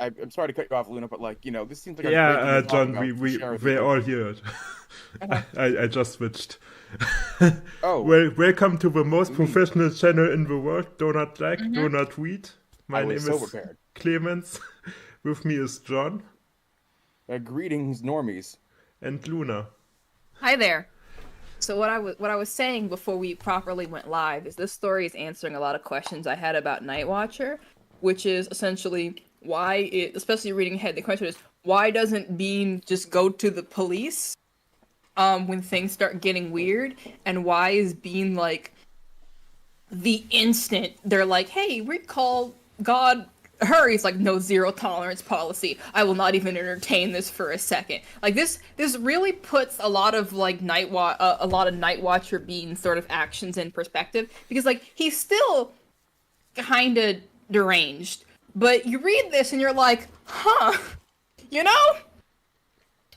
I'm sorry to cut you off, Luna, but like, this seems like a great thing Yeah, to talk John, about to share with we people. all hear it. Uh-huh. I just switched. Oh, Well, welcome to the most indeed. professional channel in the world. Do not like, Hmm. do not read. I My was name so is prepared. Clemens. With me is John Greetings, normies. and Luna. Hi there. So what I was saying before we properly went live is this story is answering a lot of questions I had about Night Watcher, which is essentially especially reading ahead, the question is why doesn't Bean just go to the police when things start getting weird, and why is Bean like the instant they're like, hey, we call God her, he's like, no, zero tolerance policy. I will not even entertain this for a second. Like this really puts a lot of like a lot of Night Watcher Bean sort of actions in perspective, because like he's still kind of deranged, but you read this and you're like, huh, you know,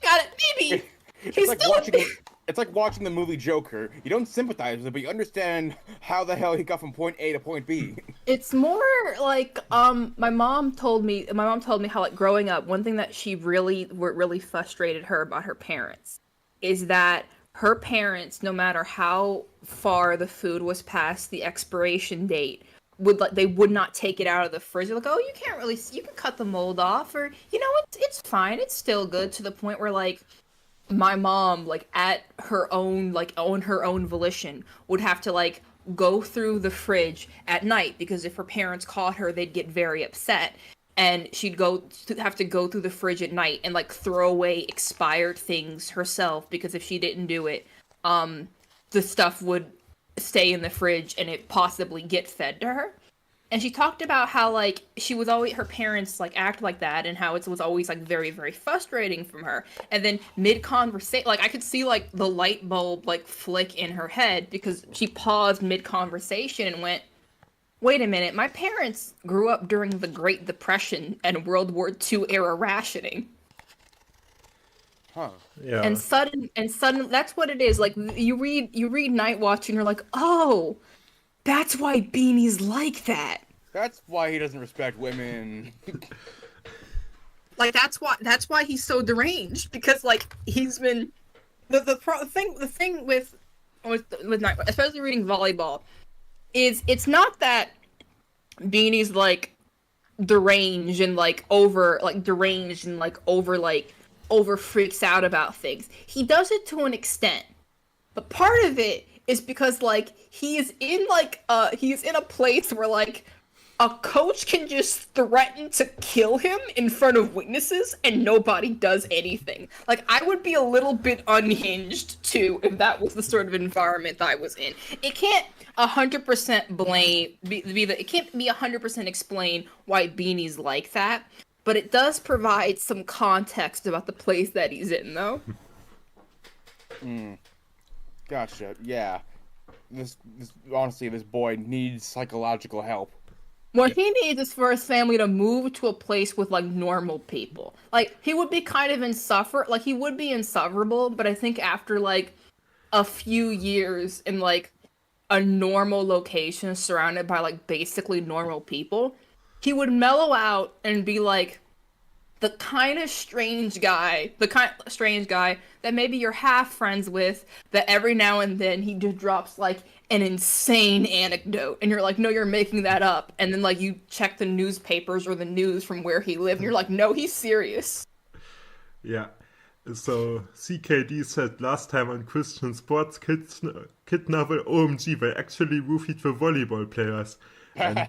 got it, maybe It's he's like still a bit. it's like watching the movie Joker. You don't sympathize with it, but you understand how the hell he got from point A to point B. It's more like my mom told me how like growing up, one thing that she really frustrated her about her parents is that her parents, no matter how far the food was past the expiration date, they would not take it out of the fridge. They're like, oh, you can't really you can cut the mold off, or it's fine, it's still good, to the point where like my mom, like at her own, like on her own volition, would have to like go through the fridge at night, because if her parents caught her they'd get very upset, and she'd have to go through the fridge at night and like throw away expired things herself, because if she didn't do it, the stuff would stay in the fridge and it possibly get fed to her. And she talked about how like she was always, her parents like act like that, and how it was always like very very frustrating from her. And then mid conversation, like I could see like the light bulb like flick in her head, because she paused mid conversation and went, wait a minute, my parents grew up during the Great Depression and World War II era rationing. Huh. Yeah. And sudden that's what it is. Like you read Night Watch and you're like, oh, that's why Beanie's like that. That's why he doesn't respect women. Like that's why he's so deranged, because like he's been the thing with Night, especially reading Volleyball, is it's not that Beanie's deranged and over freaks out about things. He does it to an extent, but part of it is because like he's in a place where like a coach can just threaten to kill him in front of witnesses and nobody does anything. Like I would be a little bit unhinged too if that was the sort of environment I was in. It can't 100% it can't be 100% explain why Beanie's like that, but it does provide some context about the place that he's in though. Gotcha. Yeah. This honestly, this boy needs psychological help. What he needs is for his family to move to a place with like normal people. Like he would be kind of he would be insufferable, but I think after like a few years in like a normal location surrounded by like basically normal people, he would mellow out and be like the kind of strange guy that maybe you're half friends with, that every now and then he just drops like an insane anecdote and you're like, no, you're making that up. And then like you check the newspapers or the news from where he lived and you're like, no, he's serious. Yeah. So CKD said last time on Christian Sports Kidnapper OMG, they actually roofied the volleyball players. And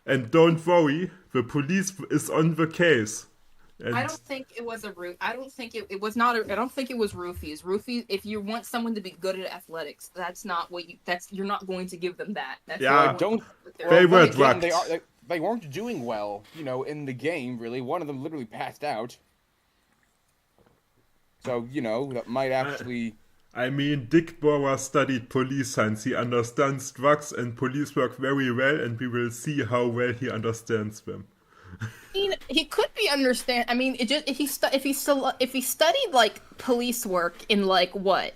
and don't worry, the police is on the case. I And don't think it was a roof. I don't think it was not. I don't think it was roofies. Roofies. If you want someone to be good at athletics, that's not what you. That's you're not going to give them that. That's Yeah, Well, I not going to don't. put their. Well, they then were again, drugged. they weren't doing well, in the game. Really, one of them literally passed out. So that might actually. I mean, Dick Bohrer studied police science. He understands drugs and police work very well, and we will see how well he understands them. I mean, he could be understand. I mean, it just if he studied like police work in like what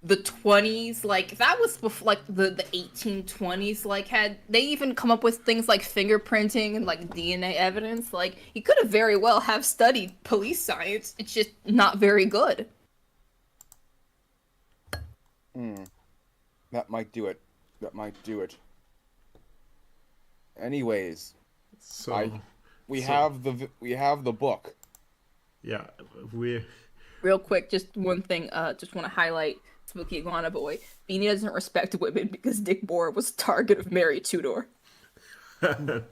the 20s, like that was before, like the 1820s, like had they even come up with things like fingerprinting and like DNA evidence. Like he could have very well have studied police science. It's just not very good. That might do it. That might do it. Anyways, So, we so- have the book. yeah, we. Real quick, just one thing. Just want to highlight Spooky Iguana Boy. Beanie doesn't respect women because Dick Bohrer was target of Mary Tudor.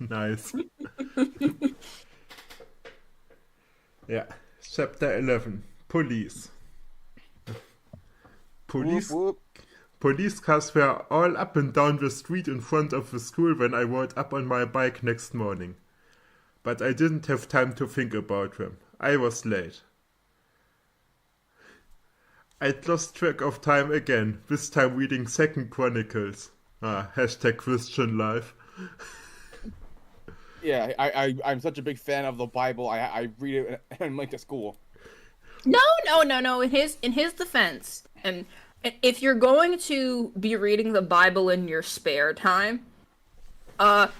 Nice. Yeah, chapter 11. Police. Police. Whoop, whoop. Police cars were all up and down the street in front of the school when I rode up on my bike next morning. But I didn't have time to think about them. I was late. I'd lost track of time again, this time reading Second Chronicles. Hashtag Christian life. Yeah, I'm such a big fan of the Bible. I read it and like to school. No. In his defense, and if you're going to be reading the Bible in your spare time,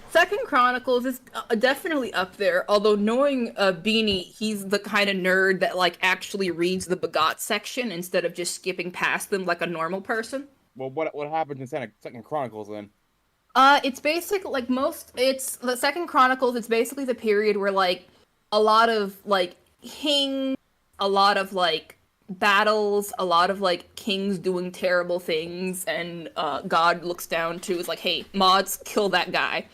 Second Chronicles is definitely up there. Although knowing Beanie, he's the kind of nerd that like actually reads the begot section instead of just skipping past them like a normal person. Well, what happens in Second Chronicles then? It's basically like it's the Second Chronicles. It's basically the period where like a lot of like kings, a lot of like battles, a lot of like kings doing terrible things, and God looks down to is like, hey, mods, kill that guy.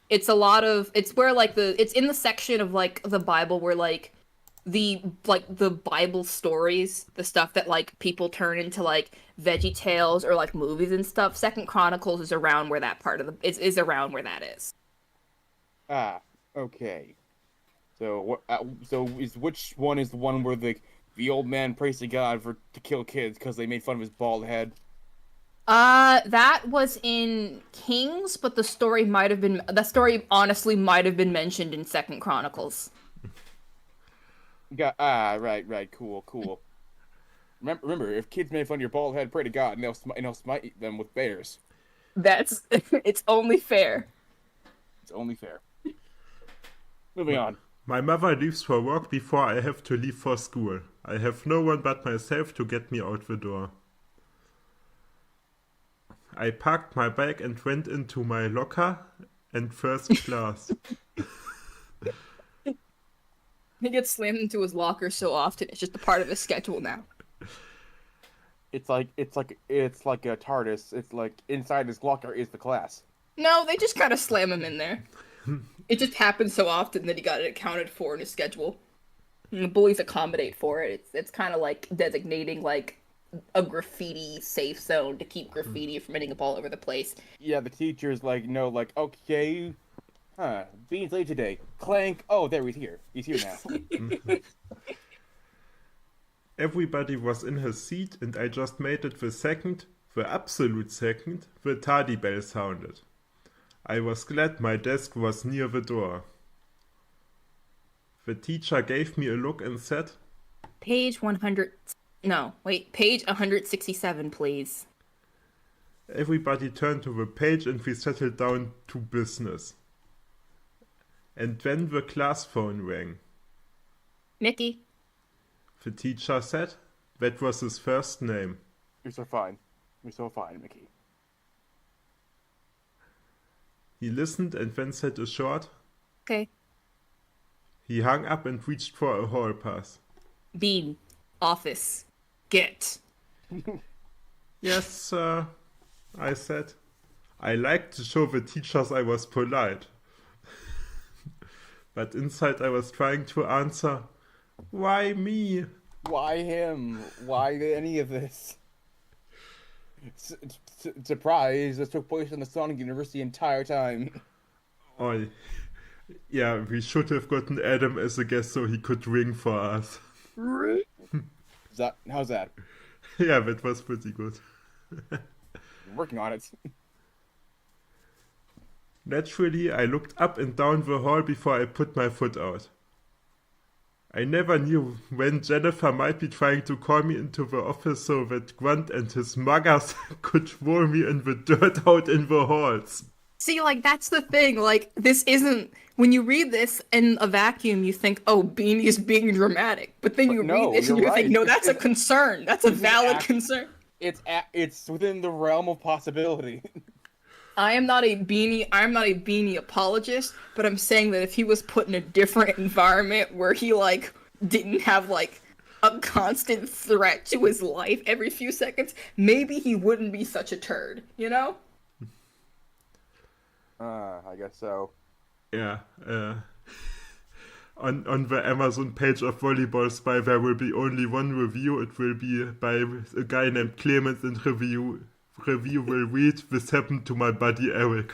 It's where like it's in the section of like the Bible where like the Bible stories, the stuff that like people turn into like Veggie Tales or like movies and stuff. Second Chronicles is around where that part of the is around where that is. Ah, okay. So what? So which one is the one where the old man prays to God to kill kids because they made fun of his bald head? That was in Kings, but the story honestly might have been mentioned in Second Chronicles. Right, cool. Remember, if kids made fun of your bald head, pray to God, and he'll smite them with bears. That's it's only fair. It's only fair. Moving on. My mother leaves for work before I have to leave for school. I have no one but myself to get me out the door. I parked my bike and went into my locker and first class. He gets slammed into his locker so often; it's just a part of his schedule now. It's like a TARDIS. It's like inside his locker is the class. No, they just kind of slam him in there. It just happens so often that he got it accounted for in his schedule. And the bullies accommodate for it. It's kind of like designating like a graffiti safe zone to keep graffiti from ending up all over the place. Yeah, the teacher's like, no, like, okay, Bean's late today. Clank. Oh, there he's here. He's here now. Everybody was in his seat and I just made it the absolute second, the tardy bell sounded. I was glad my desk was near the door. The teacher gave me a look and said, Page 167, please. Everybody turned to the page and we settled down to business. And then the class phone rang. Mickey. The teacher said that was his first name. You're so fine, Mickey. He listened and then said a short. Okay. He hung up and reached for a hall pass. Bean. Office. Get. Yes, sir, I said. I liked to show the teachers I was polite. But inside I was trying to answer, why me? Why him? Why any of this? Surprise, this took place in the Sonic Universe the entire time. Oh, yeah, we should have gotten Adam as a guest so he could ring for us. How's that? Yeah, that was pretty good. Working on it. Naturally, I looked up and down the hall before I put my foot out. I never knew when Jennifer might be trying to call me into the office so that Grunt and his muggers could throw me in the dirt out in the halls. See, like, that's the thing. Like, this isn't. When you read this in a vacuum, you think, oh, Beanie is being dramatic. But then But you no, read this and you're you think, right. no, that's a concern. That's a valid concern. It's within the realm of possibility. I'm not a Beanie apologist, but I'm saying that if he was put in a different environment where he, like, didn't have, like, a constant threat to his life every few seconds, maybe he wouldn't be such a turd, you know? I guess so. Yeah, on the Amazon page of Volleyball Spy, there will be only one review. It will be by a guy named Clemens, and review will read, "This happened to my buddy Eric."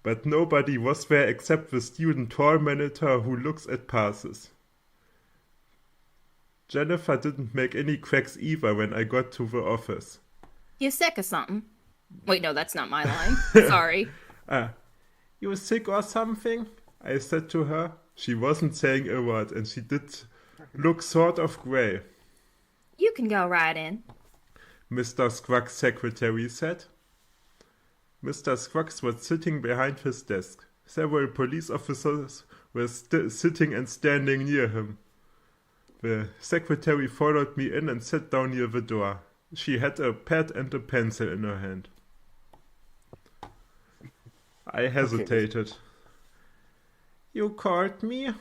But nobody was there except the student hall monitor who looks at passes. Jennifer didn't make any cracks either when I got to the office. You sick or something? Wait, no, that's not my line. Sorry. You sick or something? I said to her. She wasn't saying a word, and she did look sort of grey. You can go right in. Mr. Scruggs' secretary said. Mr. Scruggs was sitting behind his desk. Several police officers were sitting and standing near him. The secretary followed me in and sat down near the door. She had a pad and a pencil in her hand. I hesitated. You called me?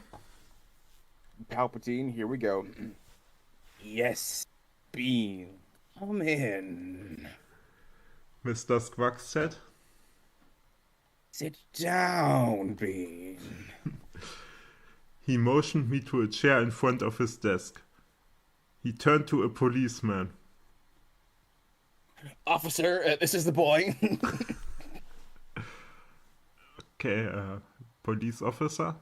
Palpatine, here we go. Yes, Bean. Come in. Mr. Scruggs said. Sit down, Bean. He motioned me to a chair in front of his desk. He turned to a policeman. Officer, this is the boy. Okay, police officer.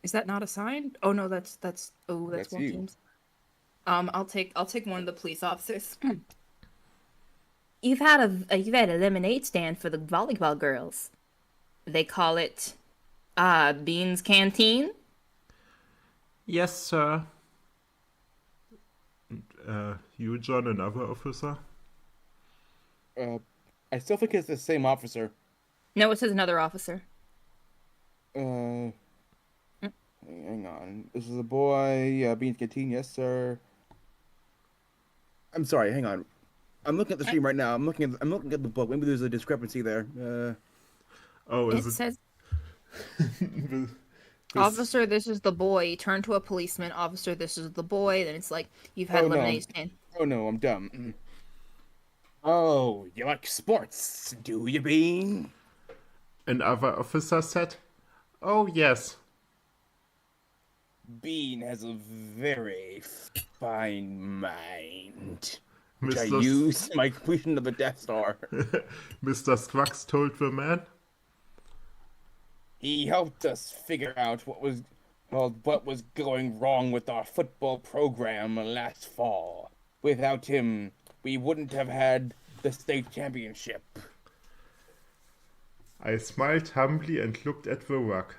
Is that not a sign? Oh no, that's That's Walt you. James. I'll take one of the police officers. You've had a lemonade stand for the volleyball girls. They call it Bean's Canteen. Yes, sir. You, John, another officer? I still think it's the same officer. No, it says another officer. Hang on. This is a boy. Bean's Canteen, yes, sir. I'm sorry. Hang on. I'm looking at the stream right now. I'm looking at the book. Maybe there's a discrepancy there. Oh, It says, officer, this is the boy. Turn to a policeman. Officer, this is the boy. Then it's like, you've had a lemonade stand. Oh no, I'm dumb. Oh, you like sports, do you, Bean? Another officer said. Oh, yes. Bean has a very fine mind. Which I Mr. used my completion of the Death Star. Mr. Scruggs told the man. He helped us figure out what was going wrong with our football program last fall. Without him, we wouldn't have had the state championship. I smiled humbly and looked at the rug.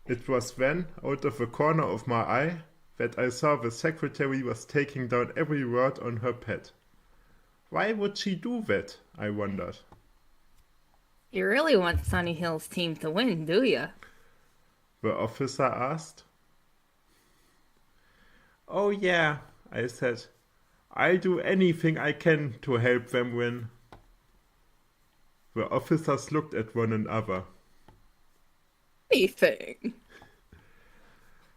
It was then, out of the corner of my eye, that I saw the secretary was taking down every word on her pad. Why would she do that? I wondered. You really want Sunny Hill's team to win, do you? The officer asked. Oh yeah, I said. I'll do anything I can to help them win. The officers looked at one another. Anything.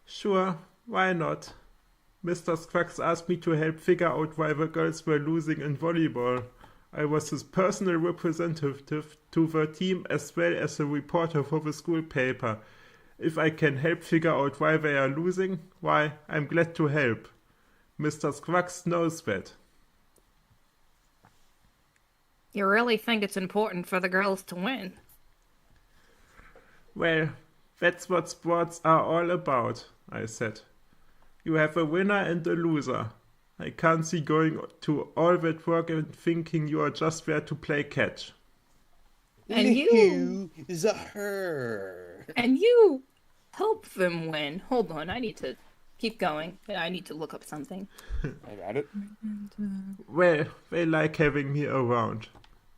Sure, why not? Mr. Scruggs asked me to help figure out why the girls were losing in volleyball. I was his personal representative to the team as well as a reporter for the school paper. If I can help figure out why they are losing, why, I'm glad to help. Mr. Scruggs knows that. You really think it's important for the girls to win? Well, that's what sports are all about, I said. You have a winner and a loser. I can't see going to all that work and thinking you are just there to play catch. And you Zaher. and you help them win. Hold on, I need to keep going. I need to look up something. I got it. Well, they like having me around.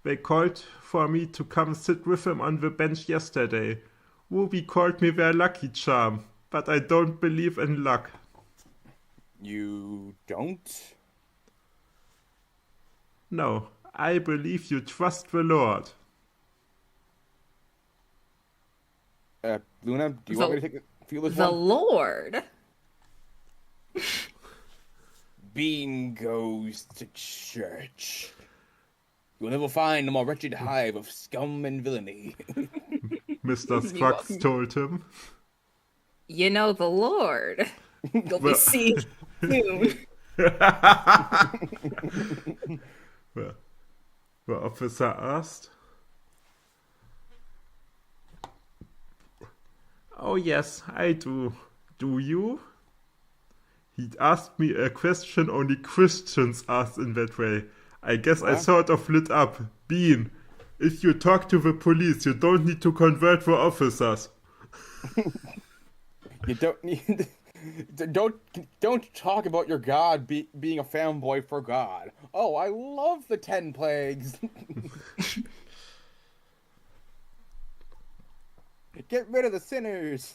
They called for me to come sit with them on the bench yesterday. Ruby called me their lucky charm, but I don't believe in luck. You don't? No, I believe you trust the Lord. Luna, do you want me to feel this The one? Lord. Bean goes to church. You will never find a more wretched hive of scum and villainy. Mr. Scruggs told him. You know the Lord. You'll be seeing soon. The officer asked. Oh yes, I do. Do you? He'd asked me a question only Christians asked in that way. I guess I sort of lit up. Bean, if you talk to the police, you don't need to convert the officers. You don't need... Don't talk about your god being a fanboy for God. Oh, I love the 10 plagues. Get rid of the sinners.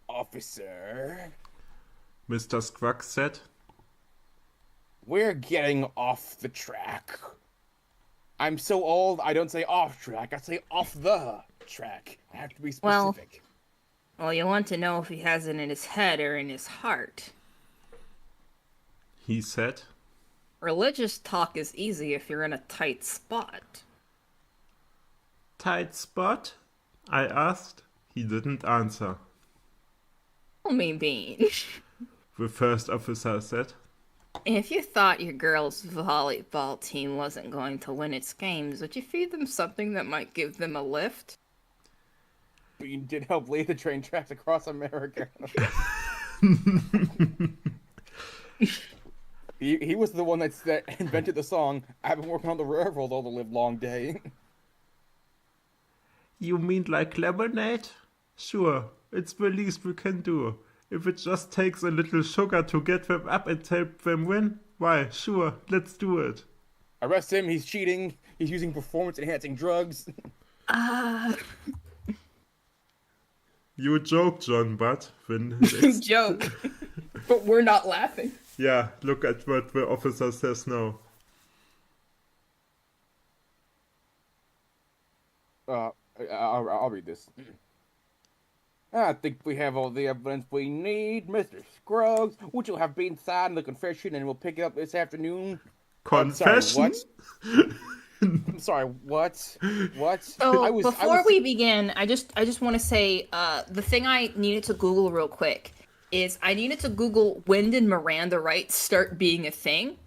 Officer. Mr. Scruggs said. We're getting off the track. I'm so old, I don't say off track, I say off the track. I have to be specific. Well, you want to know if he has it in his head or in his heart. He said. Religious talk is easy if you're in a tight spot. Tight spot? I asked. He didn't answer. Tell me, Bean. The first officer said. If you thought your girl's volleyball team wasn't going to win its games, would you feed them something that might give them a lift? Bean did help lay the train tracks across America. he was the one that invented the song, I've been working on the railroad all the live long day. You mean like lemonade? Sure, it's the least we can do. If it just takes a little sugar to get them up and help them win, why, sure, let's do it. Arrest him, he's cheating, he's using performance-enhancing drugs. You joke, John, but when... Joke. But we're not laughing. Yeah, look at what the officer says now. I'll read this. I think we have all the evidence we need, Mr. Scruggs, which will have been signed in the confession, and we'll pick it up this afternoon. Confession? I'm sorry, what? What? So before we begin, I just want to say the thing I needed to Google real quick is I needed to Google when did Miranda rights start being a thing,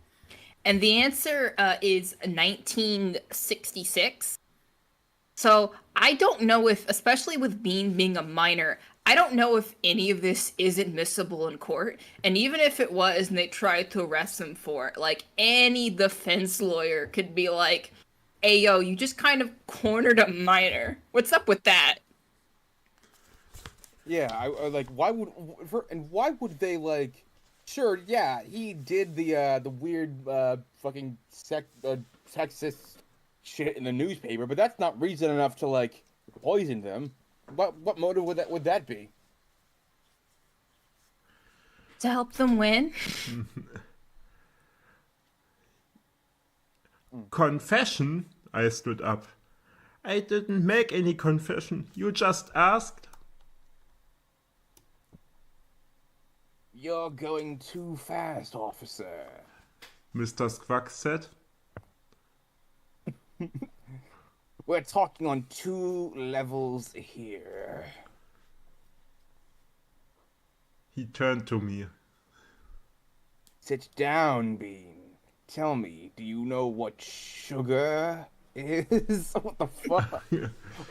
and the answer is 1966. So I don't know if, especially with Bean being a minor, I don't know if any of this is admissible in court. And even if it was and they tried to arrest him for it, like any defense lawyer could be like, hey, yo, you just kind of cornered a minor. What's up with that? Yeah, I like, why would they, like, sure, yeah, he did the weird fucking sexist shit in the newspaper, but that's not reason enough to, like, poison them. What motive would that be? To help them win? Confession? I stood up. I didn't make any confession. You just asked. You're going too fast, officer. Mr. Scruggs said. We're talking on 2 levels here. He turned to me. Sit down, Bean. Tell me, do you know what sugar is? What the fuck?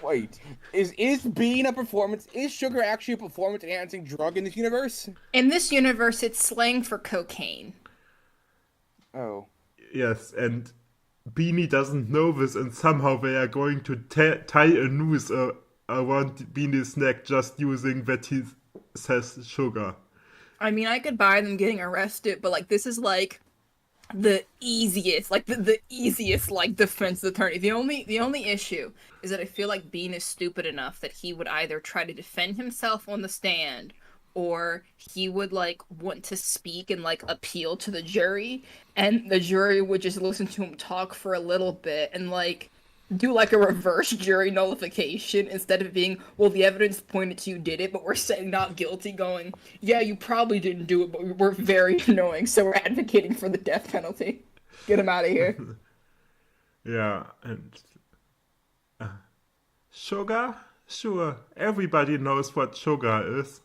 Wait, is Bean a performance? Is sugar actually a performance-enhancing drug in this universe? In this universe, it's slang for cocaine. Yes, and Beanie doesn't know this, and somehow they are going to tie a noose around Beanie's neck just using that he says sugar. I mean, I could buy them getting arrested, but like this is like the easiest, like the easiest like defense attorney. The only issue is that I feel like Bean is stupid enough that he would either try to defend himself on the stand or he would like want to speak and like appeal to the jury, and the jury would just listen to him talk for a little bit and like do like a reverse jury nullification instead of being, well, the evidence pointed to you did it, but we're saying not guilty, going, yeah, you probably didn't do it, but we're very annoying, so we're advocating for the death penalty. Get him out of here. Yeah, and sugar? Sure, everybody knows what sugar is.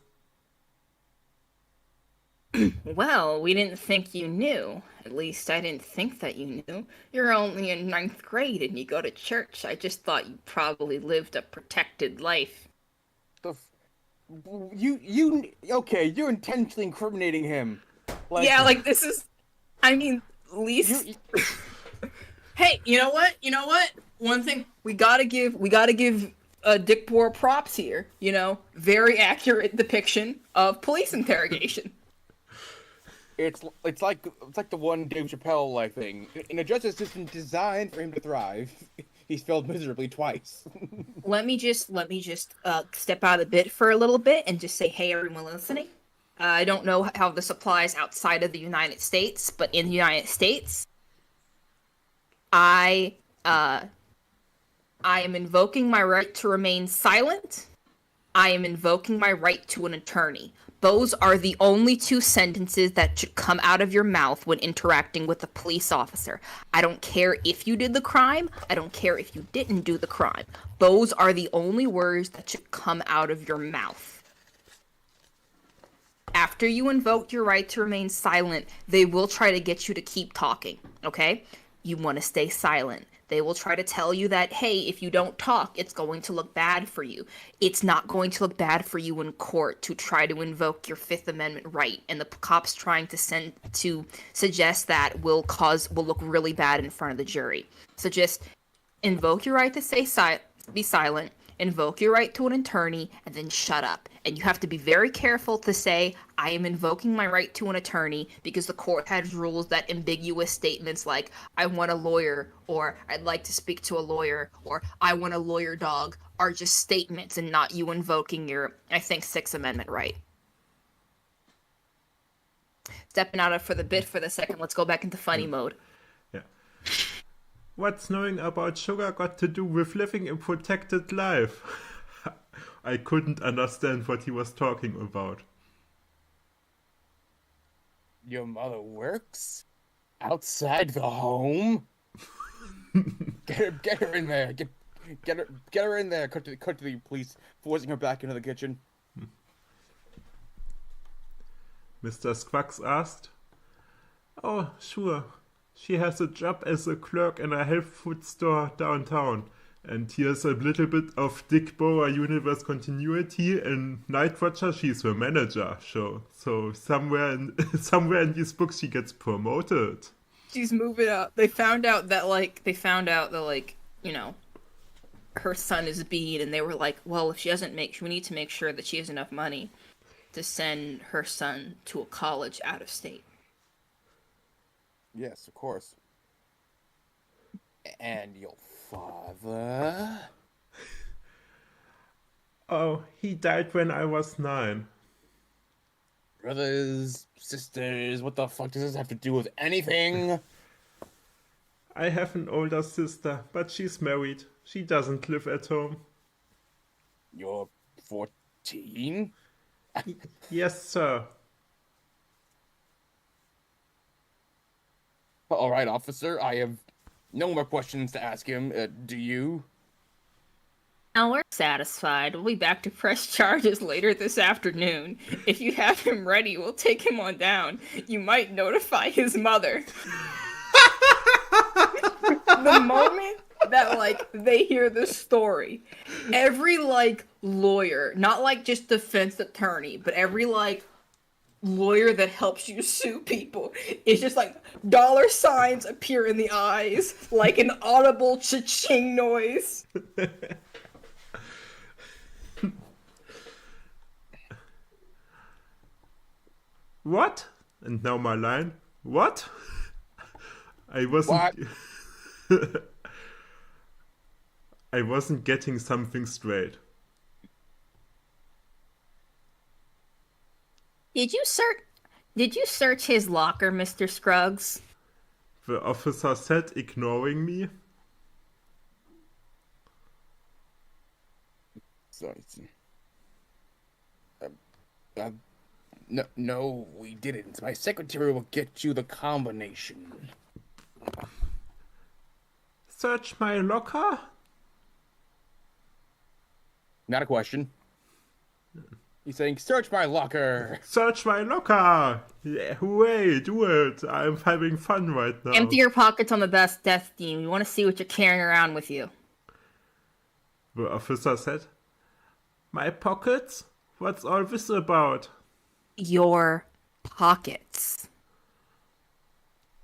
Well, we didn't think you knew. At least I didn't think that you knew. You're only in ninth grade and you go to church. I just thought you probably lived a protected life. Okay, you're intentionally incriminating him. Yeah, like this is, I mean, at least. Hey, you know what? You know what? One thing we gotta give Dick Bohrer props here. You know, very accurate depiction of police interrogation. It's like the one Dave Chappelle like thing. In a justice system designed for him to thrive, he's failed miserably twice. Let me just step out a bit for a little bit and just say, hey, everyone listening. I don't know how this applies outside of the United States, but in the United States, I am invoking my right to remain silent. I am invoking my right to an attorney. Those are the only two sentences that should come out of your mouth when interacting with a police officer. I don't care if you did the crime. I don't care if you didn't do the crime. Those are the only words that should come out of your mouth. After you invoke your right to remain silent, they will try to get you to keep talking, okay? You want to stay silent. They will try to tell you that, hey, if you don't talk, it's going to look bad for you. It's not going to look bad for you in court to try to invoke your Fifth Amendment right. And the cops trying to suggest that will look really bad in front of the jury. So just invoke your right to be silent, invoke your right to an attorney, and then shut up. And you have to be very careful to say, I am invoking my right to an attorney, because the court has rules that ambiguous statements like, I want a lawyer, or I'd like to speak to a lawyer, or I want a lawyer dog, are just statements and not you invoking your, I think, Sixth Amendment right. Stepping out for the bit for the second, let's go back into funny mode. Yeah. What's knowing about sugar got to do with living a protected life? I couldn't understand what he was talking about. Your mother works outside the home. Get her in there. Get her in there. Cut to the police, forcing her back into the kitchen. Mr. Squawks asked. Oh, sure. She has a job as a clerk in a health food store downtown. And here's a little bit of Dick Bohrer universe continuity. In Night Watcher, she's the manager. So somewhere in these books, she gets promoted. She's moving up. They found out that you know, her son is Bean, and they were like, well, if she doesn't we need to make sure that she has enough money to send her son to a college out of state. Yes, of course. And your father? Oh, he died when I was 9. Brothers, sisters, what the fuck does this have to do with anything? I have an older sister, but she's married. She doesn't live at home. You're 14? Yes, sir. All right, officer, I have no more questions to ask him. Do you? Now we're satisfied. We'll be back to press charges later this afternoon. If you have him ready, we'll take him on down. You might notify his mother. The moment that, they hear the story, every, lawyer, not, just defense attorney, but every, lawyer that helps you sue people. It's just like dollar signs appear in the eyes, like an audible cha-ching noise. What? And now my line. What? I wasn't. I wasn't getting something straight. Did you search his locker, Mr. Scruggs? The officer said, ignoring me. Sorry. No, we didn't. My secretary will get you the combination. Search my locker? Not a question. He's saying, search my locker. Search my locker! Yeah, hooray, do it! I'm having fun right now. Empty your pockets on the best death team. We want to see what you're carrying around with you. The officer said, my pockets? What's all this about? Your pockets.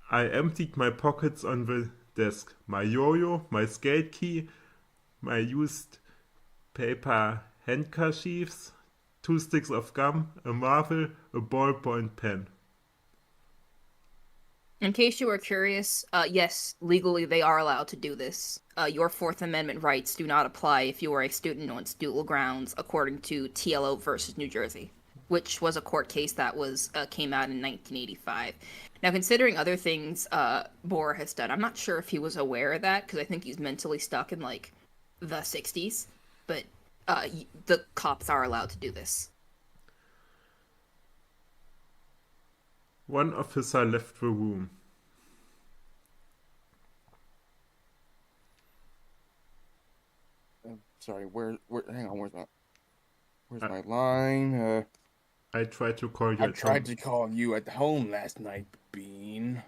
I emptied my pockets on the desk. My yo-yo, my skate key, my used paper handkerchiefs, 2 sticks of gum, a marble, a ballpoint pen. In case you were curious, yes, legally they are allowed to do this. Your Fourth Amendment rights do not apply if you are a student on student grounds, according to TLO versus New Jersey, which was a court case that was came out in 1985. Now, considering other things Bohrer has done, I'm not sure if he was aware of that, because I think he's mentally stuck in, like, the 60s, but the cops are allowed to do this. One officer left the room. Sorry, hang on, where's my line? I tried to call you I tried to call you at home last night, Bean.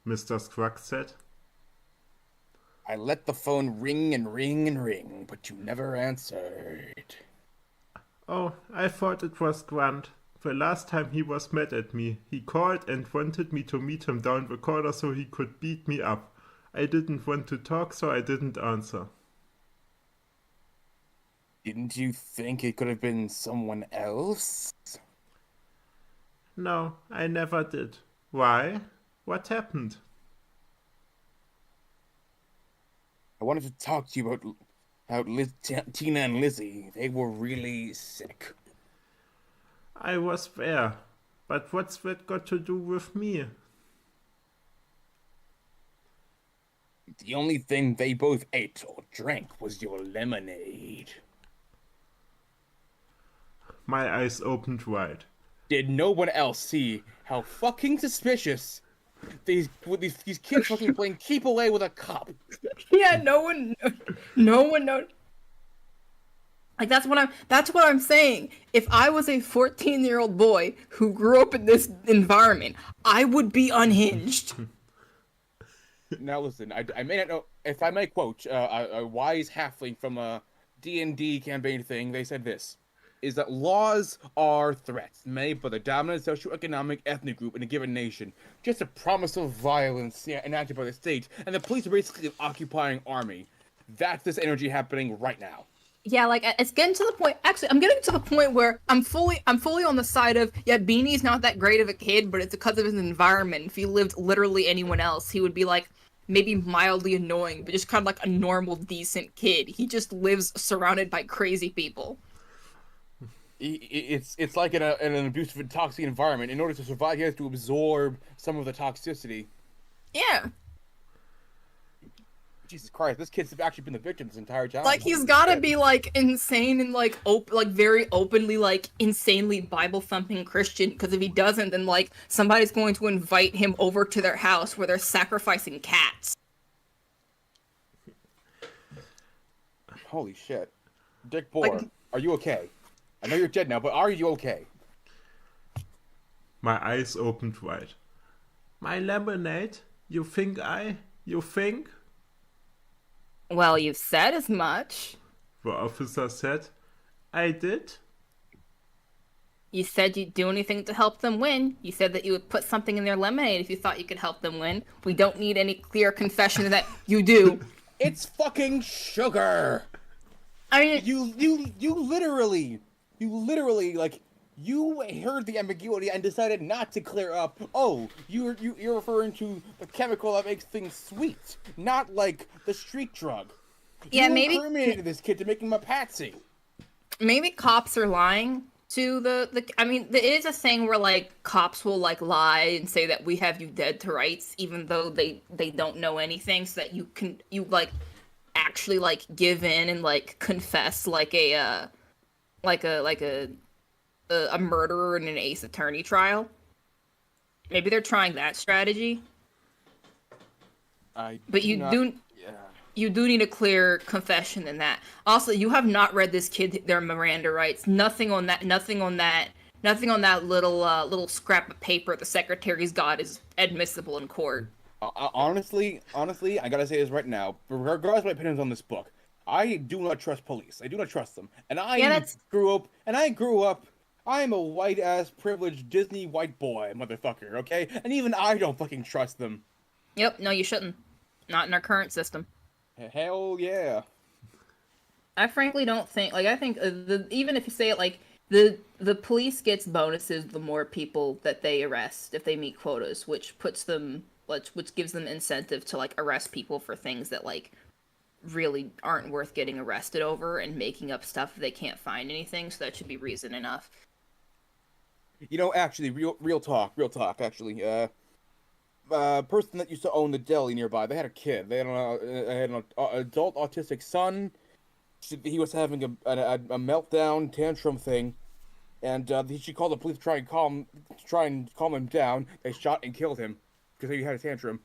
Mr. Scruggs said. I let the phone ring and ring and ring, but you never answered. Oh, I thought it was Grant. The last time he was mad at me, he called and wanted me to meet him down the corner so he could beat me up. I didn't want to talk, so I didn't answer. Didn't you think it could have been someone else? No, I never did. Why? What happened? I wanted to talk to you about Tina and Lizzie. They were really sick. I was there. But what's that got to do with me? The only thing they both ate or drank was your lemonade. My eyes opened wide. Did no one else see how fucking suspicious these kids fucking playing keep away with a cop? Yeah, no one knows. Like that's what I'm saying. If I was a 14-year-old boy who grew up in this environment, I would be unhinged. Now listen, I may not know if I may quote a wise halfling from a D&D campaign thing. They said this: is that laws are threats made by the dominant socioeconomic ethnic group in a given nation, just a promise of violence enacted by the state, and the police are basically an occupying army. That's this energy happening right now. Yeah, like it's getting to the point. Actually, I'm getting to the point where I'm fully on the side of Beanie's not that great of a kid, but it's because of his environment. If he lived literally anyone else, he would be like maybe mildly annoying, but just kind of like a normal, decent kid. He just lives surrounded by crazy people. It's like in an abusive and toxic environment. In order to survive, he has to absorb some of the toxicity. Yeah. Jesus Christ, this kid's actually been the victim this entire time. Like he's gotta be like insane and like very openly like insanely Bible thumping Christian, because if he doesn't, then like somebody's going to invite him over to their house where they're sacrificing cats. Holy shit. Dick Bohrer, are you okay? I know you're dead now, but are you okay? My eyes opened wide. My lemonade? You think? Well, you've said as much. The officer said. I did? You said you'd do anything to help them win. You said that you would put something in their lemonade if you thought you could help them win. We don't need any clear confession that you do. It's fucking sugar. I mean, You literally, like, you heard the ambiguity and decided not to clear up. Oh, you're referring to the chemical that makes things sweet, not like the street drug. yeah, You maybe incriminated this kid to make him a patsy. maybe cops are lying to the. I mean, it is a thing where like cops will like lie and say that we have you dead to rights, even though they don't know anything, so that you like actually like give in and like confess like a murderer in an Ace Attorney trial. Maybe they're trying that strategy. But you do need a clear confession in that. Also, you have not read this kid their Miranda rights. Nothing on that little scrap of paper the secretary's got is admissible in court. Honestly, I gotta say this right now. Regardless of my opinions on this book, I do not trust police. I do not trust them. And I grew up. I'm a white ass privileged Disney white boy, motherfucker. Okay, and even I don't fucking trust them. Yep. No, you shouldn't. Not in our current system. Hell yeah. I frankly don't think, like, I think even if you say it like the police gets bonuses the more people that they arrest if they meet quotas, which gives them incentive to like arrest people for things that like really aren't worth getting arrested over and making up stuff if they can't find anything. So that should be reason enough. You know, actually, real talk. Actually, person that used to own the deli nearby, they had a kid. They had an adult autistic son. He was having a meltdown tantrum thing, and she called the police to try and calm him down. They shot and killed him because he had a tantrum.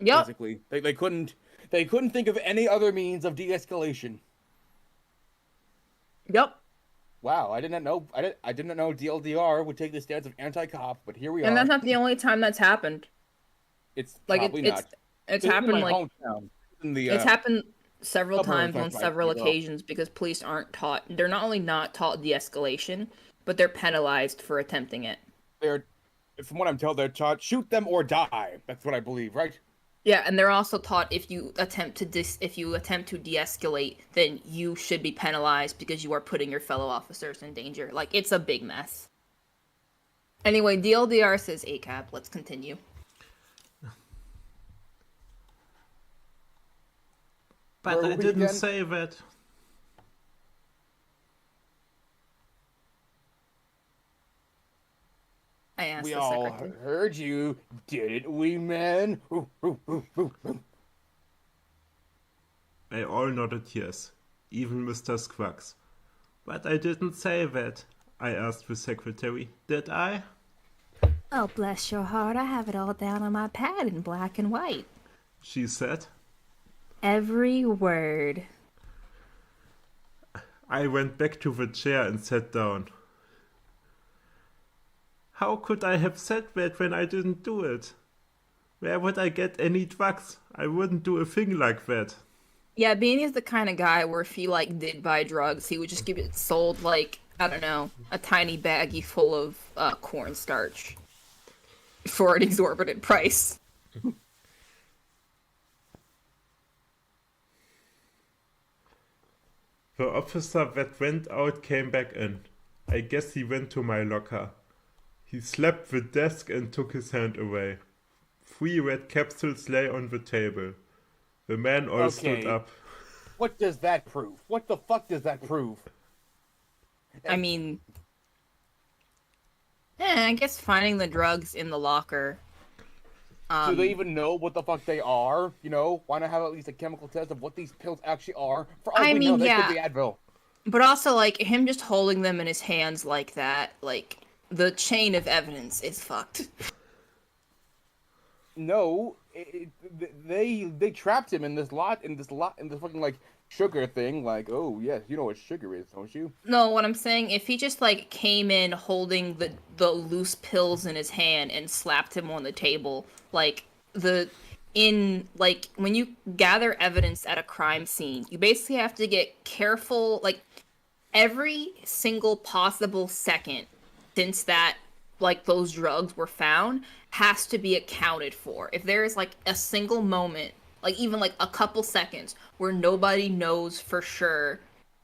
Yep. Basically, they couldn't think of any other means of de-escalation. Yep. Wow, I did not know DLDR would take the stance of anti-cop, but here we are. And that's not the only time that's happened. It's Like probably it's not. it's In happened my like hometown. it's happened several suburbs, times on that's right, several as well. occasions because police aren't taught. They're not only not taught de-escalation, but they're penalized for attempting it. From what I'm told, they're taught shoot them or die. That's what I believe, right? Yeah, and they're also taught if you attempt to de-escalate, then you should be penalized because you are putting your fellow officers in danger. Like, it's a big mess. Anyway, DLDR says ACAB. Let's continue. But Where I were we didn't again? say that. I asked We the all secretary. heard you, didn't we, man? Ooh, ooh, ooh, ooh, ooh. They all nodded yes, even Mr. Scruggs. But I didn't say that, I asked the secretary. Did I? Oh, bless your heart. I have it all down on my pad in black and white. She said. Every word. I went back to the chair and sat down. How could I have said that when I didn't do it? Where would I get any drugs? I wouldn't do a thing like that. Yeah, Beanie's the kind of guy where if he, like, did buy drugs, he would just give it sold, like, I don't know, a tiny baggie full of cornstarch for an exorbitant price. The officer that went out came back in. I guess he went to my locker. He slapped the desk and took his hand away. 3 red capsules lay on the table. The men all stood Okay. up. What does that prove? What the fuck does that prove? I mean, I guess finding the drugs in the locker. Do they even know what the fuck they are? You know, why not have at least a chemical test of what these pills actually are? For all I we know, mean, they yeah. could be Advil. But also, like, him just holding them in his hands like that, like, the chain of evidence is fucked. No, they trapped him in this fucking like sugar thing. Like, oh yes, you know what sugar is, don't you? No, what I'm saying, if he just, like, came in holding the loose pills in his hand and slapped him on the table, like, when you gather evidence at a crime scene, you basically have to get careful, like, every single possible second since that like those drugs were found has to be accounted for. If there is like a single moment, like even like a couple seconds where nobody knows for sure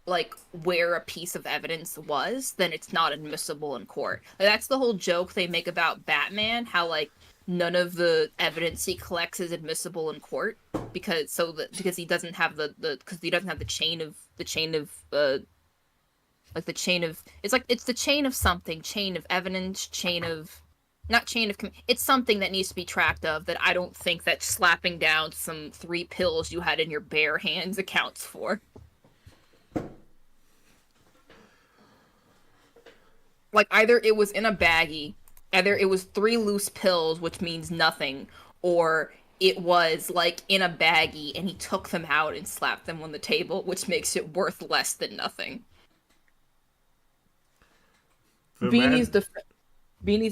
like where a piece of evidence was, then it's not admissible in court. Like, that's the whole joke they make about Batman, how like none of the evidence he collects is admissible in court because he doesn't have the chain of like the chain of it's the chain of something, chain of evidence, chain of not chain of it's something that needs to be tracked of that I don't think that slapping down some 3 pills you had in your bare hands accounts for. Like either it was in a baggie, either it was 3 loose pills, which means nothing, or it was like in a baggie and he took them out and slapped them on the table, which makes it worth less than nothing. Beanie's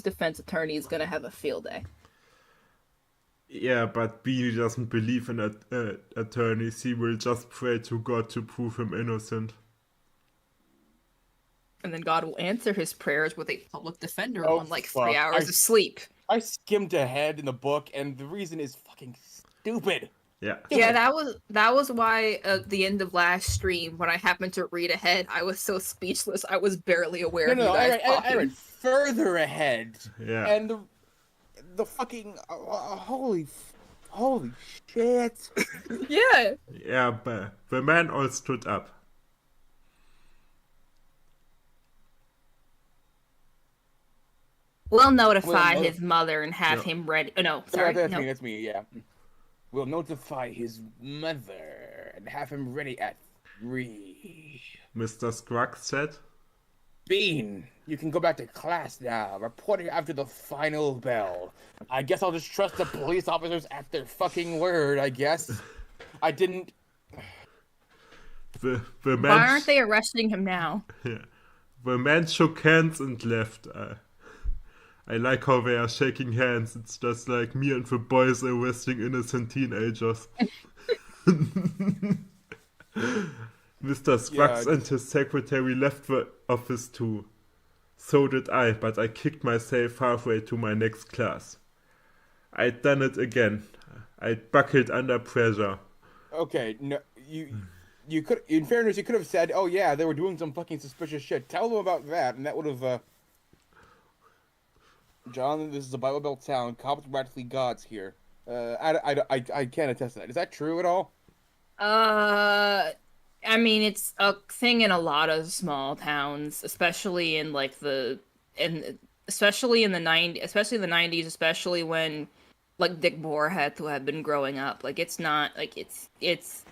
defense attorney is gonna have a field day. Yeah, but Beanie doesn't believe in attorneys. He will just pray to God to prove him innocent. And then God will answer his prayers with a public defender on like 3 fuck. hours of sleep. I skimmed ahead in the book, and the reason is fucking stupid. Yeah. Yeah, that was why at the end of last stream, when I happened to read ahead, I was so speechless. I was barely aware of you guys talking. I read further ahead. Yeah. And the fucking holy shit. Yeah. Yeah, but the man all stood up. We'll notify his mother and have him ready. Oh, no, sorry. That's me, yeah. We'll notify his mother and have him ready at 3. Mr. Scruggs said. Bean, you can go back to class now. Reporting after the final bell. I guess I'll just trust the police officers at their fucking word, I guess. I didn't... The man Why aren't they arresting him now? Yeah. The man shook hands and left. I like how they are shaking hands. It's just like me and the boys arresting innocent teenagers. Mr. Scruggs and his secretary left the office too. So did I, but I kicked myself halfway to my next class. I'd done it again. I'd buckled under pressure. Okay, no, you could, in fairness, you could have said, oh yeah, they were doing some fucking suspicious shit. Tell them about that, and that would have, John, this is a Bible Belt town. Cops are practically gods here. I can't attest to that. Is that true at all? I mean, it's a thing in a lot of small towns, especially in like especially in the 90s, especially when like Dick Bohrer had to have been growing up. Like it's not like it's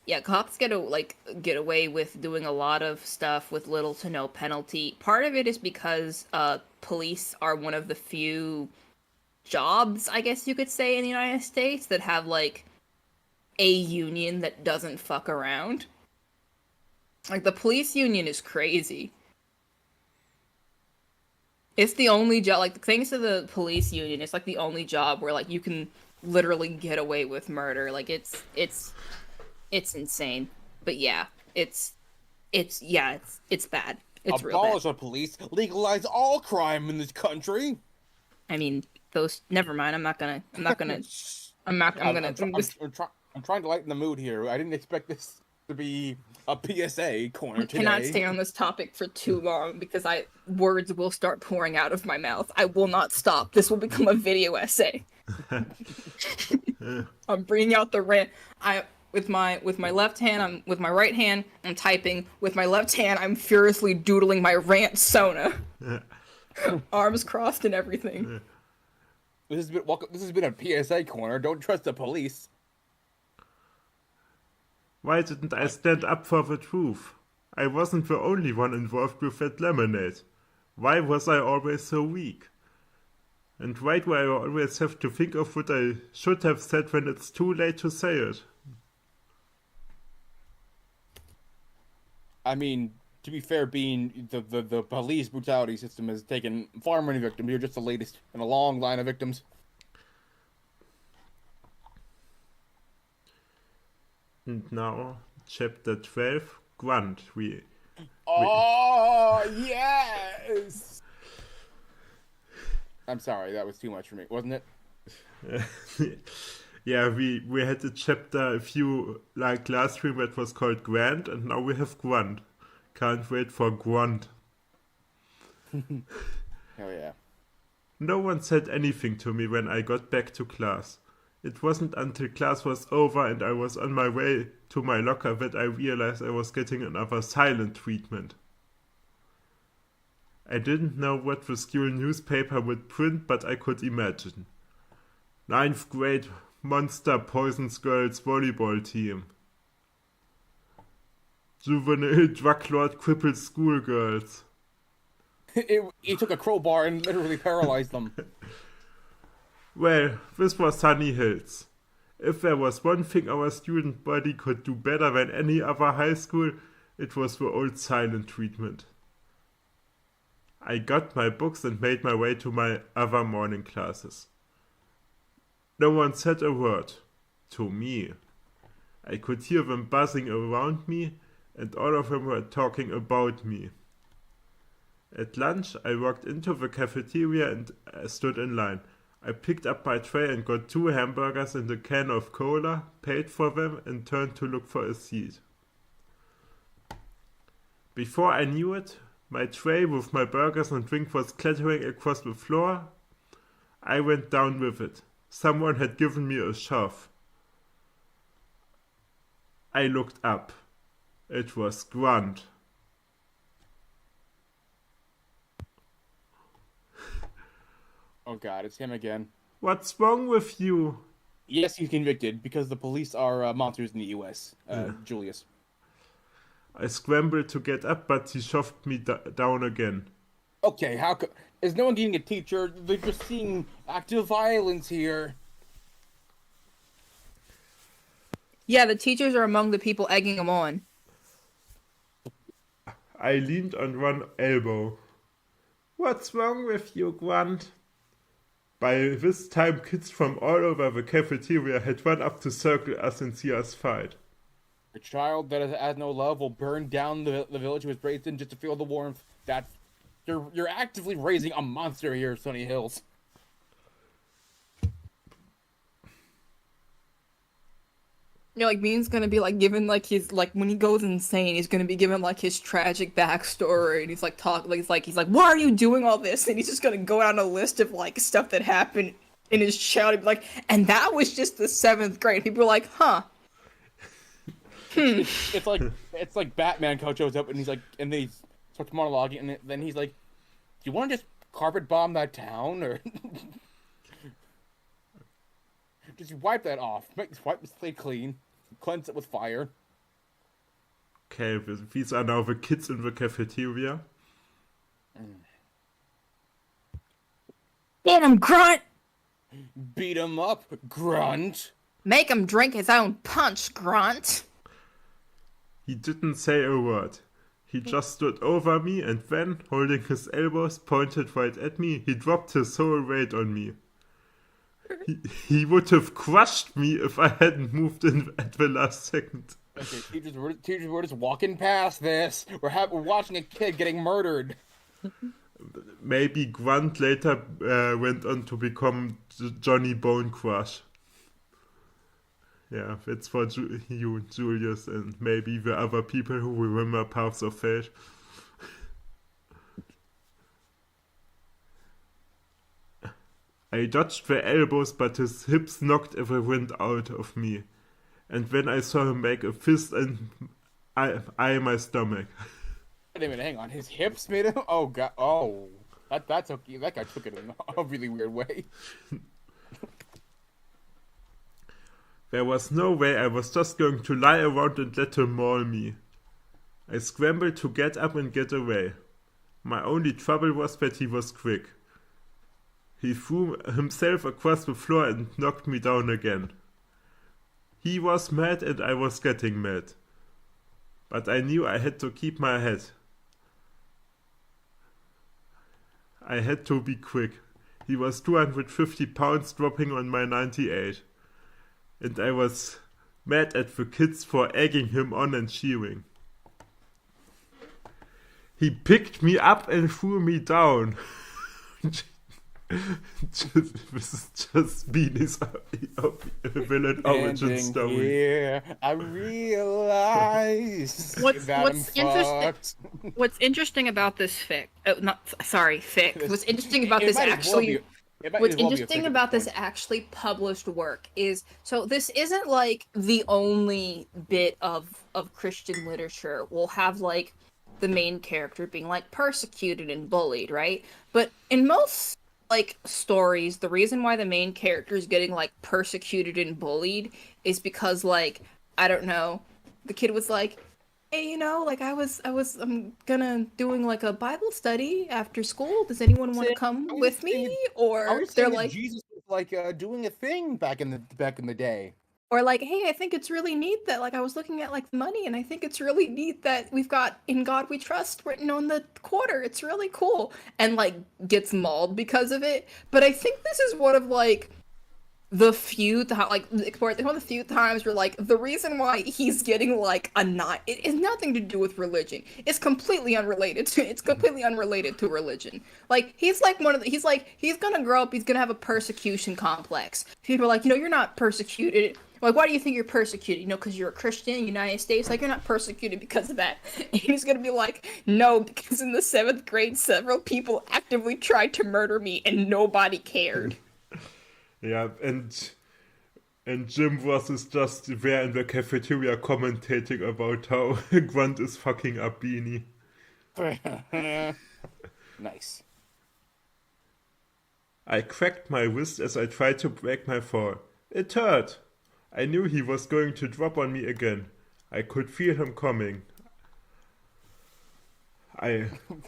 yeah, cops get away with doing a lot of stuff with little to no penalty. Part of it is because police are one of the few jobs, I guess you could say, in the United States that have like a union that doesn't fuck around. Like the police union is crazy. It's the only job, like thanks to the police union, it's like the only job where like you can literally get away with murder. Like it's insane. But yeah, it's bad. It's real bad. Abolish the police, legalize all crime in this country. I mean, never mind. I'm trying to lighten the mood here. I didn't expect this to be a PSA corner today. I cannot stay on this topic for too long because words will start pouring out of my mouth. I will not stop. This will become a video essay. I'm bringing out the rant. With my left hand, with my right hand, I'm typing. With my left hand, I'm furiously doodling my rant sona. Arms crossed and everything. This has been a PSA corner. Don't trust the police. Why didn't I stand up for the truth? I wasn't the only one involved with that lemonade. Why was I always so weak? And why do I always have to think of what I should have said when it's too late to say it? I mean, to be fair, being the police brutality system has taken far many victims. You're just the latest in a long line of victims. And now, chapter 12, Grunt. Oh, yes! I'm sorry, that was too much for me, wasn't it? Yeah, we had a chapter a few like last stream that was called Grant, and now we have Grunt. Can't wait for Grunt. Hell yeah. No one said anything to me when I got back to class. It wasn't until class was over and I was on my way to my locker that I realized I was getting another silent treatment. I didn't know what the school newspaper would print, but I could imagine. 9th grade Monster Poisons Girls Volleyball Team. Juvenile Drug Lord cripples schoolgirls. He took a crowbar and literally paralyzed them. Well, this was Sunny Hills. If there was one thing our student body could do better than any other high school, it was the old silent treatment. I got my books and made my way to my other morning classes. No one said a word. To me. I could hear them buzzing around me, and all of them were talking about me. At lunch, I walked into the cafeteria and stood in line. I picked up my tray and got 2 hamburgers and a can of cola, paid for them, and turned to look for a seat. Before I knew it, my tray with my burgers and drink was clattering across the floor. I went down with it. Someone had given me a shove. I looked up. It was Grunt. Oh god, it's him again. What's wrong with you? Yes, he's convicted because the police are monsters in the U.S. Julius. I scrambled to get up, but he shoved me down again. Okay, how could... Is no one getting a teacher? They're just seeing active violence here. Yeah, the teachers are among the people egging him on. I leaned on one elbow. What's wrong with you, Grunt? By this time, kids from all over the cafeteria had run up to circle us and see us fight. A child that has no love will burn down the village he was raised in just to feel the warmth. That's... You're actively raising a monster here, Sunny Hills. You know, like, Bean's gonna be, like, given, like, his, like, when he goes insane, he's gonna be given, like, his tragic backstory, and he's, like, he's like, why are you doing all this? And he's just gonna go down a list of, like, stuff that happened in his childhood, like, and that was just the 7th grade. People are like, huh. It's like Batman coach shows up, and he's like, and then he starts monologuing, and then he's like, do you want to just carpet bomb that town, or... Just wipe that off. Wipe the slate clean. Cleanse it with fire. Okay, these are now the kids in the cafeteria. Get him, Grunt! Beat him up, Grunt! Make him drink his own punch, Grunt! He didn't say a word. He just stood over me and then, holding his elbows pointed right at me, he dropped his whole weight on me. He would have crushed me if I hadn't moved in at the last second. Okay, teachers, we're just walking past this. We're watching a kid getting murdered. Maybe Grunt later went on to become Johnny Bone Crush. Yeah, that's for you, Julius, and maybe the other people who remember Paths of Fate. I dodged the elbows, but his hips knocked the wind out of me. And when I saw him make a fist and my stomach. Wait a minute, hang on. His hips made him? Oh, God. Oh. That's okay. That guy took it in a really weird way. There was no way I was just going to lie around and let him maul me. I scrambled to get up and get away. My only trouble was that he was quick. He threw himself across the floor and knocked me down again. He was mad and I was getting mad. But I knew I had to keep my head. I had to be quick. He was 250 pounds dropping on my 98. And I was mad at the kids for egging him on and cheering. He picked me up and threw me down. This is just Beanie's villain origin Ending story. here, I realize What's interesting? fucked. What's interesting about this fic? Fic. What's interesting about It this might as well actually? be- it might What's as well be a interesting fic at about this this point. actually published work is so this isn't like the only bit of Christian literature will have like the main character being like persecuted and bullied, right? But in most like stories, the reason why the main character is getting like persecuted and bullied is because like I don't know, the kid was like, hey, like I'm gonna doing like a Bible study after school. Does anyone want to come I was with saying- me? I Or was they're saying that like, Jesus was like doing a thing back in the day. or like, hey, I think it's really neat that like I was looking at like money, and I think it's really neat that we've got "In God We Trust" written on the quarter. It's really cool, and like gets mauled because of it. But I think this is one of like the few one of the few times where like the reason why he's getting like it is nothing to do with religion. It's completely unrelated to religion. Like he's like he's gonna grow up, he's gonna have a persecution complex. People are like, you're not persecuted. Like, why do you think you're persecuted? Because you're a Christian in the United States. Like, you're not persecuted because of that. And he's gonna be like, no, because in the 7th grade, several people actively tried to murder me and nobody cared. Yeah, and Jim was just there in the cafeteria commentating about how Grunt is fucking up Beanie. Nice. I cracked my wrist as I tried to break my fall. It hurt. I knew he was going to drop on me again. I could feel him coming. I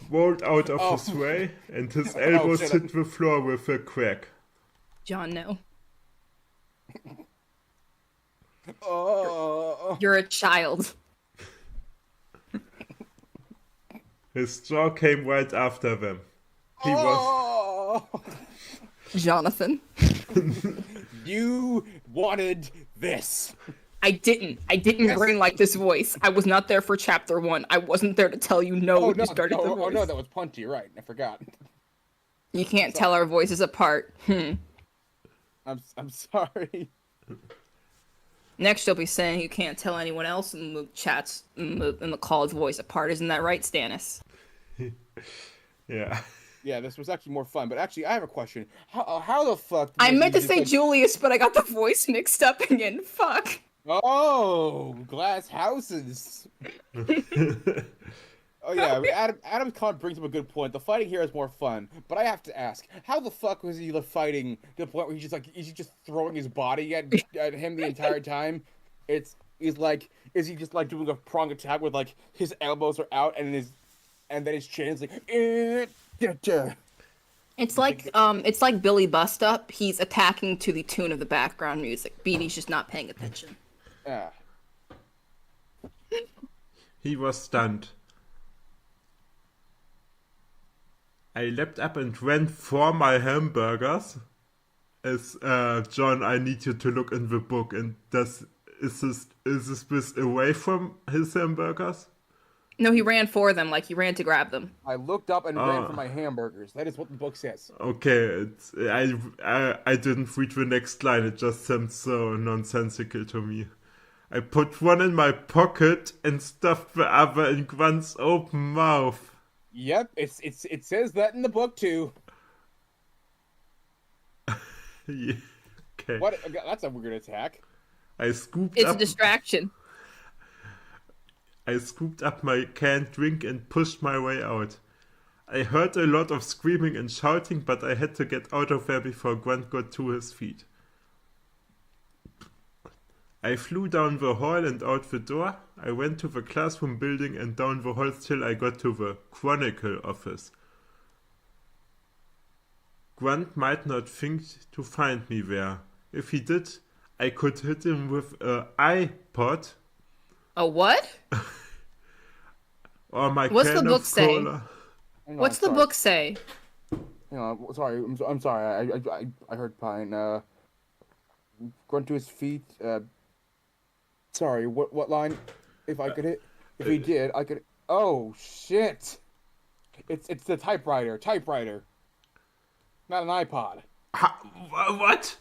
rolled out of his way, and his elbows shut hit the floor with a crack. John, no. Oh. You're a child. His jaw came right after them. He was... Oh. Jonathan. You wanted this. I didn't bring like this voice. I was not there for chapter 1. I wasn't there to tell you no when you started the voice. Oh no, that was Punchy, right? I forgot. You can't tell our voices apart. I'm sorry. Next, you'll be saying you can't tell anyone else in the chats in the call's voice apart. Isn't that right, Stannis? Yeah. Yeah, this was actually more fun. But actually, I have a question. How the fuck? I was meant he to just, say like- Julius, but I got the voice mixed up again. Fuck. Oh, glass houses. Oh yeah, I mean, Adam's comment brings up a good point. The fighting here is more fun, but I have to ask, how the fuck was he fighting to the point where is he just throwing his body at him the entire time? Is he just like doing a prong attack with like his elbows are out and then his chin is like. It's like Billy Bust Up. He's attacking to the tune of the background music. Beanie's just not paying attention. He was stunned. I leapt up and ran for my hamburgers. As John, I need you to look in the book. And is this away from his hamburgers? No, he ran for them. Like he ran to grab them. I looked up and ran for my hamburgers. That is what the book says. Okay, I didn't read the next line. It just seemed so nonsensical to me. I put one in my pocket and stuffed the other in Grunt's open mouth. Yep, it says that in the book too. Yeah, okay. What? That's a weird attack. It's a distraction. I scooped up my canned drink and pushed my way out. I heard a lot of screaming and shouting, but I had to get out of there before Grunt got to his feet. I flew down the hall and out the door. I went to the classroom building and down the halls till I got to the Chronicle office. Grunt might not think to find me there. If he did, I could hit him with an iPod. A what? Or my What's can the book of say? cola. What's the book say? Hang on, sorry. I'm sorry. I heard Pine. Grunt to his feet. Sorry. What line? If I could hit. If he did, I could. Oh shit! It's the typewriter. Not an iPod. What?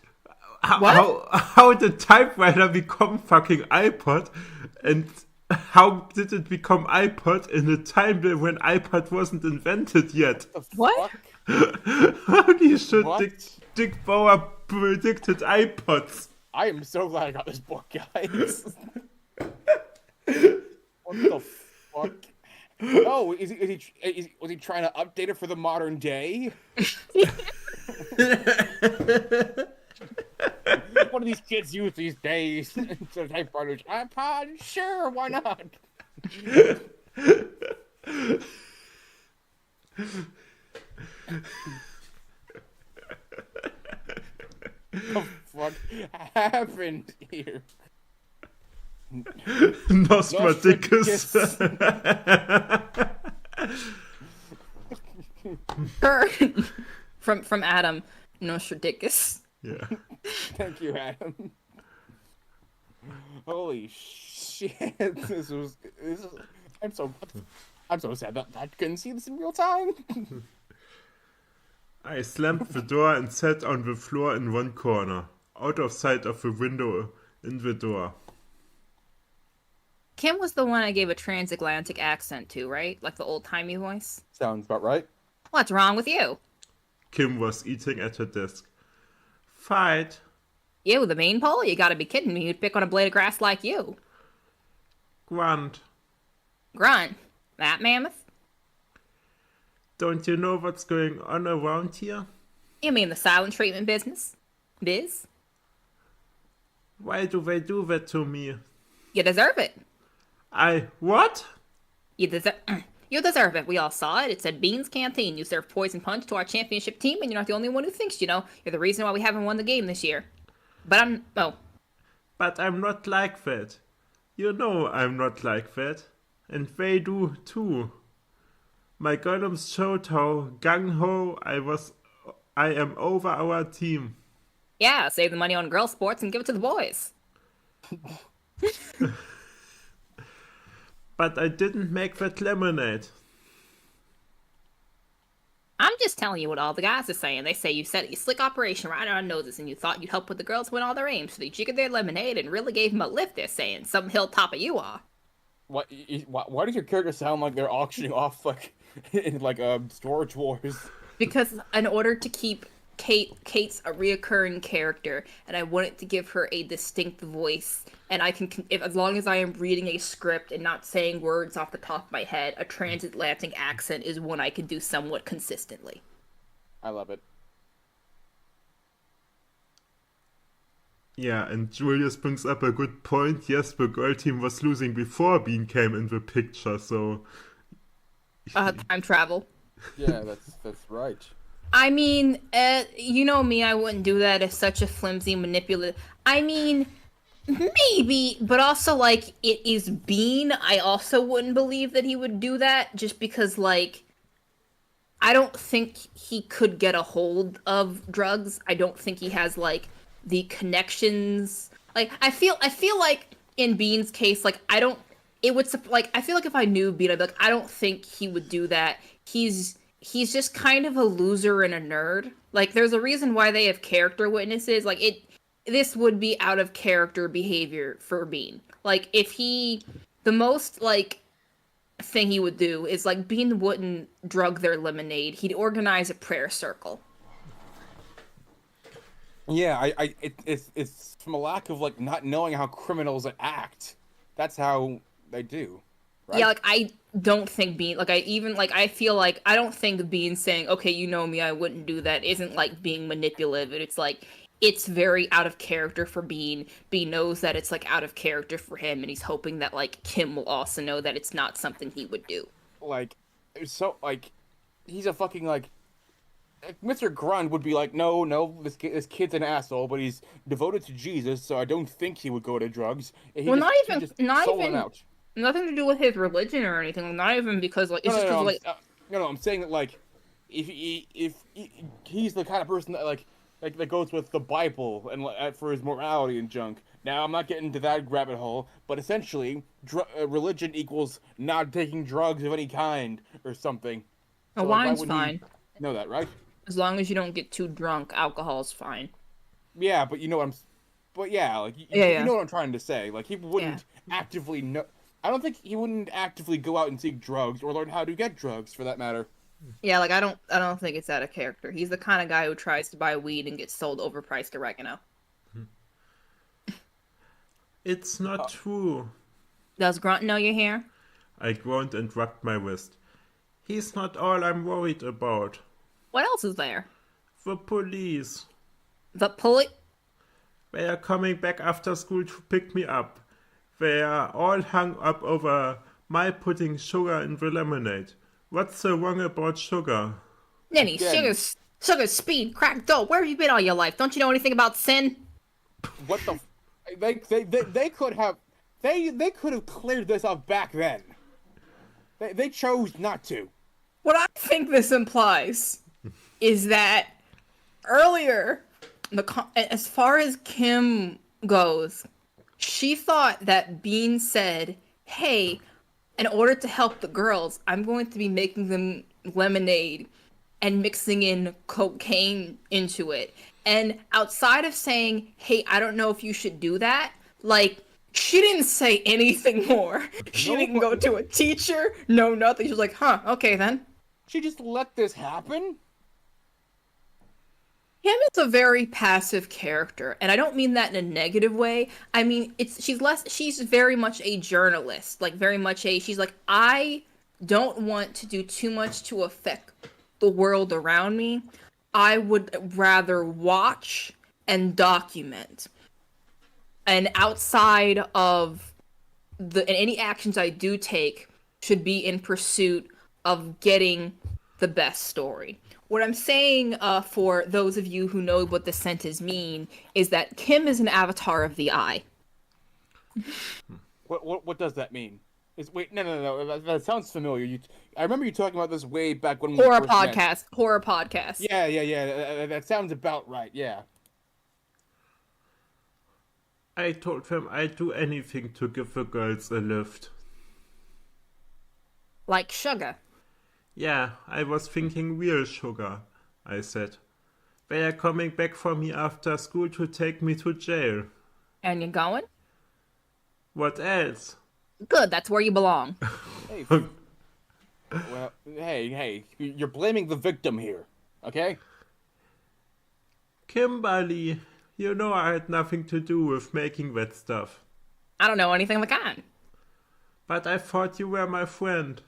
What? How did typewriter become fucking iPod? And how did it become iPod in a time when iPod wasn't invented yet? The What? fuck? Holy shit, What? Dick Bohrer predicted iPods. I am so glad I got this book, guys. What the fuck? Oh, was he trying to update it for the modern day? What do these kids use these days? So typewriters, iPod, sure, why not? What the fuck happened here? Nostradamus. from Adam, Nostradamus. Yeah. Thank you, Adam. Holy shit! I'm so sad that I couldn't see this in real time. I slammed the door and sat on the floor in one corner, out of sight of the window in the door. Kim was the one I gave a transatlantic accent to, right? Like the old-timey voice? Sounds about right. What's wrong with you? Kim was eating at her desk. Fight. You, the bean pole? You gotta be kidding me. You'd pick on a blade of grass like you. Grunt. Grunt. That mammoth? Don't you know what's going on around here? You mean the silent treatment business? Biz? Why do they do that to me? You deserve it. What? You deserve it. We all saw it. It said Bean's Canteen. You served poison punch to our championship team, and you're not the only one who thinks, you're the reason why we haven't won the game this year. But I'm not like that. You know I'm not like that. And they do too. My golems showed how gung-ho I am over our team. yeah, save the money on girl sports and give it to the boys. But I didn't make that lemonade. I'm just telling you what all the guys are saying. They say you set a slick operation right on our noses and you thought you'd help with the girls win all their aims, so they jiggered their lemonade and really gave them a lift, they're saying. Some hilltopper you are. Why does your character sound like they're auctioning off, like, in, like, Storage Wars? Because in order to keep Kate's a reoccurring character, and I wanted to give her a distinct voice, and I can, as long as I am reading a script and not saying words off the top of my head, a transatlantic accent is one I can do somewhat consistently. I love it. Yeah, and Julius brings up a good point. Yes, the girl team was losing before Bean came in the picture, so... Time travel. Yeah, that's right. I mean, you know me, I wouldn't do that as such a flimsy manipulative... I mean, maybe, but also, like, it is Bean. I also wouldn't believe that he would do that, just because, like, I don't think he could get a hold of drugs. I don't think he has, like, the connections. Like, I feel like in Bean's case, like, I feel like if I knew Bean, I'd be like, I don't think he would do that. He's just kind of a loser and a nerd. Like, there's a reason why they have character witnesses. Like, this would be out of character behavior for Bean. Like, the most, like, thing he would do is, like, Bean wouldn't drug their lemonade. He'd organize a prayer circle. Yeah, it's from a lack of, like, not knowing how criminals act. That's how they do. Right? Yeah, like, I don't think Bean, like, I feel like, I don't think Bean saying, okay, you know me, I wouldn't do that, isn't, like, being manipulative. It's, like, it's very out of character for Bean. Bean knows that it's, like, out of character for him, and he's hoping that, like, Kim will also know that it's not something he would do. Like, so, like, he's a fucking, like, Mr. Grunt would be like, no, this kid's an asshole, but he's devoted to Jesus, so I don't think he would go to drugs. Nothing to do with his religion or anything. Not even because, like, it's I'm saying that, like, if he's the kind of person that that goes with the Bible and for his morality and junk. Now, I'm not getting into that rabbit hole, but essentially, religion equals not taking drugs of any kind or something. So, wine's fine. Know that, right? As long as you don't get too drunk, alcohol's fine. Yeah, but you know what like you know what I'm trying to say. Like he wouldn't actively know. I don't think he wouldn't actively go out and seek drugs or learn how to get drugs, for that matter. Yeah, like I don't think it's out of character. He's the kind of guy who tries to buy weed and gets sold overpriced oregano. It's not true. Does Grunt know you're here? I groaned and rubbed my wrist. He's not all I'm worried about. What else is there? The police. The police? They are coming back after school to pick me up. They are all hung up over my putting sugar in the lemonade. What's so wrong about sugar? Nenny, Again. sugar, speed, crack, dope. Where have you been all your life? Don't you know anything about sin? What the? They could have cleared this up back then. They chose not to. What I think this implies is that earlier, as far as Kim goes, she thought that Bean said, "Hey, in order to help the girls, I'm going to be making them lemonade and mixing in cocaine into it." And outside of saying, "Hey, I don't know if you should do that," like, she didn't say anything more. She didn't go to a teacher, no nothing. She was like, "Huh, okay then." She just let this happen? Kim is a very passive character, and I don't mean that in a negative way. I mean, she's very much a journalist, like she's like, I don't want to do too much to affect the world around me. I would rather watch and document. And outside of and any actions I do take should be in pursuit of getting the best story. What I'm saying, for those of you who know what the sentences mean, is that Kim is an avatar of the eye. What does that mean? No. That sounds familiar. I remember you talking about this way back when we Horror first met. podcast. Yeah. That sounds about right. Yeah. I told them I'd do anything to give the girls a lift. Like sugar. Yeah, I was thinking real sugar, I said. They are coming back for me after school to take me to jail. And you're going? What else? Good, that's where you belong. Hey. Well, hey, you're blaming the victim here, okay? Kimberly, you know I had nothing to do with making that stuff. I don't know anything of the kind. But I thought you were my friend.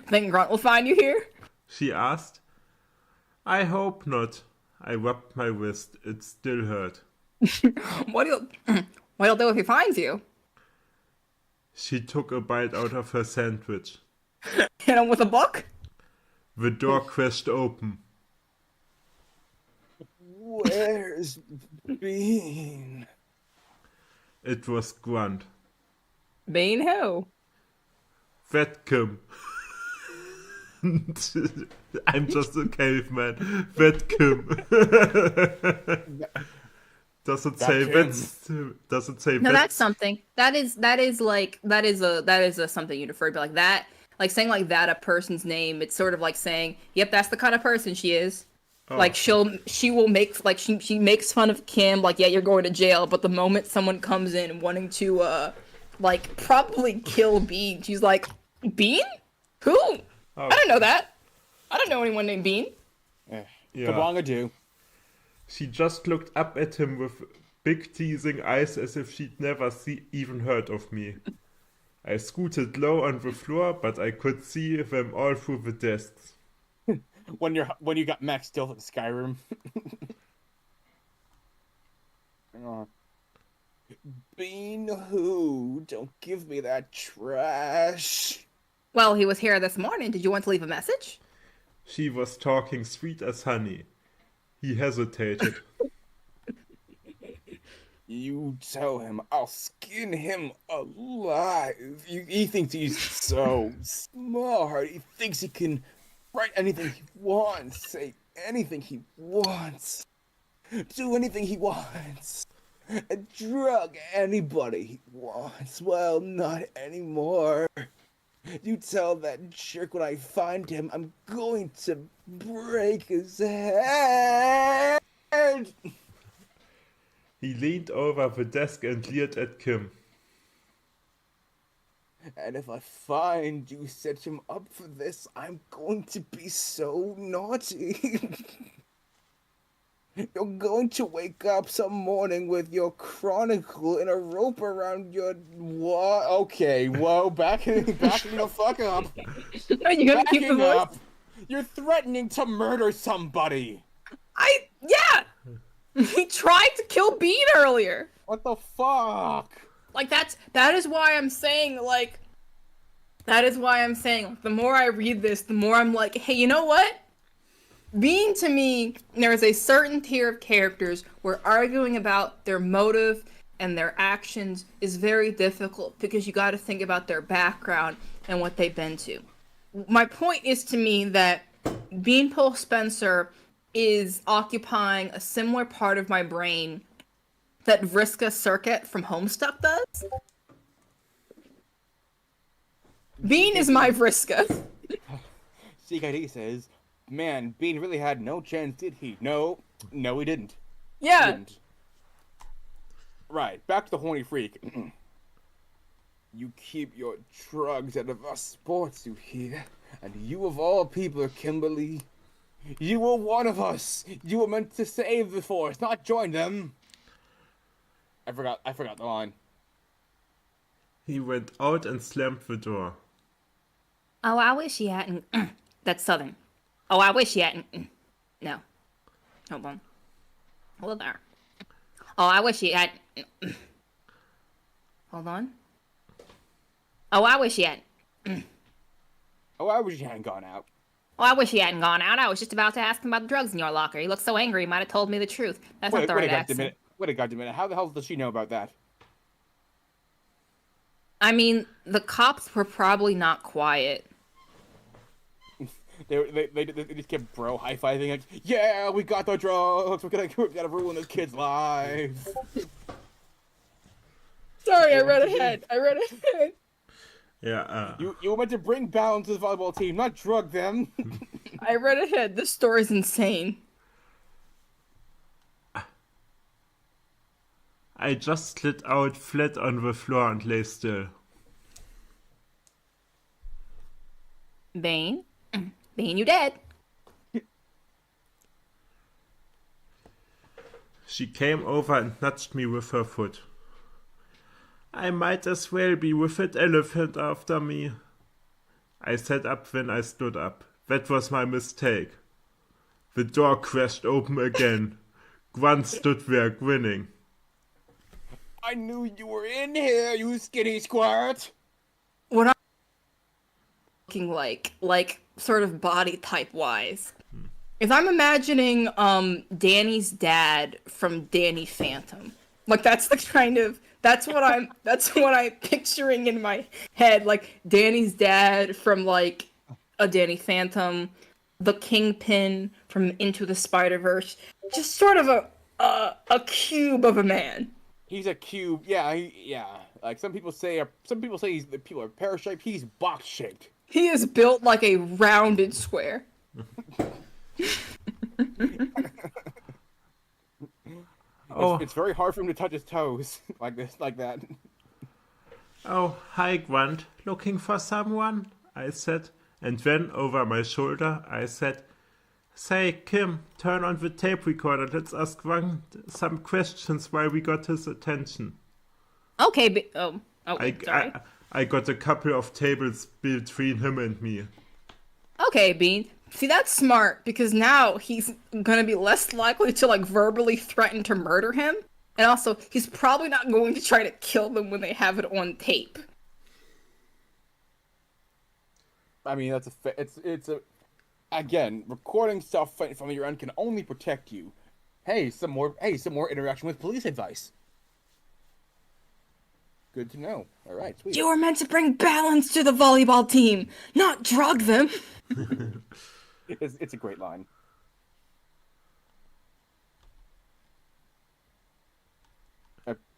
Think Grunt will find you here? She asked. I hope not. I rubbed my wrist. It still hurt. What'll do if he finds you? She took a bite out of her sandwich. Hit him with a book? The door crashed open. Where's Bean? It was Grunt. Bean who? That Kim. I'm just a caveman. That Kim. Doesn't say that's. Doesn't say. No, that's something. That is a something you'd refer to like that. Like saying like that a person's name. It's sort of like saying, "Yep, that's the kind of person she is." Oh. Like she will make like she makes fun of Kim. Like, yeah, you're going to jail. But the moment someone comes in wanting to like probably kill Bean, she's like, "Bean? Who? Oh. I don't know that. I don't know anyone named Bean." Yeah. Kabonga do. She just looked up at him with big teasing eyes as if she'd never even heard of me. I scooted low on the floor, but I could see them all through the desks. When you got Max Steel at Skyrim. Bean who? Don't give me that trash. Well, he was here this morning. Did you want to leave a message? She was talking sweet as honey. He hesitated. You tell him I'll skin him alive. He thinks he's so smart. He thinks he can write anything he wants, say anything he wants, do anything he wants, and drug anybody he wants. Well, not anymore. You tell that jerk when I find him, I'm going to break his head. He leaned over the desk and leered at Kim. And if I find you set him up for this, I'm going to be so naughty. You're going to wake up some morning with your chronicle in a rope around your... What? Okay, whoa, backing the fuck up. Are you gonna keep the Backing voice? up. You're threatening to murder somebody. Yeah! He tried to kill Bean earlier! What the fuck? Like, that is why I'm saying, the more I read this, the more I'm like, hey, you know what? Being, to me, there's a certain tier of characters where arguing about their motive and their actions is very difficult because you gotta think about their background and what they've been to. My point is to me that Beanpole Spencer is occupying a similar part of my brain that Vriska Circuit from Homestuck does. Bean is my Vriska. CKD says, man, Bean really had no chance, did he? No, he didn't. Yeah. He didn't. Right, back to the horny freak. You keep your drugs out of our sports, you hear? And you of all people, Kimberly, you were one of us. You were meant to save the force, not join them. I forgot the line. He went out and slammed the door. Oh, I wish he hadn't. That's Southern. Oh, I wish he hadn't. No. Hold on. Hold there. Oh, I wish he hadn't. Hold on. Oh, I wish he hadn't. Oh, I wish you hadn't gone out. Oh, I wish he hadn't gone out. I was just about to ask him about the drugs in your locker. He looked so angry, he might have told me the truth. That's not the right accent. Wait a goddamn minute. How the hell does she know about that? I mean, the cops were probably not quiet. They just kept bro high-fiving like, yeah, we got the drugs. We gotta ruin this kid's life. Sorry, I read ahead. Yeah, You were meant to bring balance to the volleyball team, not drug them. I read ahead. This story's insane. I just slid out flat on the floor and lay still. Bane? Bane, you dead. She came over and nudged me with her foot. I might as well be with that elephant after me. I sat up when I stood up. That was my mistake. The door crashed open again. Gwen stood there grinning. I knew you were in here, you skinny squirt. What I'm looking like sort of body type wise. If I'm imagining Danny's dad from Danny Phantom. Like that's what I'm picturing in my head. Like Danny's dad from like a Danny Phantom, the Kingpin from Into the Spider-Verse. Just sort of a cube of a man. He's a cube. Yeah, yeah. Like some people say people are pear-shaped. He's box-shaped. He is built like a rounded square. It's very hard for him to touch his toes like that. Oh, hi, Grunt. Looking for someone? I said. And then, over my shoulder, I said, say, Kim, turn on the tape recorder. Let's ask Grunt some questions while we got his attention. Okay, sorry. I got a couple of tables between him and me. Okay, Bean. See, that's smart, because now he's gonna be less likely to, like, verbally threaten to murder him. And also, he's probably not going to try to kill them when they have it on tape. I mean, again, recording stuff from your end can only protect you. Hey, some more interaction with police advice. Good to know. All right, sweet. You were meant to bring balance to the volleyball team, not drug them. It's a great line.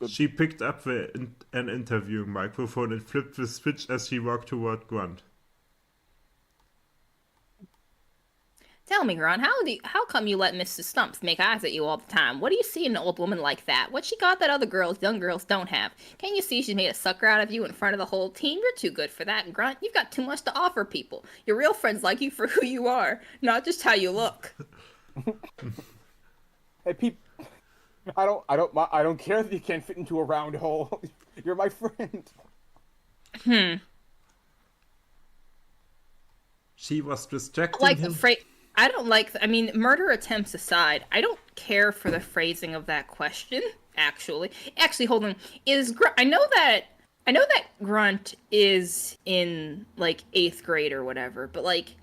She picked up an interviewing microphone and flipped the switch as she walked toward Grunt. Tell me, Ron, how come you let Mrs. Stumps make eyes at you all the time? What do you see in an old woman like that? What she got that other young girls don't have? Can't you see she's made a sucker out of you in front of the whole team? You're too good for that, Grunt. You've got too much to offer people. Your real friends like you for who you are, not just how you look. Hey, I don't care that you can't fit into a round hole. You're my friend. She was distracting him. I don't like. I mean, murder attempts aside, I don't care for the phrasing of that question. Actually, hold on. I know that Grunt is in like 8th grade or whatever, but like,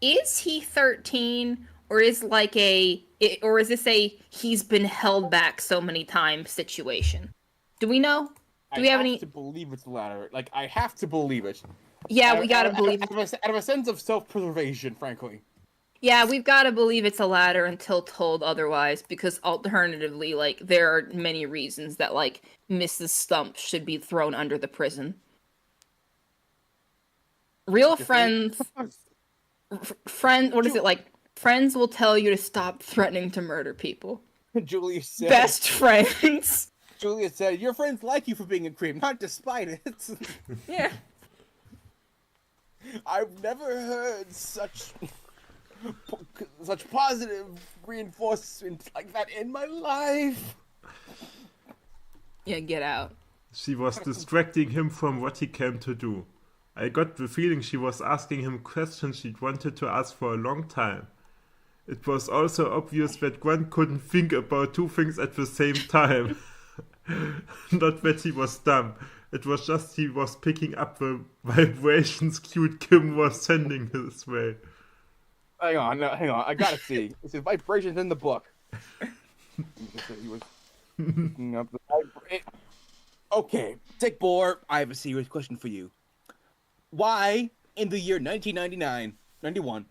is he 13 or is this a he's been held back so many times situation? Do we know? Do we have any? I have to believe it's the latter. Like, I have to believe it. Yeah, we gotta believe it. Out of a sense of self-preservation, frankly. Yeah, we've got to believe it's a ladder until told otherwise, because alternatively, like, there are many reasons that, like, Mrs. Stump should be thrown under the prison. Real friends, what is it, like, friends will tell you to stop threatening to murder people. Julia said. Best friends. Julia said, your friends like you for being a creep, not despite it. Yeah. I've never heard such positive reinforcement like that in my life. Yeah, get out. She was distracting him from what he came to do. I got the feeling she was asking him questions she'd wanted to ask for a long time. It was also obvious that Gwen couldn't think about two things at the same time. Not that he was dumb. It was just he was picking up the vibrations cute Kim was sending his way. Hang on. I gotta see. It says vibrations in the book. He was picking up the Okay, Dick Bohrer, I have a serious question for you. Why, in the year 1991,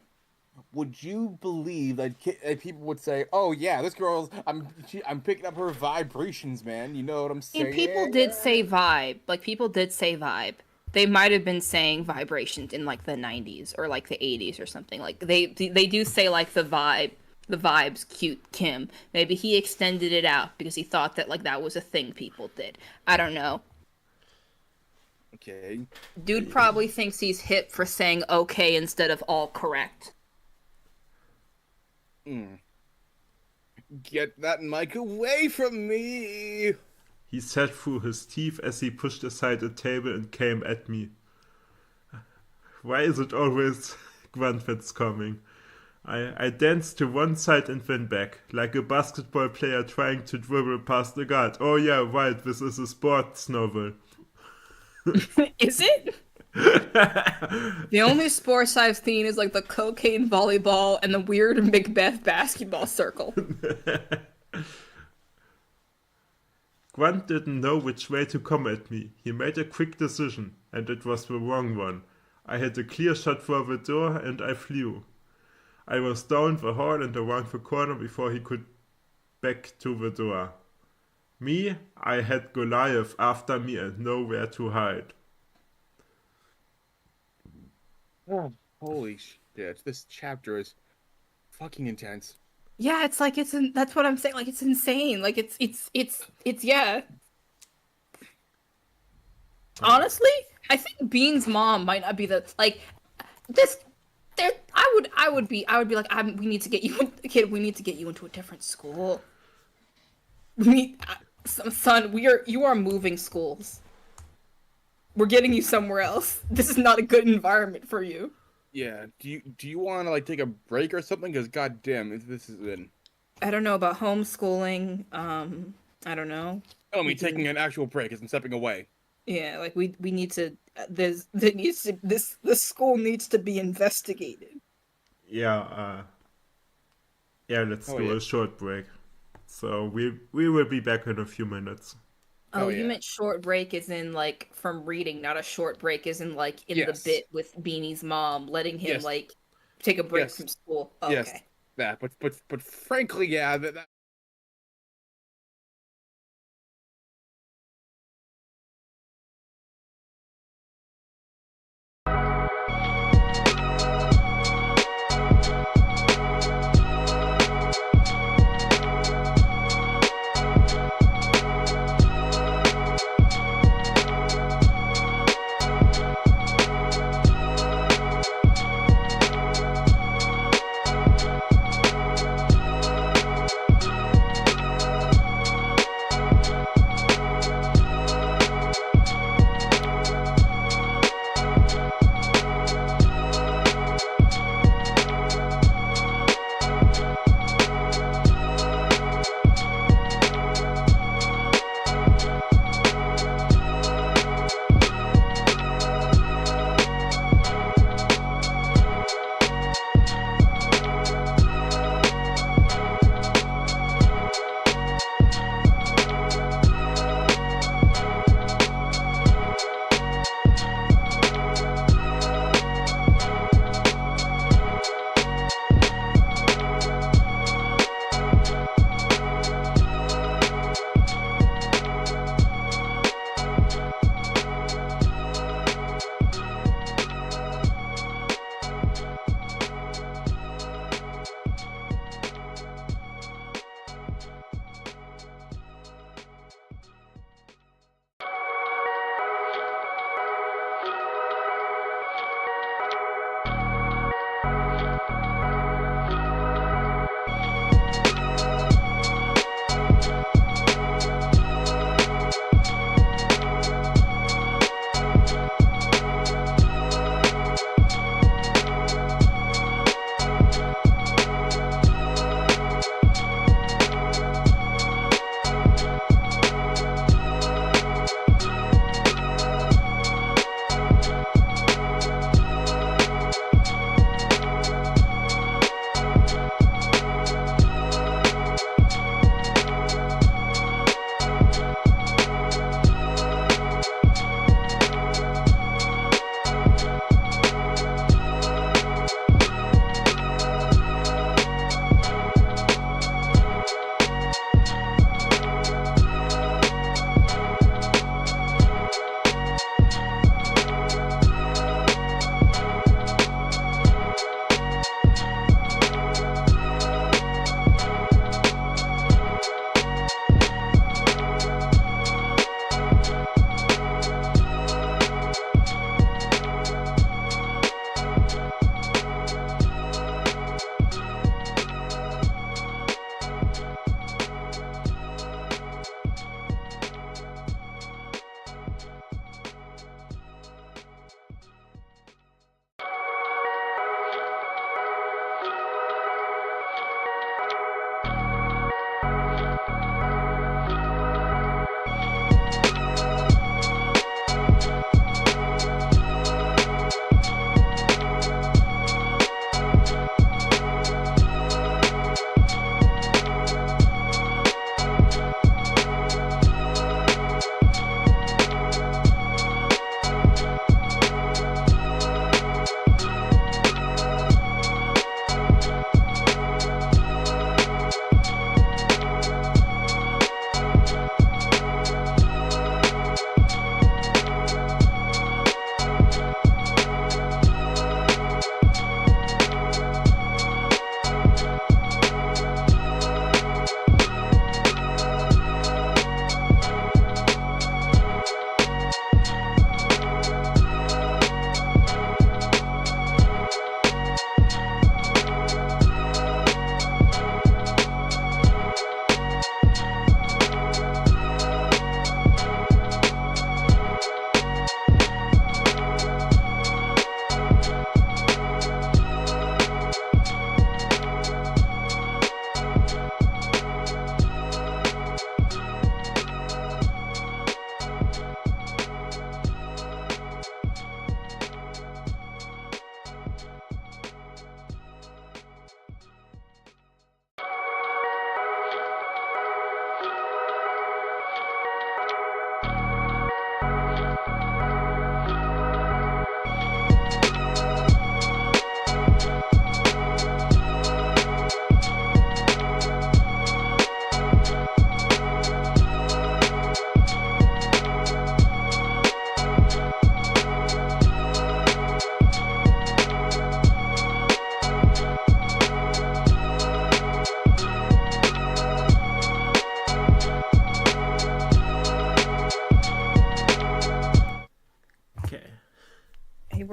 would you believe that people would say, "Oh yeah, this girl's I'm picking up her vibrations, man." You know what I'm saying? And people did say vibe. Like, people did say vibe. They might have been saying vibrations in like the 90s or like the 80s or something. Like they do say like the vibes cute Kim. Maybe he extended it out because he thought that like that was a thing people did. I don't know. Okay. Dude probably thinks he's hip for saying okay instead of all correct. Get that mic away from me! He said through his teeth as he pushed aside a table and came at me. Why is it always Grunt that's coming? I danced to one side and then back, like a basketball player trying to dribble past the guard. Oh yeah, right, this is a sports novel. Is it? The only sports I've seen is like the cocaine volleyball and the weird Macbeth basketball circle. Grunt didn't know which way to come at me. He made a quick decision, and it was the wrong one. I had a clear shot for the door, and I flew. I was down the hall and around the corner before he could back to the door. Me, I had Goliath after me and nowhere to hide. Oh, holy shit! This chapter is fucking intense. Yeah, it's like that's what I'm saying. Like, it's insane. Like, it's yeah. Honestly, I think Bean's mom might not be the like this. There, I would be like, we need to get you, kid. We need to get you into a different school. We need, son. You are moving schools. We're getting you somewhere else. This is not a good environment for you. Yeah. Do you want to like take a break or something? Because goddamn, this is in. I don't know about homeschooling. I don't know. Oh, me taking an actual break isn't stepping away. Yeah, like we need to. This school needs to be investigated. Yeah. Let's do a short break. So we will be back in a few minutes. Oh, yeah. You meant short break is in like from reading, not a short break is in like in the bit with Beanie's mom, letting him like take a break from school. Oh, yes, okay. That, but frankly, yeah, that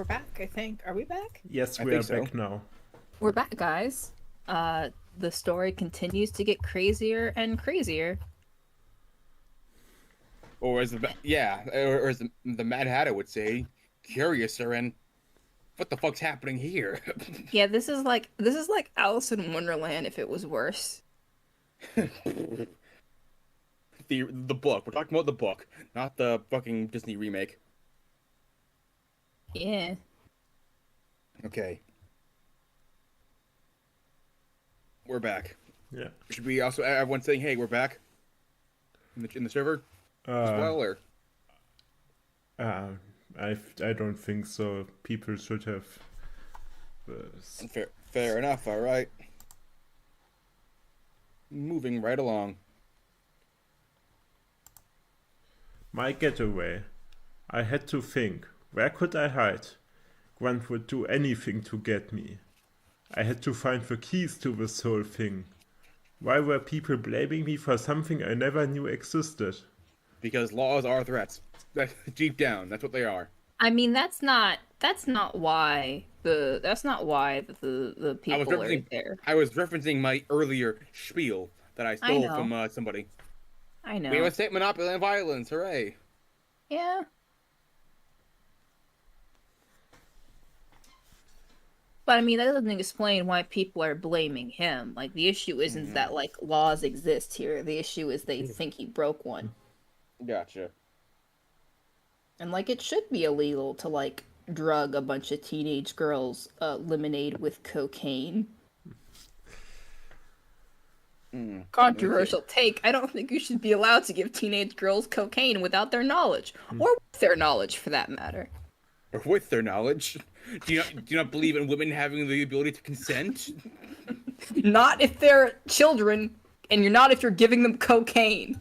we're back, I think. Are we back? Yes, I we are think so. back now. We're back, guys. The story continues to get crazier and crazier. Or as the Mad Hatter would say, curiouser and what the fuck's happening here? Yeah, this is like Alice in Wonderland if it was worse. the book. We're talking about the book, not the fucking Disney remake. Yeah. Okay. We're back. Yeah. Should we also everyone saying, "Hey, we're back" in the server as well, or? I don't think so. People should have. Fair enough. All right. Moving right along. My getaway. I had to think. Where could I hide? Grant would do anything to get me. I had to find the keys to this whole thing. Why were people blaming me for something I never knew existed? Because laws are threats. Deep down, that's what they are. I mean, that's not why the people are there. I was referencing my earlier spiel that I stole know. from somebody. I know. We have a state monopoly on violence. Hooray! Yeah. But I mean, that doesn't explain why people are blaming him. Like, the issue isn't that, like, laws exist here. The issue is they think he broke one. Gotcha. And, like, it should be illegal to, like, drug a bunch of teenage girls lemonade with cocaine. Controversial take. I don't think you should be allowed to give teenage girls cocaine without their knowledge. Or with their knowledge, for that matter. Or with their knowledge. Do you not believe in women having the ability to consent? Not if they're children, and you're not if you're giving them cocaine.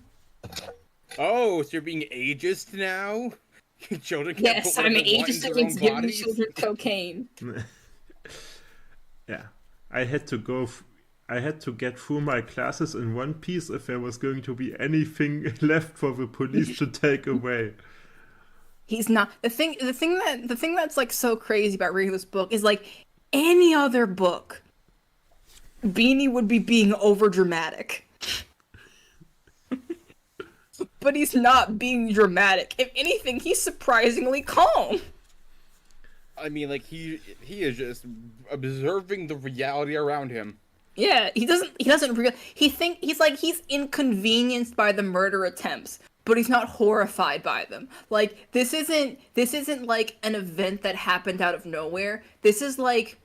Oh, so you're being ageist now? Children can't Yes, put I'm whatever they want ageist into their against own giving bodies? children cocaine. Yeah. I had to get through my classes in one piece if there was going to be anything left for the police to take away. He's not the thing that's like so crazy about reading this book is like any other book, Beanie would be being over dramatic. But he's not being dramatic. If anything, he's surprisingly calm. I mean, like, he is just observing the reality around him. Yeah, he's inconvenienced by the murder attempts, but he's not horrified by them. Like, this isn't like an event that happened out of nowhere. This is like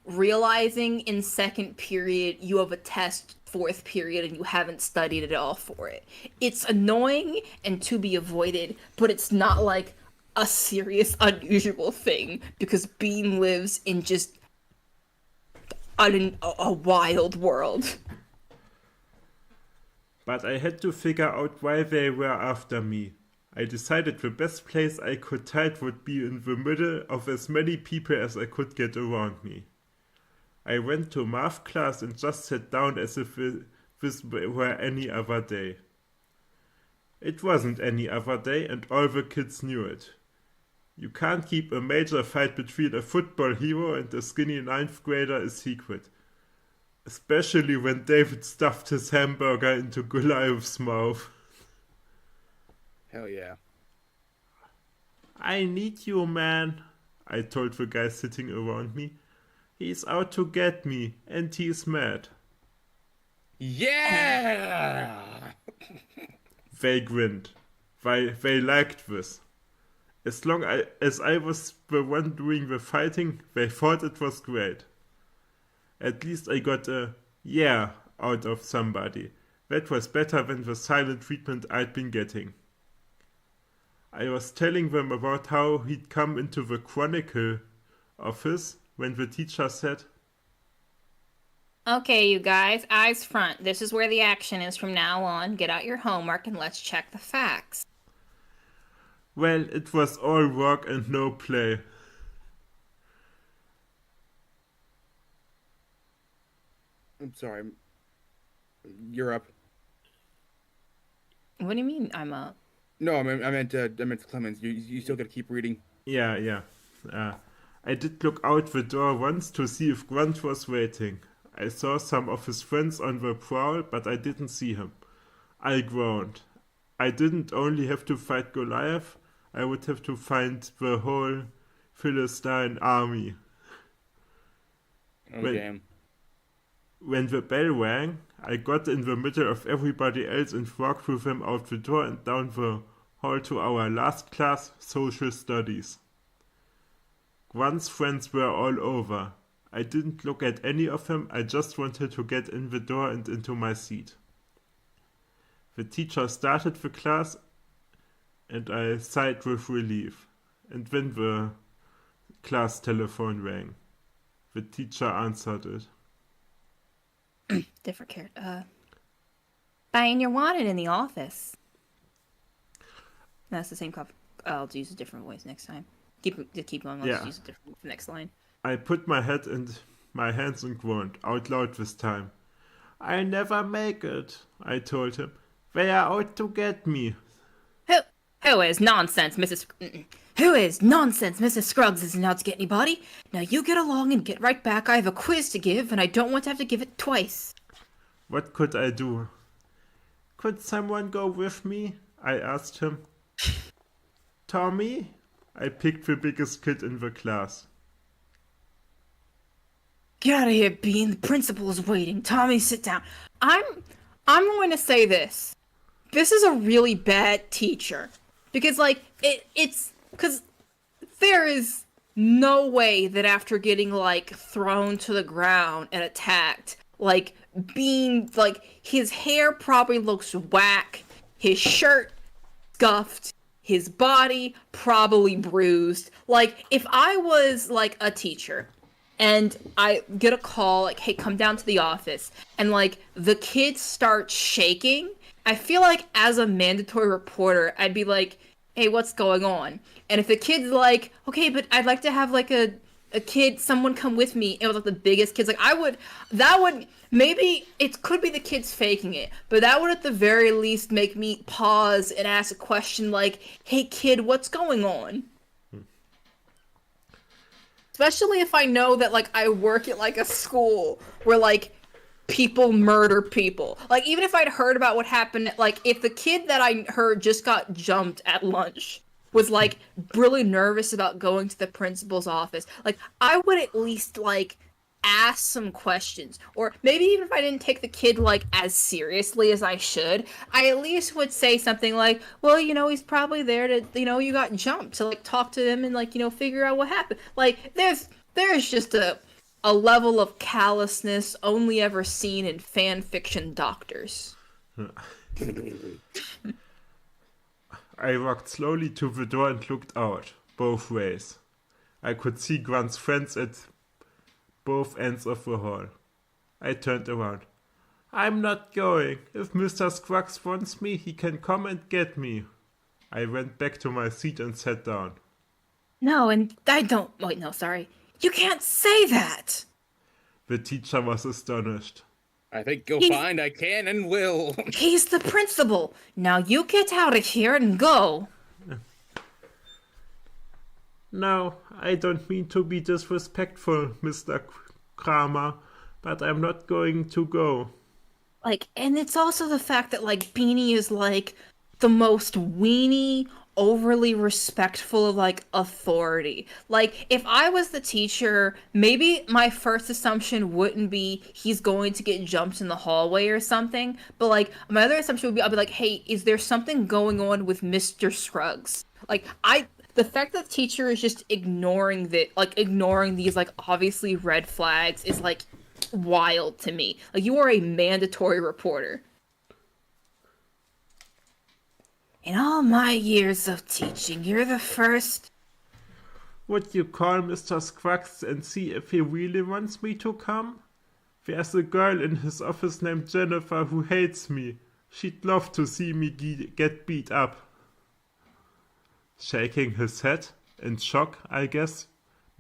realizing in second period you have a test fourth period and you haven't studied at all for it. It's annoying and to be avoided, but it's not like a serious, unusual thing because Bean lives in just a wild world. But I had to figure out why they were after me. I decided the best place I could hide would be in the middle of as many people as I could get around me. I went to math class and just sat down as if this were any other day. It wasn't any other day, and all the kids knew it. You can't keep a major fight between a football hero and a skinny 9th grader a secret. Especially when David stuffed his hamburger into Goliath's mouth. Hell yeah. I need you, man, I told the guy sitting around me. He's out to get me, and he's mad. Yeah! They grinned. They liked this. As long as I was the one doing the fighting, they thought it was great. At least I got a yeah out of somebody. That was better than the silent treatment I'd been getting. I was telling them about how he'd come into the Chronicle office when the teacher said, Okay, you guys, eyes front. This is where the action is from now on. Get out your homework and let's check the facts. well, it was all work and no play. I'm sorry. You're up. What do you mean I'm up? No, I meant Clemens. You still gotta keep reading. Yeah. I did look out the door once to see if Grant was waiting. I saw some of his friends on the prowl, but I didn't see him. I groaned. I didn't only have to fight Goliath, I would have to find the whole Philistine army. Oh, When- damn. When the bell rang, I got in the middle of everybody else and walked with them out the door and down the hall to our last class, social studies. Grant's friends were all over. I didn't look at any of them, I just wanted to get in the door and into my seat. The teacher started the class and I sighed with relief. And then the class telephone rang. The teacher answered it. Different character. Diane, you're wanted in the office. That's the same cup. I'll use a different voice next time. Keep going. I'll Yeah. just use a different next line. I put my head in my hands and groaned, out loud this time. I'll never make it, I told him. They are out to get me. Who is nonsense, Mrs. Who is nonsense, Mrs. Scruggs isn't out to get anybody. Now you get along and get right back. I have a quiz to give, and I don't want to have to give it twice. What could I do? Could someone go with me? I asked him. Tommy? I picked the biggest kid in the class. Get out of here, Bean. The principal is waiting. Tommy, sit down. I'm going to say this. This is a really bad teacher. Because, like, it's... Because there is no way that after getting, like, thrown to the ground and attacked, like, Bean, like, his hair probably looks whack, his shirt scuffed, his body probably bruised. Like, if I was, like, a teacher... and I get a call, like, hey, come down to the office, and, like, the kids start shaking, I feel like, as a mandatory reporter, I'd be like, hey, what's going on? And if the kid's like, okay, but I'd like to have, like, a kid, someone come with me, it was, like, the biggest kids, like, maybe it could be the kids faking it, but that would at the very least make me pause and ask a question like, hey, kid, what's going on? Especially if I know that, like, I work at, like, a school where, like, people murder people. Like, even if I'd heard about what happened, like, if the kid that I heard just got jumped at lunch was, like, really nervous about going to the principal's office, like, I would at least, like, ask some questions. Or maybe even if I didn't take the kid, like, as seriously as I should, I at least would say something like, well, you know, he's probably there to, you know, you got jumped, to, like, talk to them and, like, you know, figure out what happened. Like, there's just a level of callousness only ever seen in fan fiction doctors. I walked slowly to the door and looked out, both ways. I could see Grant's friends at both ends of the hall. I turned around. I'm not going. If Mr. Scruggs wants me, he can come and get me. I went back to my seat and sat down. No, and I don't... Wait, no, sorry. You can't say that! The teacher was astonished. I think you'll He's- find I can and will. He's the principal! Now you get out of here and go! No, I don't mean to be disrespectful, Mr. Kramer, but I'm not going to go. Like, and it's also the fact that, like, Beanie is, like, the most weenie, overly respectful of, like, authority. Like, if I was the teacher, maybe my first assumption wouldn't be he's going to get jumped in the hallway or something, but, like, my other assumption would be, I'll be like, hey, is there something going on with Mr. Scruggs? Like, the fact that the teacher is just ignoring these, like, obviously red flags is, like, wild to me. Like, you are a mandatory reporter. In all my years of teaching, you're the first... Would you call Mr. Scruggs and see if he really wants me to come? There's a girl in his office named Jennifer who hates me. She'd love to see me get beat up. Shaking his head, in shock, I guess,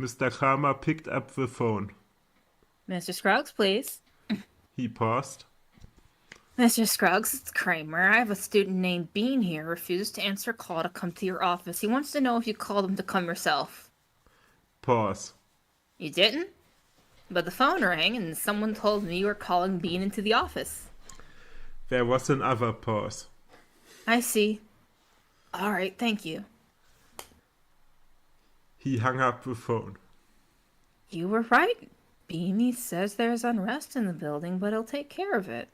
Mr. Kramer picked up the phone. Mr. Scruggs, please. He paused. Mr. Scruggs, it's Kramer. I have a student named Bean here, refuses to answer a call to come to your office. He wants to know if you called him to come yourself. Pause. You didn't? But the phone rang and someone told me you were calling Bean into the office. There was another pause. I see. All right, thank you. He hung up the phone. You were right. Beanie says there's unrest in the building, but he'll take care of it.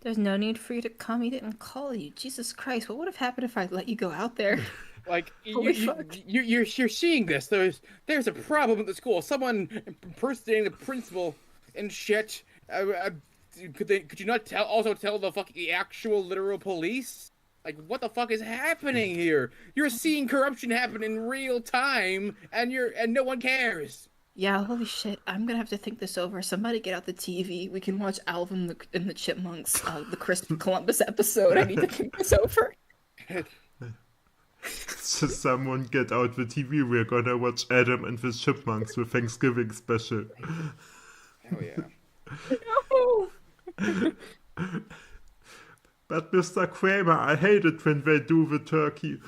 There's no need for you to come. He didn't call you. Jesus Christ, what would have happened if I let you go out there? Like Holy fuck. you're seeing this. There's a problem at the school. Someone impersonating the principal and shit. Could you not tell the actual literal police? Like, what the fuck is happening here? You're seeing corruption happen in real time, and no one cares. Yeah, holy shit. I'm gonna have to think this over. Somebody get out the TV. We can watch Alvin and the Chipmunks, the Chris Columbus episode. I need to think this over. So someone get out the TV. We're gonna watch Adam and the Chipmunks, the Thanksgiving special. Hell yeah. No! But Mr. Kramer, I hate it when they do the turkey.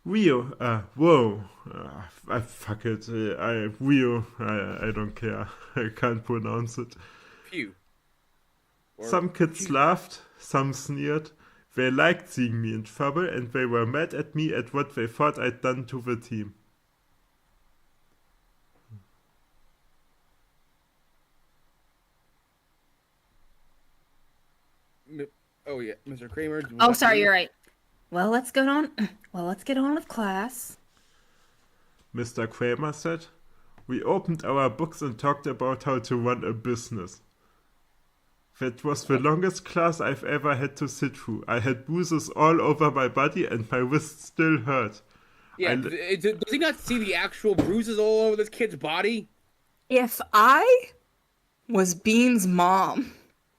Whoa. Fuck it. I don't care. I can't pronounce it. Phew. Some kids laughed, some sneered. They liked seeing me in trouble, and they were mad at me at what they thought I'd done to the team. Oh yeah, Mr. Kramer. Oh, sorry, you're right. Well, let's get on with class. Mr. Kramer said. We opened our books and talked about how to run a business. That was the longest class I've ever had to sit through. I had bruises all over my body and my wrists still hurt. Yeah, does he not see the actual bruises all over this kid's body? If I was Bean's mom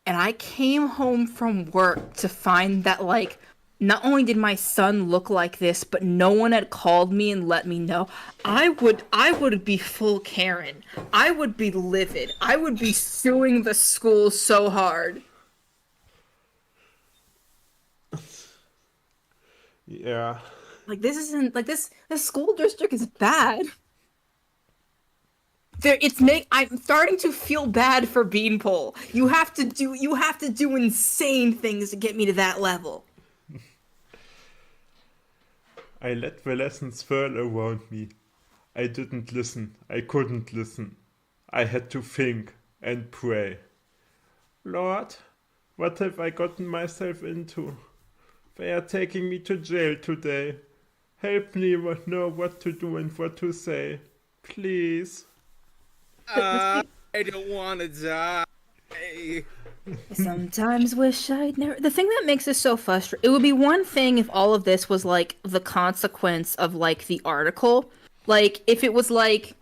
and I came home from work to find that, like, not only did my son look like this, but no one had called me and let me know, I would be full Karen. I would be livid. I would be suing the school so hard. Yeah. Like, this isn't, like, this school district is bad. I'm starting to feel bad for Beanpole. You have to do insane things to get me to that level. I let the lessons swirl around me. I didn't listen. I couldn't listen. I had to think and pray. Lord, what have I gotten myself into? They are taking me to jail today. Help me know what to do and what to say. Please. I don't want to die. Sometimes wish I'd never. The thing that makes this so frustrating, it would be one thing if all of this was like the consequence of like the article, like if it was like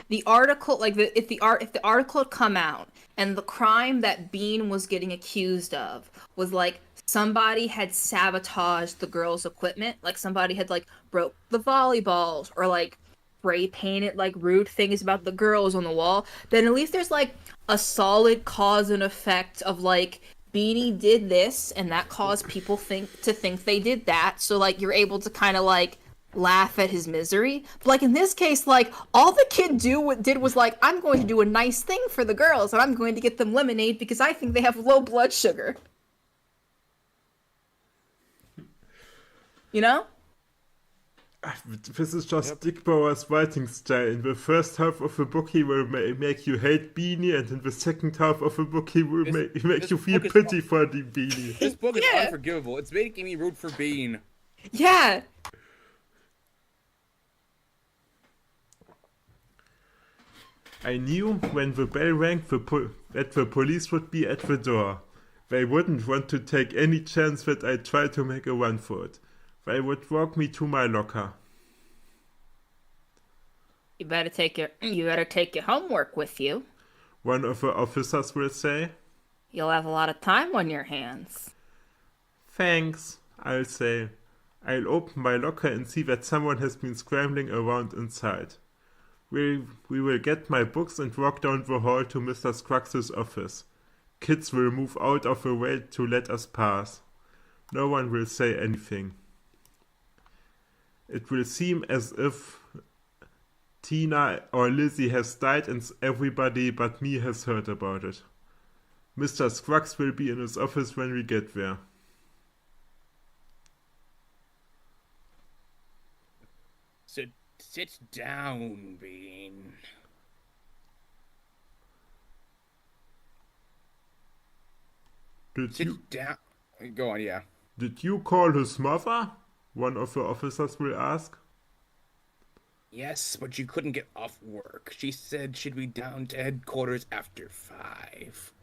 the article, like if the article had come out and the crime that Bean was getting accused of was like somebody had sabotaged the girls' equipment, like somebody had like broke the volleyballs or like spray painted like rude things about the girls on the wall, then at least there's like a solid cause and effect of like Beanie did this and that caused people think they did that, so like you're able to kind of like laugh at his misery. But like in this case, like all the kid did was like, I'm going to do a nice thing for the girls and I'm going to get them lemonade because I think they have low blood sugar, you know. This is just Dick Bohrer's writing style. In the first half of the book, he will make you hate Beanie, and in the second half of the book, he will make you feel pity for the Beanie. This book is unforgivable. It's making me root for Bean. Yeah. I knew when the bell rang that the police would be at the door. They wouldn't want to take any chance that I'd try to make a run for it. They would walk me to my locker. You better take your homework with you. One of the officers will say. You'll have a lot of time on your hands. Thanks, I'll say. I'll open my locker and see that someone has been scrambling around inside. We will get my books and walk down the hall to Mr. Scruggs's office. Kids will move out of the way to let us pass. No one will say anything. it will seem as if Tina or Lizzie has died and everybody but me has heard about it. Mr. Scruggs will be in his office when we get there. Sit down, Bean. Sit down. Go on, yeah. Did you call his mother? One of the officers will ask. Yes, but she couldn't get off work. She said she'd be down to headquarters after 5.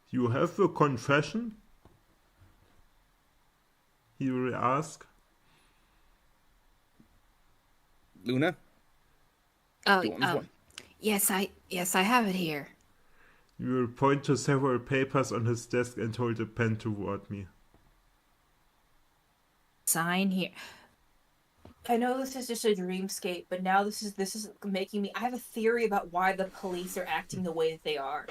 You have the confession? He will ask. Luna? Oh, Do you want this one? yes, I have it here. You will point to several papers on his desk and hold a pen toward me. Sign here. I know this is just a dreamscape, but now this is making me. I have a theory about why the police are acting the way that they are.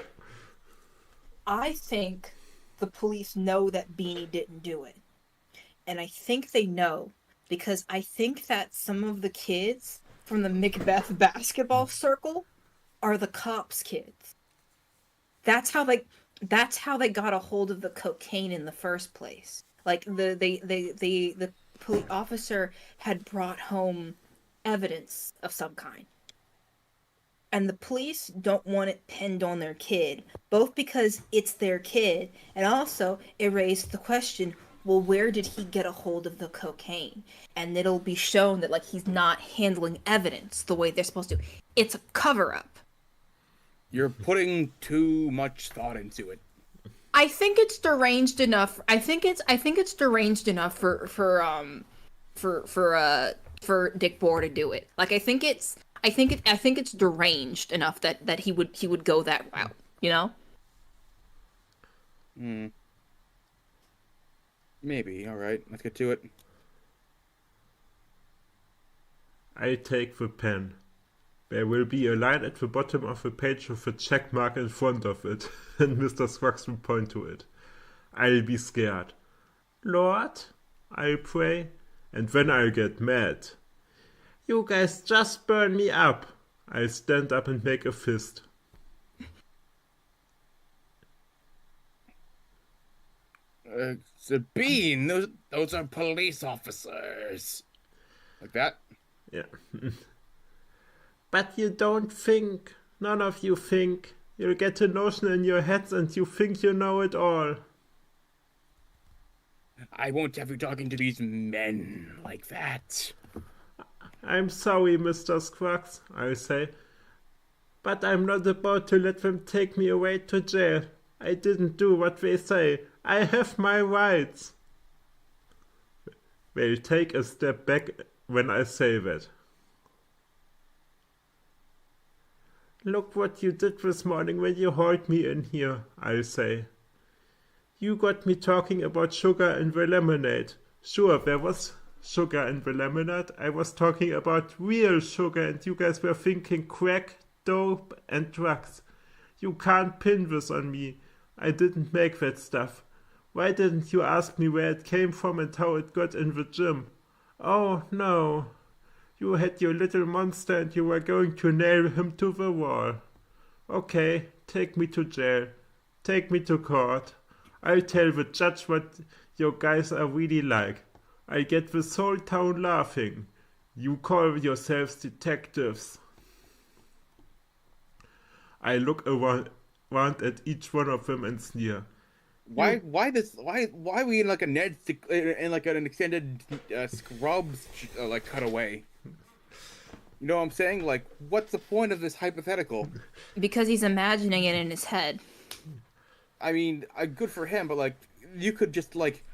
I think the police know that Beanie didn't do it, and I think they know because I think that some of the kids from the Macbeth basketball circle are the cops' kids. That's how they got a hold of the cocaine in the first place. Like the police officer had brought home evidence of some kind. And the police don't want it pinned on their kid, both because it's their kid, and also it raised the question, well, where did he get a hold of the cocaine? And it'll be shown that, like, he's not handling evidence the way they're supposed to. It's a cover-up. You're putting too much thought into it. I think it's deranged enough. I think it's deranged enough for Dick Bohrer to do it. Like I think it's deranged enough that he would go that route, you know? Maybe. All right. Let's get to it. I take the pen. There will be a line at the bottom of the page with a check mark in front of it, and Mr. Scruggs will point to it. I'll be scared. Lord, I'll pray, and then I'll get mad. You guys just burn me up. I'll stand up and make a fist. Sabine, those are police officers. Like that? Yeah. But you don't think. None of you think. You'll get a notion in your heads and you think you know it all. I won't have you talking to these men like that. I'm sorry, Mr. Scruggs, I'll say. But I'm not about to let them take me away to jail. I didn't do what they say. I have my rights. They'll take a step back when I say that. Look what you did this morning when you hauled me in here, I'll say. You got me talking about sugar in the lemonade. Sure, there was sugar in the lemonade. I was talking about real sugar and you guys were thinking crack, dope and drugs. You can't pin this on me. I didn't make that stuff. Why didn't you ask me where it came from and how it got in the gym? Oh, no. You had your little monster and you were going to nail him to the wall. Okay, take me to jail. Take me to court. I'll tell the judge what your guys are really like. I'll get this whole town laughing. You call yourselves detectives. I look around at each one of them and sneer. Why are we in like a in like an extended Scrubs like cutaway? You know what I'm saying? Like, what's the point of this hypothetical? Because he's imagining it in his head. I mean, good for him, but like, you could just like,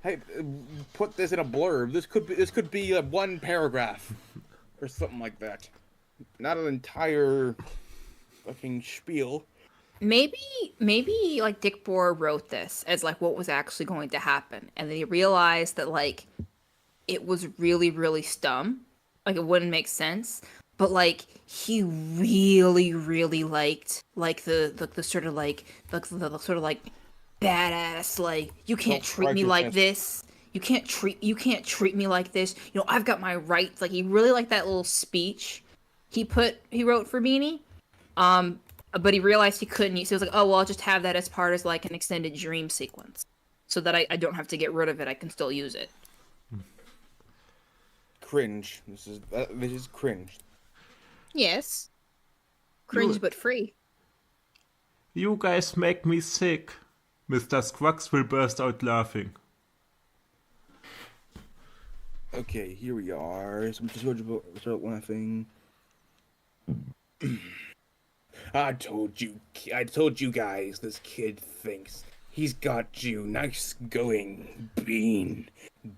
hey, put this in a blurb. This could be one paragraph, or something like that. Not an entire fucking spiel. Maybe like Dick Bohrer wrote this as like what was actually going to happen, and then he realized that like it was really, really dumb. Like it wouldn't make sense, but like he really, really liked like the sort of like the sort of like badass like you can't treat me like this. you can't treat me like this. You know, I've got my rights. Like, he really liked that little speech he wrote for Beanie. But he realized he couldn't. So he was like, oh, well, I'll just have that as part of like an extended dream sequence. So that I don't have to get rid of it. I can still use it. Cringe. This is cringe. Yes. Cringe, but free. You guys make me sick. Mr. Scruggs will burst out laughing. Okay, here we are. So I'm just going to start laughing. I told you guys, this kid thinks he's got you nice going, Bean.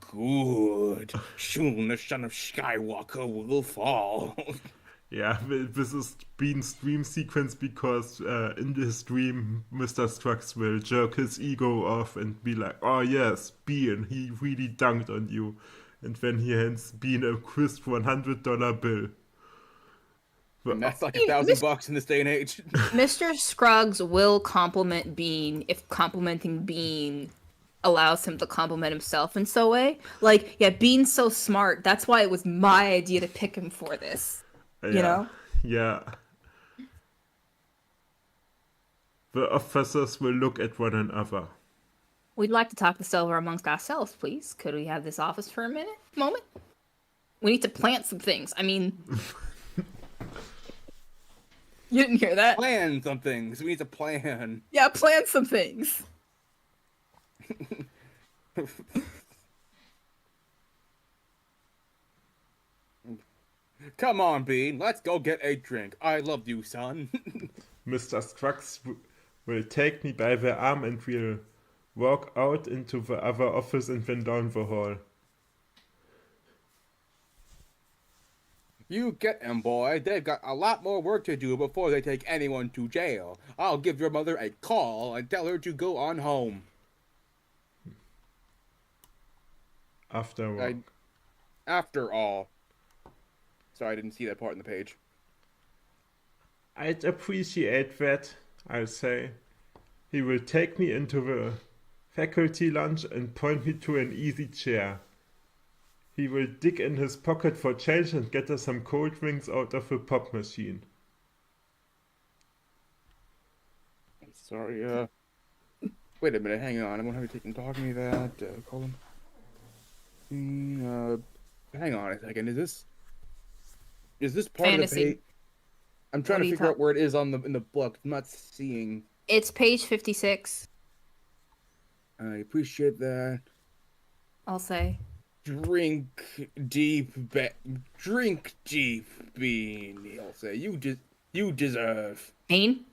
Good. Soon the son of Skywalker will fall. Yeah, this is Bean's dream sequence because in this dream, Mr. Scruggs will jerk his ego off and be like, oh yes, Bean, he really dunked on you. And then he hands Bean a crisp $100 bill. And that's like $1,000 in this day and age. Mr. Scruggs will compliment Bean if complimenting Bean allows him to compliment himself in some way. Like, yeah, Bean's so smart. That's why it was my idea to pick him for this. You know? Yeah. The officers will look at one another. We'd like to talk this over amongst ourselves, please. Could we have this office for a moment? We need to plant some things. I mean... You didn't hear that? Plan some things. We need to plan. Yeah, plan some things. Come on, Bean. Let's go get a drink. I love you, son. Mr. Scruggs will take me by the arm and we'll walk out into the other office and then down the hall. You get them, boy. They've got a lot more work to do before they take anyone to jail. I'll give your mother a call and tell her to go on home. After all. Sorry, I didn't see that part in the page. I'd appreciate that, I'll say. He will take me into the faculty lounge and point me to an easy chair. He will dig in his pocket for change and get us some cold drinks out of the pop machine. Sorry, wait a minute, hang on. I'm gonna have you talk to me that. Call him. Hang on a second. Is this part Fantasy. of the page? I'm trying to figure out where it is in the book. I'm not seeing. It's page 56. I appreciate that. I'll say. Drink deep, Bean. He'll say, you deserve. Bean?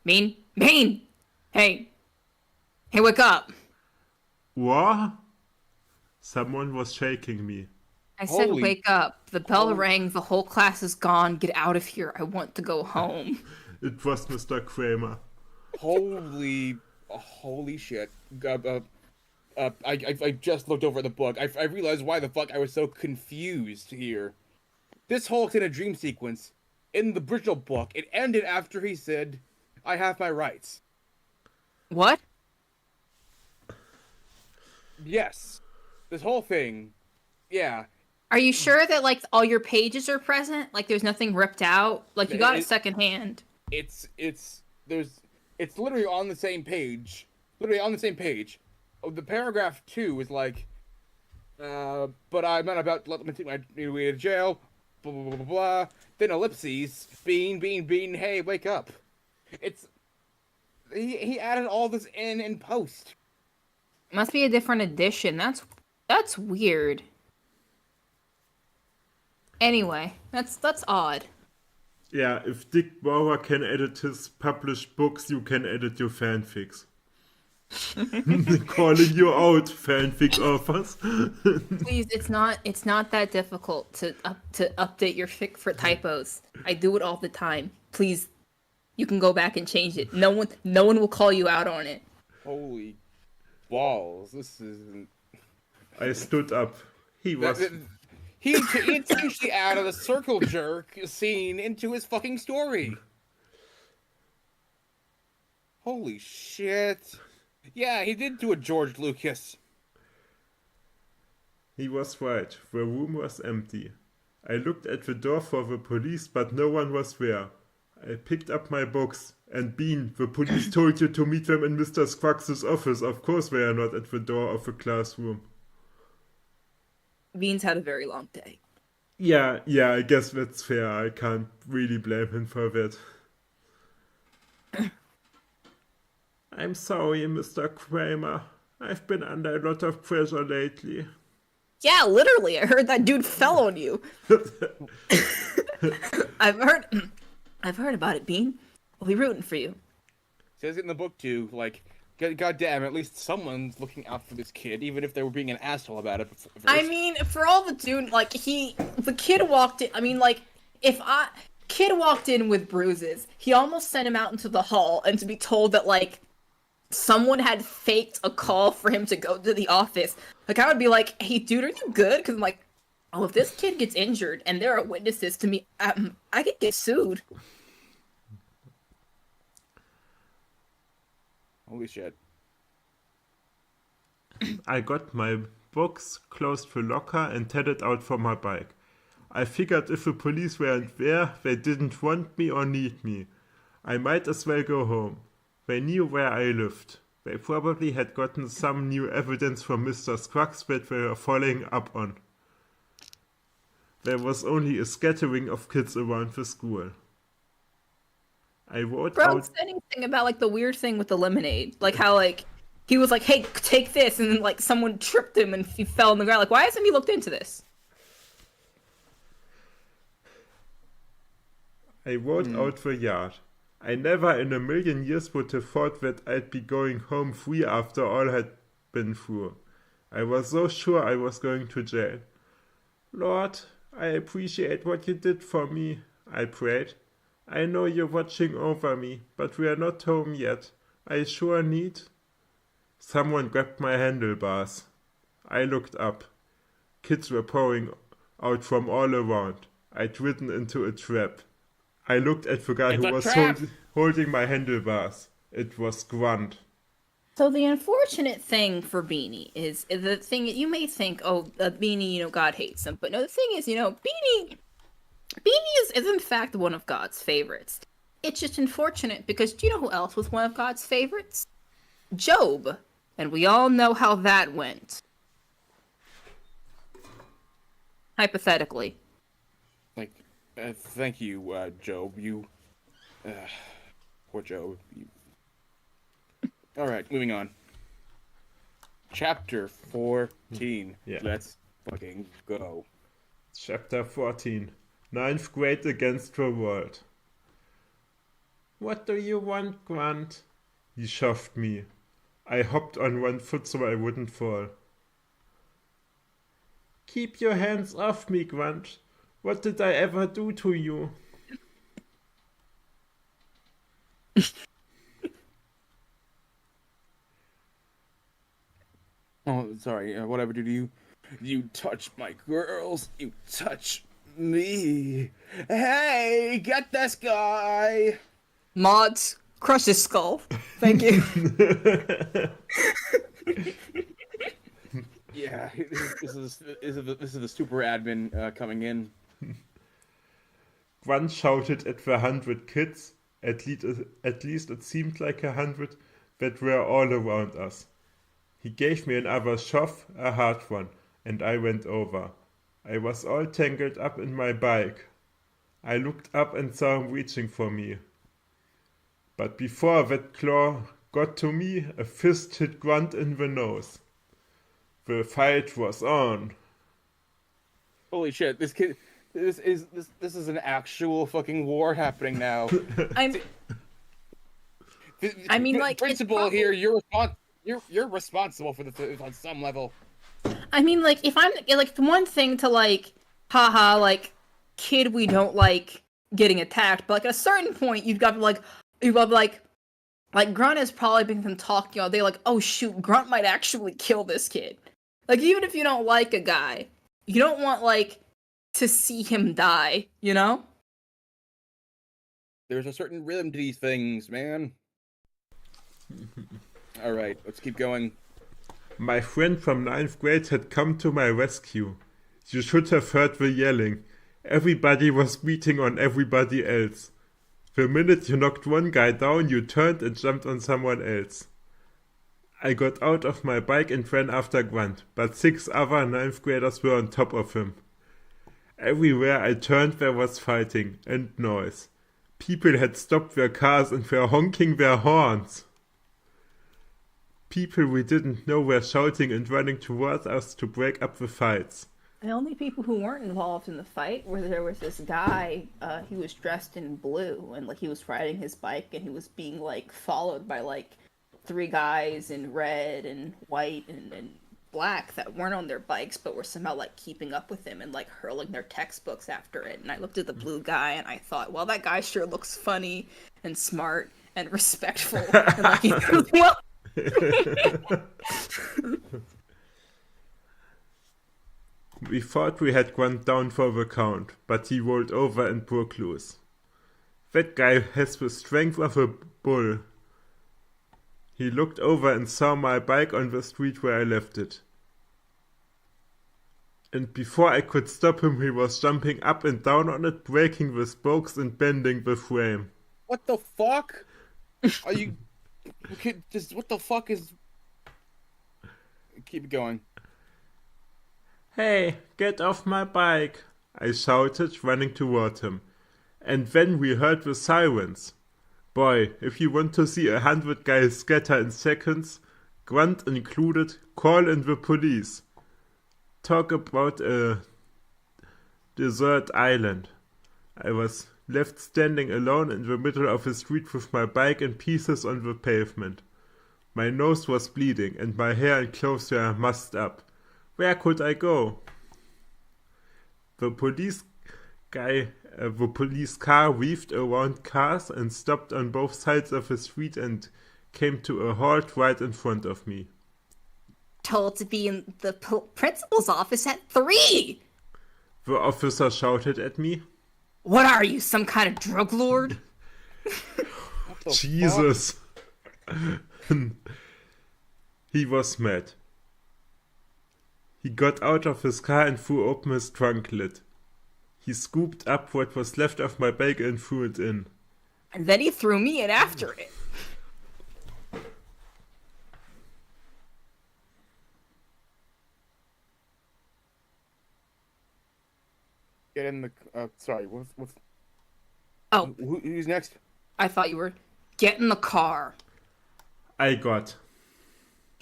Hey, wake up. What? Someone was shaking me. I said Holy- wake up. The bell rang. The whole class is gone. Get out of here. I want to go home. It was Mr. Kramer. Holy shit. I just looked over the book. I realized why the fuck I was so confused here. This whole kind of dream sequence, in the original book, it ended after he said, I have my rights. What? Yes. This whole thing, yeah. Are you sure that, like, all your pages are present? Like, there's nothing ripped out? Like, you got it secondhand. It's literally on the same page. Literally on the same page. Oh, the paragraph 2 is like, but I'm not about to let them take my way to jail, blah, blah, blah, blah, blah. Then ellipses, Bean, hey, wake up. He added all this in post. Must be a different edition. That's weird. Anyway, that's odd. Yeah, if Dick Bohrer can edit his published books, you can edit your fanfics. Calling you out, fanfic authors. Please, it's not that difficult to update your fic for typos. I do it all the time. Please, you can go back and change it. No one will call you out on it. Holy balls! This isn't. I stood up. He essentially added a circle jerk scene into his fucking story. Holy shit! Yeah, he did do a George Lucas. He was right. The room was empty. I looked at the door for the police, but no one was there. I picked up my books. And Bean, the police told you to meet them in Mr. Scruggs' office. Of course they are not at the door of the classroom. Beans had a very long day. Yeah, I guess that's fair. I can't really blame him for that. I'm sorry, Mr. Kramer. I've been under a lot of pressure lately. Yeah, literally. I heard that dude fell on you. I've heard about it, Bean. I'll be rooting for you. Says it in the book too. Like, goddamn, at least someone's looking out for this kid, even if they were being an asshole about it. First. I mean, for all the dude, like the kid walked in. I mean, like kid walked in with bruises. He almost sent him out into the hall, and to be told that like someone had faked a call for him to go to the office. Like I would be like, hey, dude, are you good? Because I'm like, oh, if this kid gets injured and there are witnesses to me, I could get sued. Holy shit. I got my books, closed the locker, and headed out for my bike. I figured if the police weren't there, they didn't want me or need me. I might as well go home. They knew where I lived. They probably had gotten some new evidence from Mr. Scruggs that they were following up on. There was only a scattering of kids around the school. I wrote out... said anything about like the weird thing with the lemonade, like how like he was like, "Hey, take this," and then like someone tripped him and he fell on the ground. Like, why hasn't he looked into this? I wrote out the yard. I never in a million years would have thought that I'd be going home free after all had been through. I was so sure I was going to jail. Lord, I appreciate what you did for me, I prayed. I know you're watching over me, but we are not home yet. I sure need... Someone grabbed my handlebars. I looked up. Kids were pouring out from all around. I'd ridden into a trap. I looked at the guy who was holding my handlebars. It was Grunt. So the unfortunate thing for Beanie is the thing that you may think, oh, Beanie, God hates him. But no, the thing is, Beanie is in fact one of God's favorites. It's just unfortunate because do you know who else was one of God's favorites? Job. And we all know how that went. Hypothetically. Like, thank you, Job. You... poor Job. Alright, moving on. Chapter 14. Yeah. Let's fucking go. Chapter 14. 9th grade against the world. What do you want, Grunt? He shoved me. I hopped on one foot so I wouldn't fall. Keep your hands off me, Grunt. What did I ever do to you? Oh, sorry, whatever did you... You touch my girls, you touch me. Hey, get this guy! Mods, crush his skull. Thank you. Yeah, this is the super admin coming in. One shouted at the 100 kids, at least it seemed like 100, that were all around us. He gave me another shove, a hard one, and I went over. I was all tangled up in my bike. I looked up and saw him reaching for me. But before that claw got to me, a fist hit Grunt in the nose. The fight was on. Holy shit! This is an actual fucking war happening now. I mean, like, principal here, you're responsible for this on some level. I mean, like, if I'm like the one thing to like, haha, like, kid, we don't like getting attacked, but like at a certain point, you've got like Grunt has probably been talking all day, like, oh shoot, Grunt might actually kill this kid. Like, even if you don't like a guy, you don't want like to see him die, you know? There's a certain rhythm to these things, man. All right, let's keep going. My friend from 9th grade had come to my rescue. You should have heard the yelling. Everybody was beating on everybody else. The minute you knocked one guy down, you turned and jumped on someone else. I got out of my bike and ran after Grant, but 6 other 9th graders were on top of him. Everywhere I turned there was fighting and noise. People had stopped their cars and were honking their horns. People we didn't know were shouting and running towards us to break up the fights. The only people who weren't involved in the fight were there was this guy, he was dressed in blue, and like he was riding his bike, and he was being like followed by like 3 guys in red and white and black that weren't on their bikes but were somehow like keeping up with him and like hurling their textbooks after it. And I looked at the blue guy and I thought, well, that guy sure looks funny and smart and respectful. And like he well. We thought we had gone down for the count, but he rolled over and broke loose. That guy has the strength of a bull. He looked over and saw my bike on the street where I left it. And before I could stop him, he was jumping up and down on it, breaking the spokes and bending the frame. What the fuck? Are you... Just what the fuck is... Keep going. Hey, get off my bike, I shouted, running toward him. And then we heard the sirens. Boy, if you want to see 100 guys scatter in seconds, Grunt included, call in the police. Talk about a desert island. I was left standing alone in the middle of the street with my bike in pieces on the pavement. My nose was bleeding and my hair and clothes were mussed up. Where could I go? The police car weaved around cars and stopped on both sides of the street and came to a halt right in front of me. Told to be in the principal's office at 3. The officer shouted at me. What are you, some kind of drug lord? Jesus. He was mad. He got out of his car and threw open his trunk lid. He scooped up what was left of my bag and threw it in. And then he threw me in after it. Get in the... sorry, what's... Oh. Who's next? I thought you were... Get in the car. I got...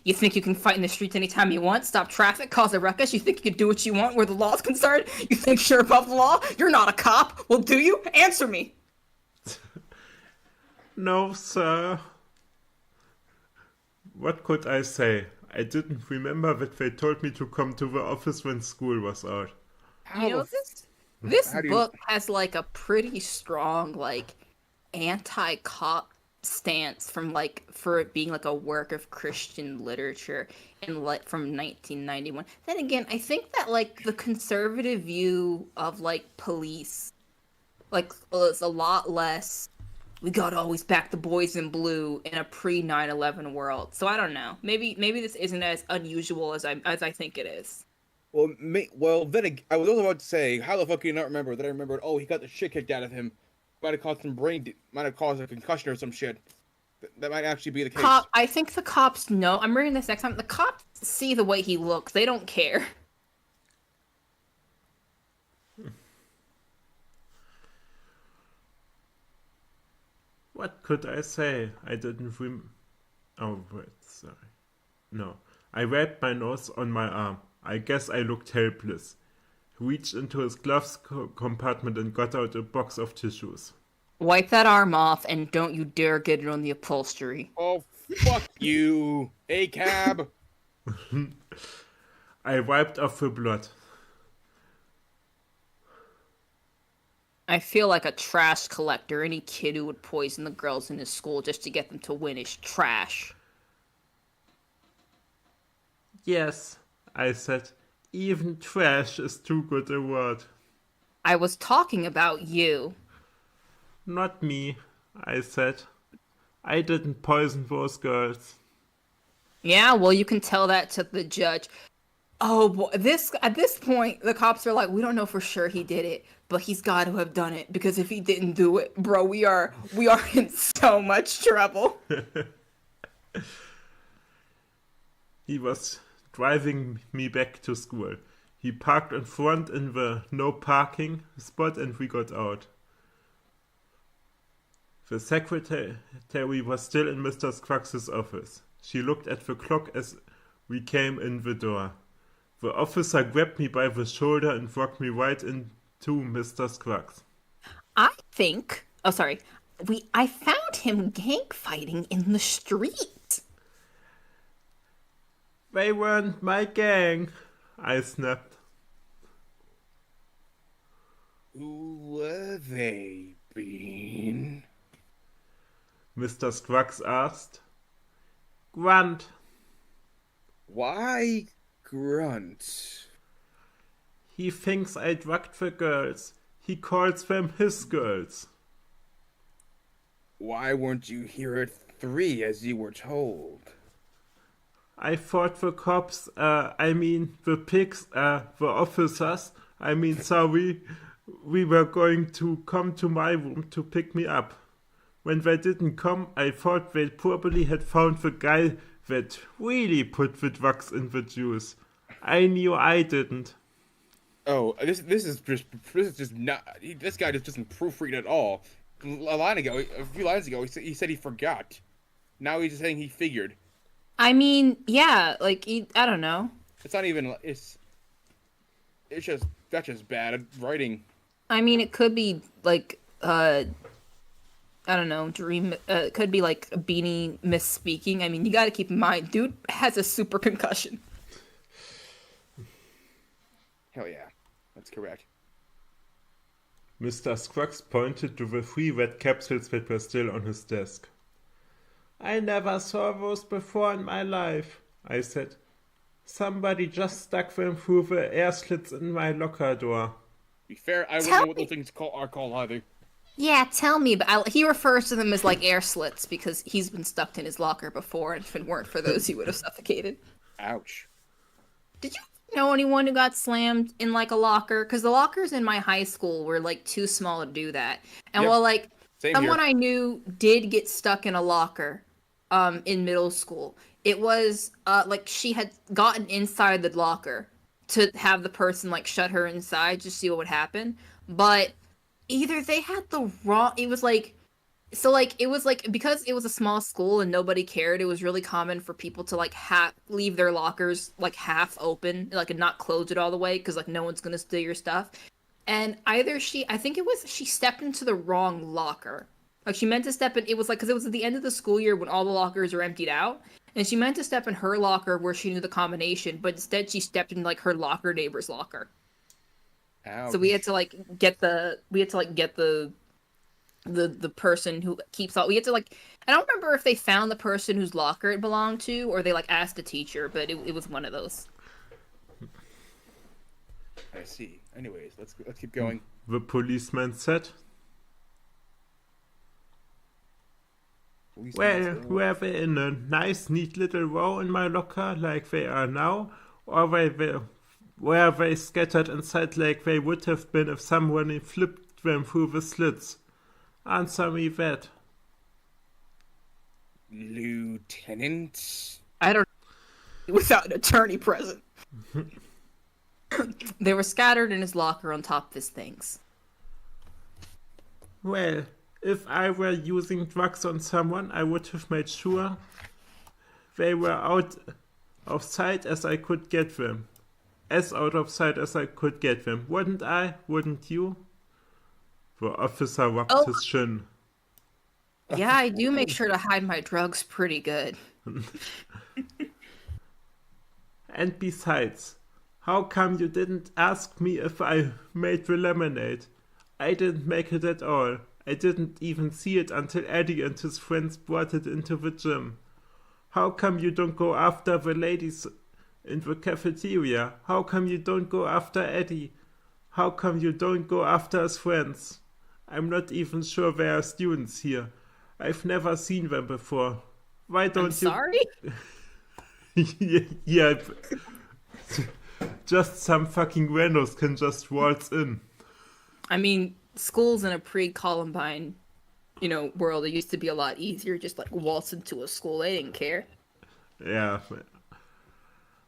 You think you can fight in the streets anytime you want, stop traffic, cause a ruckus? You think you can do what you want where the law's concerned? You think you're above the law? You're not a cop. Well, do you? Answer me. No, sir. What could I say? I didn't remember that they told me to come to the office when school was out. You know, this book has like a pretty strong like anti-cop stance from like for it being like a work of Christian literature and like from 1991. Then again, I think that like the conservative view of like police like is a lot less we gotta always back the boys in blue in a pre 9/11 world. So I don't know. Maybe this isn't as unusual as I think it is. Well, then I was also about to say, how the fuck do you not remember? Then I remembered, oh, he got the shit kicked out of him. Might have caused might have caused a concussion or some shit. That might actually be the case. I think the cops know. I'm reading this next time. The cops see the way he looks. They don't care. What could I say? I didn't Oh, wait, sorry. No. I wiped my nose on my arm. I guess I looked helpless. He reached into his gloves compartment and got out a box of tissues. Wipe that arm off and don't you dare get it on the upholstery. Oh, fuck you, A-cab. I wiped off the blood. I feel like a trash collector. Any kid who would poison the girls in his school just to get them to win is trash. Yes, I said, even trash is too good a word. I was talking about you. Not me, I said. I didn't poison those girls. Yeah, well, you can tell that to the judge. Oh boy, at this point, the cops are like, we don't know for sure he did it, but he's got to have done it because if he didn't do it, bro, we are in so much trouble. He was driving me back to school. He parked in front in the no parking spot and we got out. The secretary was still in Mr. Scruggs' office. She looked at the clock as we came in the door. The officer grabbed me by the shoulder and walked me right into Mr. Scruggs. I found him gang fighting in the street. They weren't my gang, I snapped. Who were they, Bean? Mr. Scruggs asked. Grunt. Why Grunt? He thinks I drugged the girls. He calls them his girls. Why weren't you here at 3 as you were told? I thought the cops, the pigs, the officers, sorry, we were going to come to my room to pick me up. When they didn't come, I thought they probably had found the guy that really put the drugs in the juice. I knew I didn't. Oh, this is just not. This guy just doesn't proofread at all. A few lines ago, he said he forgot. Now he's just saying he figured. I mean, yeah, like I don't know. It's not even. It's just that's just bad writing. I mean, it could be like I don't know, it could be like a Beanie misspeaking. I mean, you got to keep in mind, dude has a super concussion. Hell yeah, that's correct. Mr. Scruggs pointed to the 3 red capsules that were still on his desk. I never saw those before in my life, I said. Somebody just stuck them through the air slits in my locker door. Be fair, I wouldn't know what those things are called either. Yeah, tell me, but he refers to them as like air slits because he's been stuck in his locker before, and if it weren't for those, he would have suffocated. Ouch. Did you know anyone who got slammed in like a locker? Because the lockers in my high school were like too small to do that. And Yep. while like Same someone here. I knew did get stuck in a locker in middle school, it was like she had gotten inside the locker to have the person like shut her inside just see what would happen. But either they had the wrong, it was like because it was a small school and nobody cared, it was really common for people to like leave their lockers like half open, like and not close it all the way because like no one's gonna steal your stuff. And either she stepped into the wrong locker. Like she meant to step in, it was like because it was at the end of the school year when all the lockers are emptied out, and she meant to step in her locker where she knew the combination, but instead she stepped in like her locker neighbor's locker. Ouch. So we had to get the person who keeps all. We had to I don't remember if they found the person whose locker it belonged to, or they like asked the teacher, but it was one of those. I see. Anyways, let's keep going. The policeman said. Well, were they in a nice, neat little row in my locker like they are now, or were they scattered inside like they would have been if someone flipped them through the slits? Answer me that. Lieutenant? I don't. Without an attorney present. They were scattered in his locker on top of his things. Well, if I were using drugs on someone, I would have made sure they were out of sight as I could get them. As out of sight as I could get them. Wouldn't I? Wouldn't you? The officer rubbed his chin. Yeah, I do make sure to hide my drugs pretty good. And besides, how come you didn't ask me if I made the lemonade? I didn't make it at all. I didn't even see it until Eddie and his friends brought it into the gym. How come you don't go after the ladies in the cafeteria? How come you don't go after Eddie? How come you don't go after his friends? I'm not even sure there are students here. I've never seen them before. Why don't I'm sorry? Yeah, just some fucking randos can just waltz in. I mean, schools in a pre-Columbine, world, it used to be a lot easier. Just like waltz into a school, they didn't care. Yeah.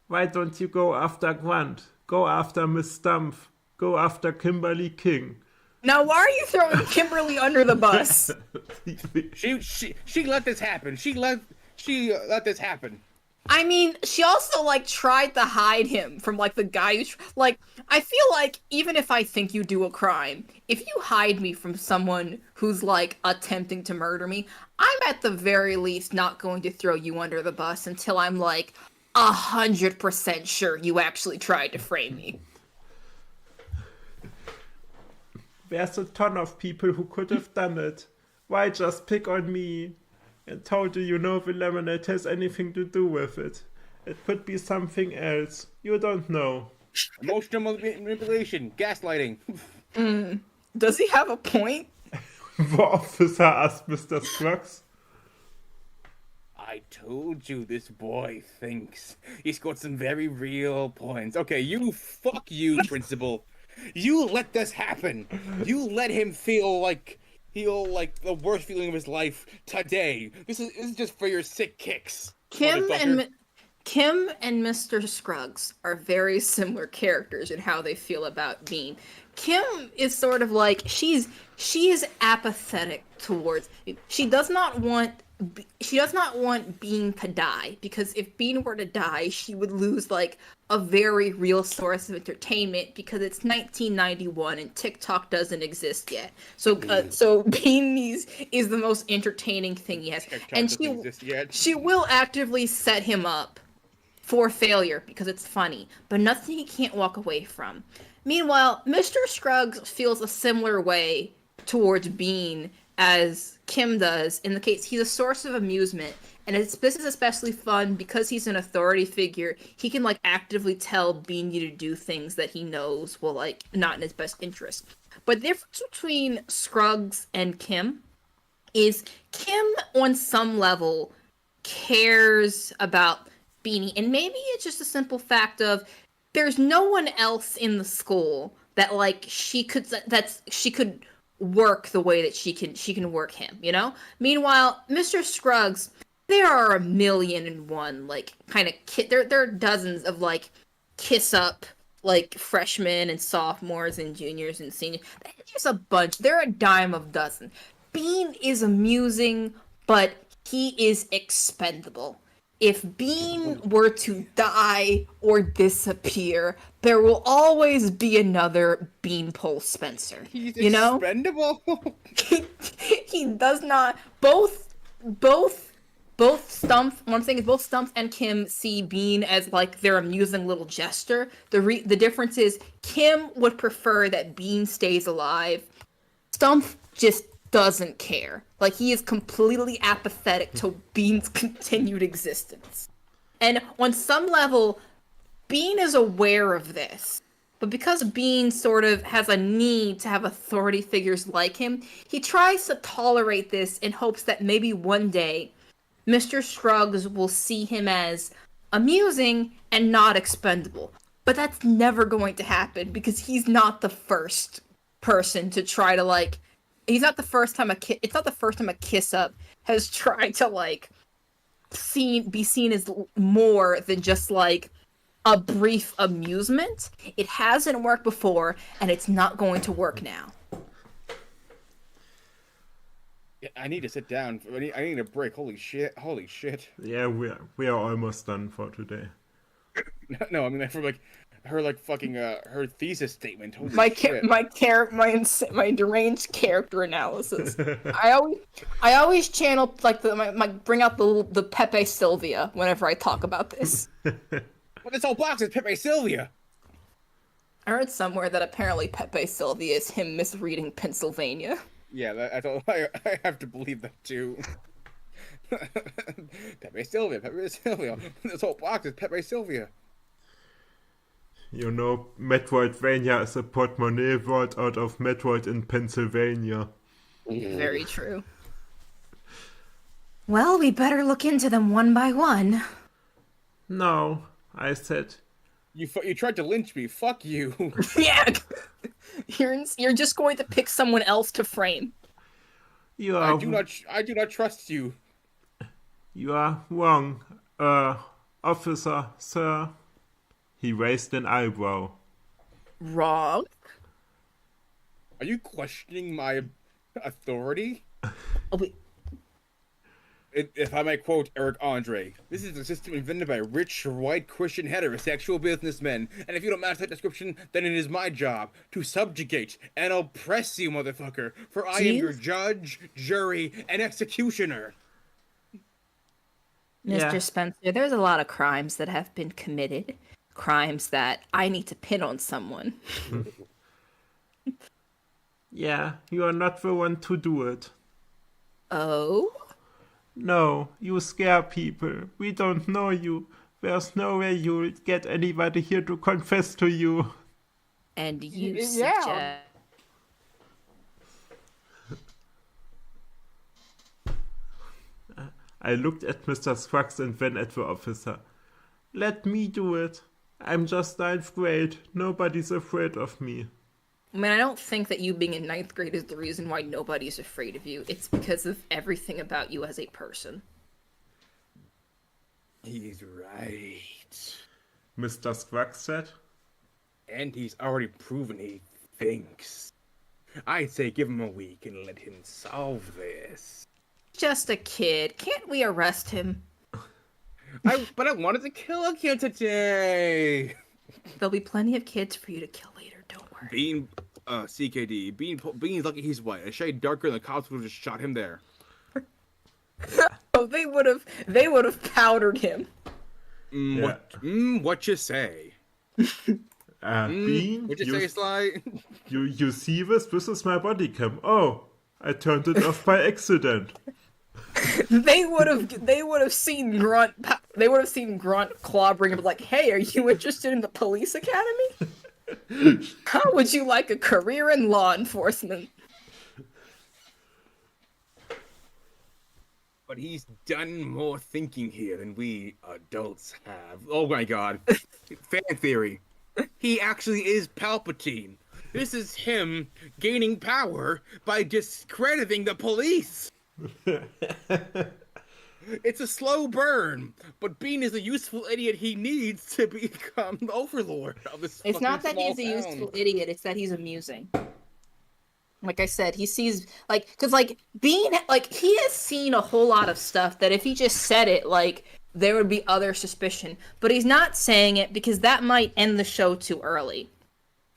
Why don't you go after Grant? Go after Miss Stumpf. Go after Kimberly King. Now, why are you throwing Kimberly under the bus? She let this happen. She let this happen. I mean, she also tried to hide him from the guy who's I feel like even if I think you do a crime, if you hide me from someone who's attempting to murder me, I'm at the very least not going to throw you under the bus until I'm 100% sure you actually tried to frame me. There's a ton of people who could have done it. Why just pick on me? And how do you know the lemonade has anything to do with it? It could be something else. You don't know. Emotional manipulation, gaslighting. Does he have a point? The officer asked Mr. Scruggs. I told you this boy thinks. He's got some very real points. Okay, fuck you, principal. You let this happen. You let him feel like the worst feeling of his life today. This is just for your sick kicks. Kim and Mr. Scruggs are very similar characters in how they feel about Bean. Kim is sort of she is apathetic towards. She does not want Bean to die, because if Bean were to die, she would lose a very real source of entertainment, because it's 1991 and TikTok doesn't exist yet. So Bean is the most entertaining thing he has, and she will actively set him up for failure because it's funny, but nothing he can't walk away from. Meanwhile, Mr. Scruggs feels a similar way towards Bean as Kim does. In the case, he's a source of amusement, and this is especially fun because he's an authority figure. He can actively tell Bean to do things that he knows will not in his best interest. But the difference between Scruggs and Kim is Kim on some level cares about Beanie, and maybe it's just a simple fact of there's no one else in the school that she could work the way that she can work him, Meanwhile, Mr. Scruggs, there are 1,000,001 kind of there are dozens of kiss up freshmen and sophomores and juniors and seniors. There's a bunch. They're a dime of dozen. Bean is amusing, but he is expendable. If Bean were to die or disappear, there will always be another Beanpole Spencer. He's expendable? He does not. Both Stumpf. One thing is both Stumpf and Kim see Bean as their amusing little jester. The difference is Kim would prefer that Bean stays alive. Stumpf just doesn't care. He is completely apathetic to Bean's continued existence. And on some level, Bean is aware of this. But because Bean sort of has a need to have authority figures like him, he tries to tolerate this in hopes that maybe one day Mr. Scruggs will see him as amusing and not expendable. But that's never going to happen because he's not the first person to try to it's not the first time a kiss up has tried to be seen as more than just a brief amusement. It hasn't worked before, and it's not going to work now. Yeah, I need to sit down. I need a break. Holy shit. Yeah, we are almost done for today. No, I mean for her fucking her thesis statement. Holy my shit. my deranged character analysis. I always channel bring out the Pepe Sylvia whenever I talk about this. Well, this whole box is Pepe Sylvia. I heard somewhere that apparently Pepe Sylvia is him misreading Pennsylvania. Yeah, I have to believe that too. Pepe Sylvia. This whole box is Pepe Sylvia. Metroidvania is a portmanteau word out of Metroid in Pennsylvania. Very true. Well, we better look into them one by one. No, I said. You tried to lynch me. Fuck you. Yeah. You're just going to pick someone else to frame. You I are do not trust you. You are wrong, officer, sir. He raised an eyebrow. Wrong. Are you questioning my authority? Oh, wait. If I might quote Eric Andre, this is a system invented by rich, white, Christian, heterosexual businessmen, and if you don't match that description, then it is my job to subjugate and oppress you, motherfucker, for I am your judge, jury, and executioner. Mr. Spencer, there's a lot of crimes that have been committed. Crimes that I need to pin on someone. Yeah, you are not the one to do it. Oh? No, you scare people. We don't know you. There's no way you'll get anybody here to confess to you. And you Yeah. suggest... I looked at Mr. Scruggs and then at the officer. Let me do it. I'm just 9th grade. Nobody's afraid of me. I mean, I don't think that you being in 9th grade is the reason why nobody's afraid of you. It's because of everything about you as a person. He's right. Mr. Scruggs said. And he's already proven he thinks. I'd say give him a week and let him solve this. Just a kid. Can't we arrest him? But I wanted to kill a kid today. There'll be plenty of kids for you to kill later. Don't worry. CKD. Bean's lucky he's white. A shade darker than the cops would have just shot him there. Oh, they would have powdered him. What you say? Bean, What you say, Sly? you see this? This is my body cam. Oh, I turned it off by accident. They would have seen Grunt. They would have seen Grunt clobbering and be like, "Hey, are you interested in the police academy? How would you like a career in law enforcement?" But he's done more thinking here than we adults have. Oh my god. Fan theory. He actually is Palpatine. This is him gaining power by discrediting the police. It's a slow burn, but Bean is a useful idiot he needs to become the overlord of this. It's not that small he's a town. useful idiot. It's that he's amusing. Like I said, he sees because Bean he has seen a whole lot of stuff that if he just said it, there would be other suspicion. But he's not saying it because that might end the show too early.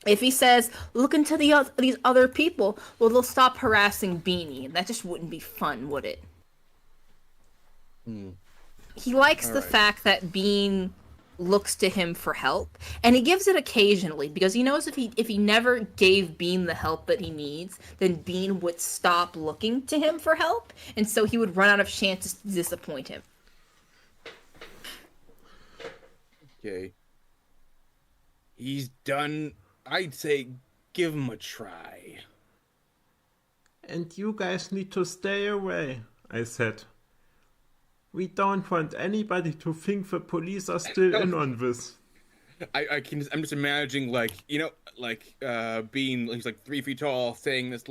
If he says, "Look into these other people," well, they'll stop harassing Beanie, and that just wouldn't be fun, would it? He likes the fact that Bean looks to him for help, and he gives it occasionally because he knows if he never gave Bean the help that he needs, then Bean would stop looking to him for help, and so he would run out of chances to disappoint him. Okay. He's done. I'd say give him a try. And you guys need to stay away, I said. We don't want anybody to think the police are still in on this. I'm just imagining Bean, he's 3 feet tall, saying this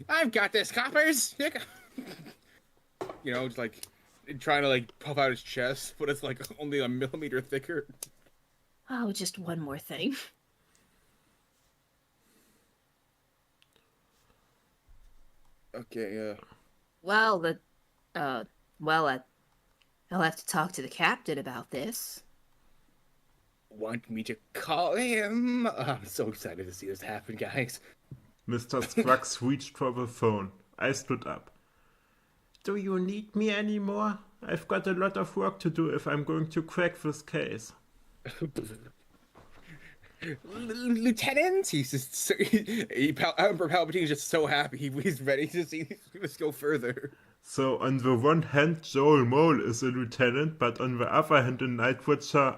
I've got this, coppers. Just trying to puff out his chest, but it's only a millimeter thicker. Oh, just one more thing. Okay, Well, I'll have to talk to the captain about this. want me to call him? I'm so excited to see this happen, guys. Mr. Scruggs reached for the phone. I stood up. Do you need me anymore? I've got a lot of work to do if I'm going to crack this case. Lieutenant, he's just Emperor Palpatine's just so happy he's ready to see this go further. So on the one hand, Joel Mole is a lieutenant, but on the other hand, in Night Watcher,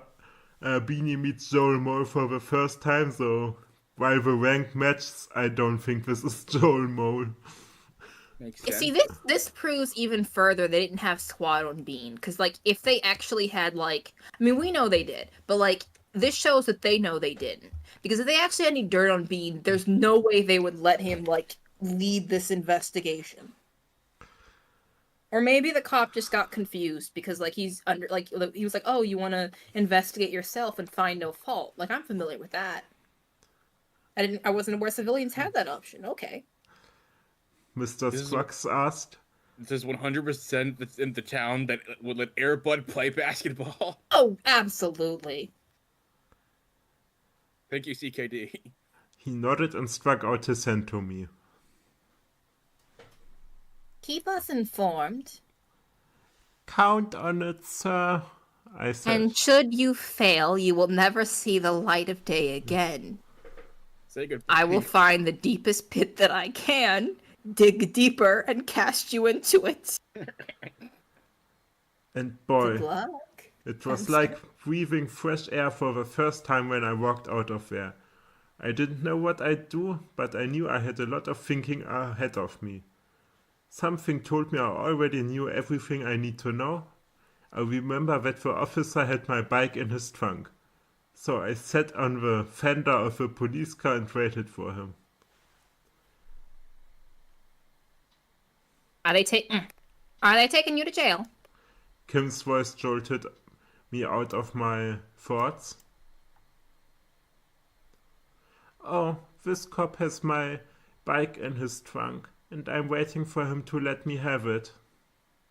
Beanie meets Joel Mole for the first time. So while the rank matches, I don't think this is Joel Mole. Makes sense. See, this proves even further they didn't have squad on Bean, because like if they actually had like, I mean, we know they did, but like this shows that they know they didn't, because if they actually had any dirt on Bean, there's no way they would let him like lead this investigation. Or maybe the cop just got confused because like he's under like he was like, oh, you want to investigate yourself and find no fault. Like I'm familiar with that. I wasn't aware civilians had that option. Okay. Mr. Scruggs asked. This is 100% that's in the town that would let Airbud play basketball. Oh, absolutely. Thank you, CKD. He nodded and struck out his hand to me. Keep us informed. Count on it, sir, I said. And should you fail, you will never see the light of day again. Say goodbye. I will find the deepest pit that I can, dig deeper, and cast you into it. And boy, Good luck. it was like breathing fresh air for the first time when I walked out of there. I didn't know what I'd do, but I knew I had a lot of thinking ahead of me. Something told me I already knew everything I need to know. I remember that the officer had my bike in his trunk. So I sat on the fender of a police car and waited for him. Are they taking you to jail? Kim's voice jolted me out of my thoughts. Oh, this cop has my bike in his trunk, and I'm waiting for him to let me have it.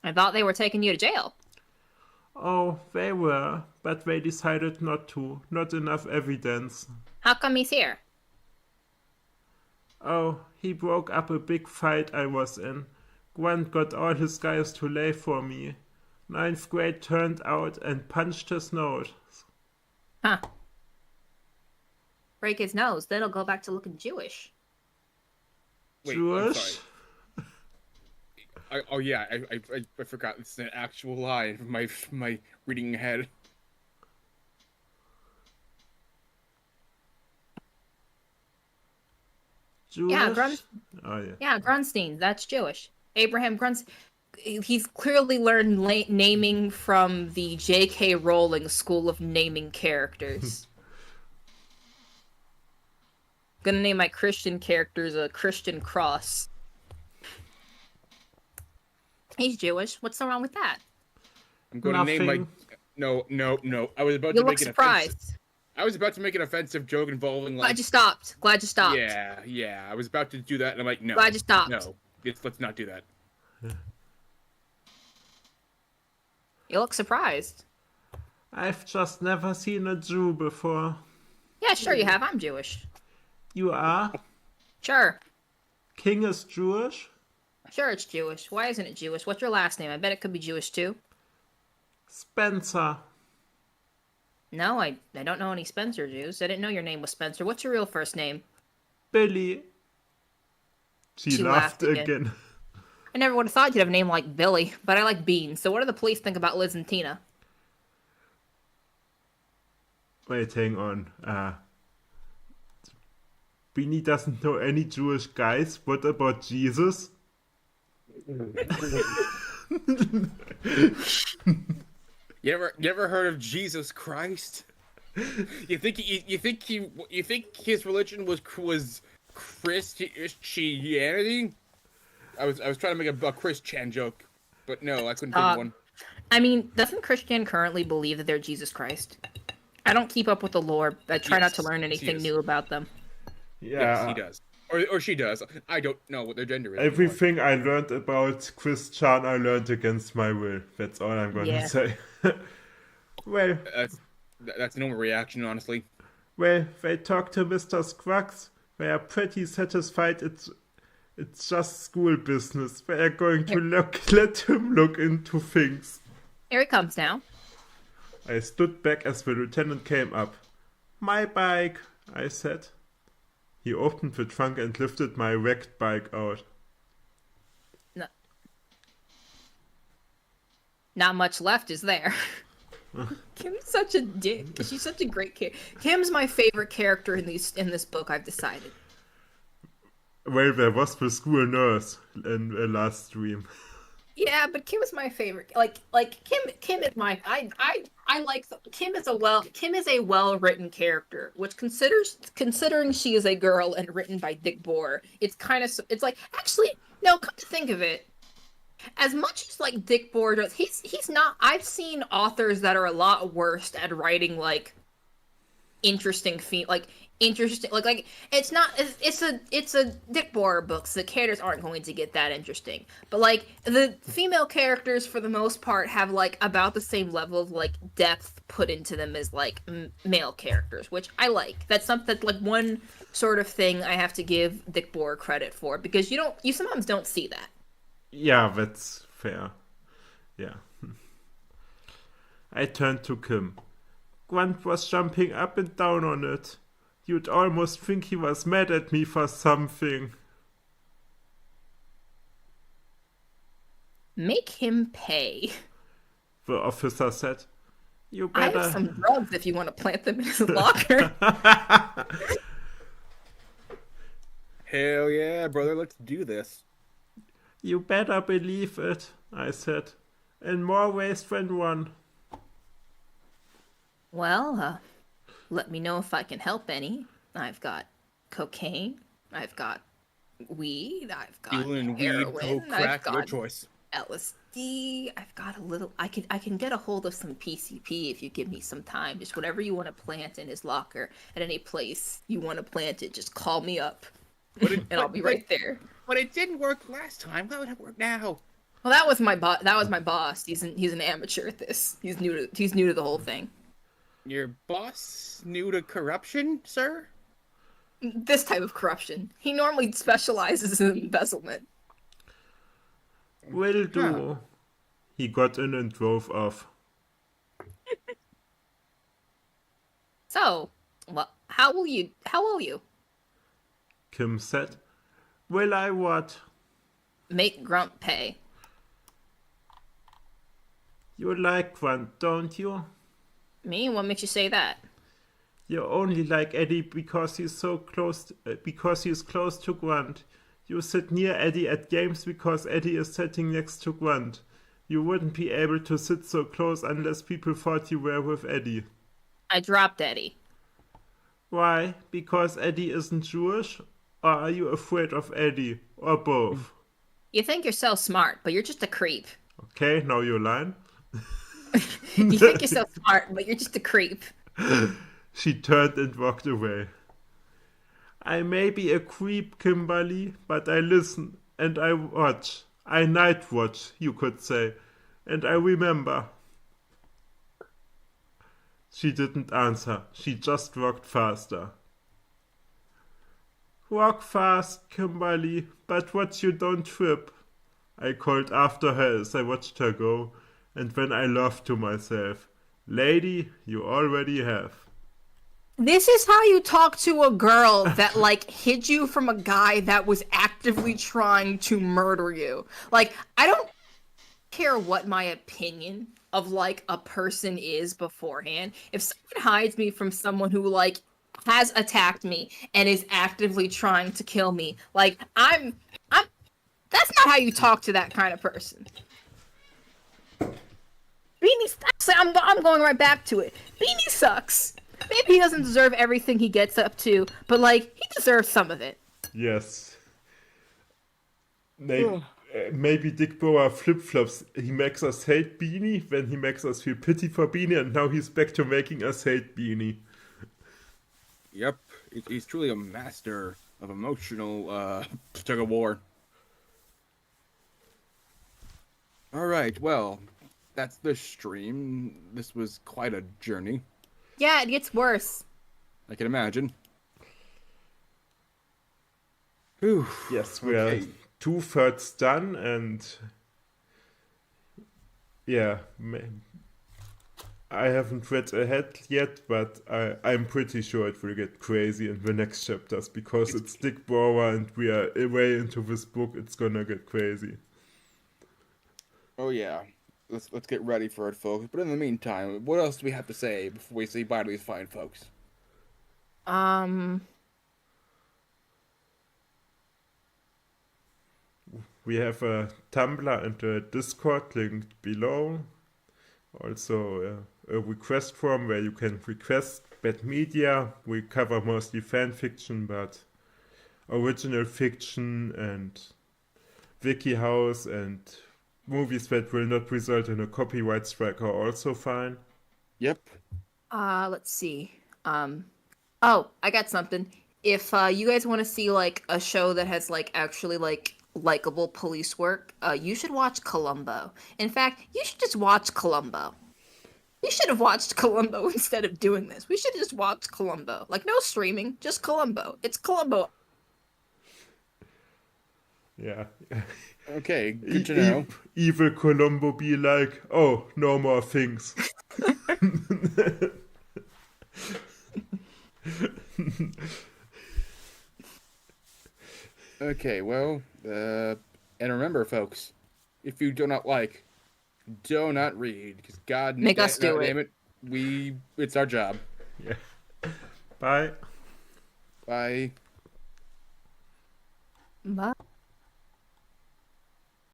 I thought they were taking you to jail. Oh, they were, but they decided not to. Not enough evidence. How come he's here? Oh, he broke up a big fight I was in. Grant got all his guys to lay for me. 9th grade turned out and punched his nose. Huh. Break his nose, then he'll go back to looking Jewish. Wait, Jewish? I forgot. It's an actual line from my reading ahead. Jewish? Yeah, Oh, yeah. Yeah, Grunstein, that's Jewish. Abraham Grunstein. He's clearly learned naming from the J.K. Rowling school of naming characters. Gonna name my Christian characters a Christian cross. He's Jewish. What's so wrong with that? I'm going to name my... No. I was about You to look make an surprised. offensive... I was about to make an offensive joke involving like... Glad you stopped. Yeah. I was about to do that, and I'm like, no. Glad you stopped. No, let's not do that. You look surprised. I've just never seen a Jew before. Yeah, sure you have. I'm Jewish. You are? Sure. King is Jewish? Sure it's Jewish. Why isn't it Jewish? What's your last name? I bet it could be Jewish too. Spencer. No, I don't know any Spencer Jews. I didn't know your name was Spencer. What's your real first name? Billy. She laughed again. again. I never would have thought you'd have a name like Billy, but I like Beans. So what do the police think about Liz and Tina? Wait, hang on. Beanie doesn't know any Jewish guys. What about Jesus? You ever heard of Jesus Christ? You think his religion was Christianity? I was trying to make a Christian joke, but no, I couldn't think of one. I mean, doesn't Christian currently believe that they're Jesus Christ? I don't keep up with the lore. I try not to learn anything new about them. Yeah, yes, he does. Or she does. I don't know what their gender is. Everything I learned about Christian, I learned against my will. That's all I'm going to say. Well, that's a normal reaction, honestly. Well, they talked to Mr. Scruggs. They are pretty satisfied. It's just school business. They are going to let him look into things. Here he comes now. I stood back as the lieutenant came up. My bike, I said. He opened the trunk and lifted my wrecked bike out. No. Not much left, is there? Kim's such a dick. She's such a great character. Kim's my favorite character in this book, I've decided. Well, there was the school nurse in the last stream. Yeah, but Kim is my favorite. Kim is my I like Kim is a well written character, which considering she is a girl and written by Dick Bohrer, it's like actually no. Come to think of it, as much as like Dick Bohrer does, he's not. I've seen authors that are a lot worse at writing like interesting like it's not it's a Dick Bohrer book, so the characters aren't going to get that interesting, but like the female characters for the most part have like about the same level of like depth put into them as like male characters, which I like. That's something that's like one sort of thing I have to give Dick Bohrer credit for, because you sometimes don't see that. Yeah, that's fair. Yeah. I turned to Kim. Grant was jumping up and down on it. You'd almost think he was mad at me for something. Make him pay. The officer said. You I better... have some drugs if you want to plant them in his locker. Hell yeah, brother, let's do this. You better believe it, I said. In more ways than one. Well, let me know if I can help any. I've got cocaine. I've got weed. I've got Feeling heroin. weed, coke, I've crack, your got choice. LSD. I've got a little. I can get a hold of some PCP if you give me some time. Just whatever you want to plant in his locker at any place you want to plant it. Just call me up, and I'll be right there. But it didn't work last time. Why would it work now? Well, that was my boss. He's an amateur at this. He's new to the whole thing. Your boss new to corruption, sir? This type of corruption. He normally specializes in embezzlement. Will do. He got in and drove off. So, well, how will you? Kim said. Will I what? Make Grump pay. You like Grant, don't you? Me? What makes you say that? You only like Eddie because he's so close. Because he's close to Grant. You sit near Eddie at games because Eddie is sitting next to Grant. You wouldn't be able to sit so close unless people thought you were with Eddie. I dropped Eddie. Why? Because Eddie isn't Jewish? Or are you afraid of Eddie? Or both? You think you're so smart, but you're just a creep. Okay, now you're lying. You think you're so smart, but you're just a creep. She turned and walked away. I may be a creep, Kimberly, but I listen and I watch. I night watch, you could say. And I remember. She didn't answer. She just walked faster. Walk fast, Kimberly, but watch you don't trip. I called after her as I watched her go, and then I laughed to myself. Lady, you already have. This is how you talk to a girl that, like, hid you from a guy that was actively trying to murder you. Like, I don't care what my opinion of, like, a person is beforehand. If someone hides me from someone who, like, has attacked me and is actively trying to kill me, like, that's not how you talk to that kind of person. Beanie, actually, I'm going right back to it. Beanie sucks. Maybe he doesn't deserve everything he gets up to, but, like, he deserves some of it. Yes. Maybe Dick Bohrer flip-flops. He makes us hate Beanie, then he makes us feel pity for Beanie, and now he's back to making us hate Beanie. Yep, he's truly a master of emotional tug-of-war. Alright, well, that's the stream. This was quite a journey. Yeah, it gets worse. I can imagine. Whew. Yes, we are 2/3 done, and yeah, I haven't read ahead yet, but I'm pretty sure it will get crazy in the next chapters, because it's Dick Bohrer and we are way into this book. It's gonna get crazy. Oh yeah. Let's get ready for it, folks. But in the meantime, what else do we have to say before we say bye to these fine folks? We have a Tumblr and a Discord linked below. Also a request form where you can request bad media. We cover mostly fan fiction, but original fiction and WikiHow and movies that will not result in a copyright strike are also fine. Yep. Let's see. Oh, I got something. If you guys want to see like a show that has like actually like likable police work, you should watch Columbo. In fact, you should just watch Columbo. We should have watched Columbo instead of doing this. We should just watch Columbo. Like no streaming, just Columbo. It's Columbo. Yeah. Okay, good to know. Evil Columbo be like, oh, no more things. Okay, well, and remember, folks, if you do not like, do not read, because God Make us do damn it, it's our job. Yeah. Bye. Bye. Bye.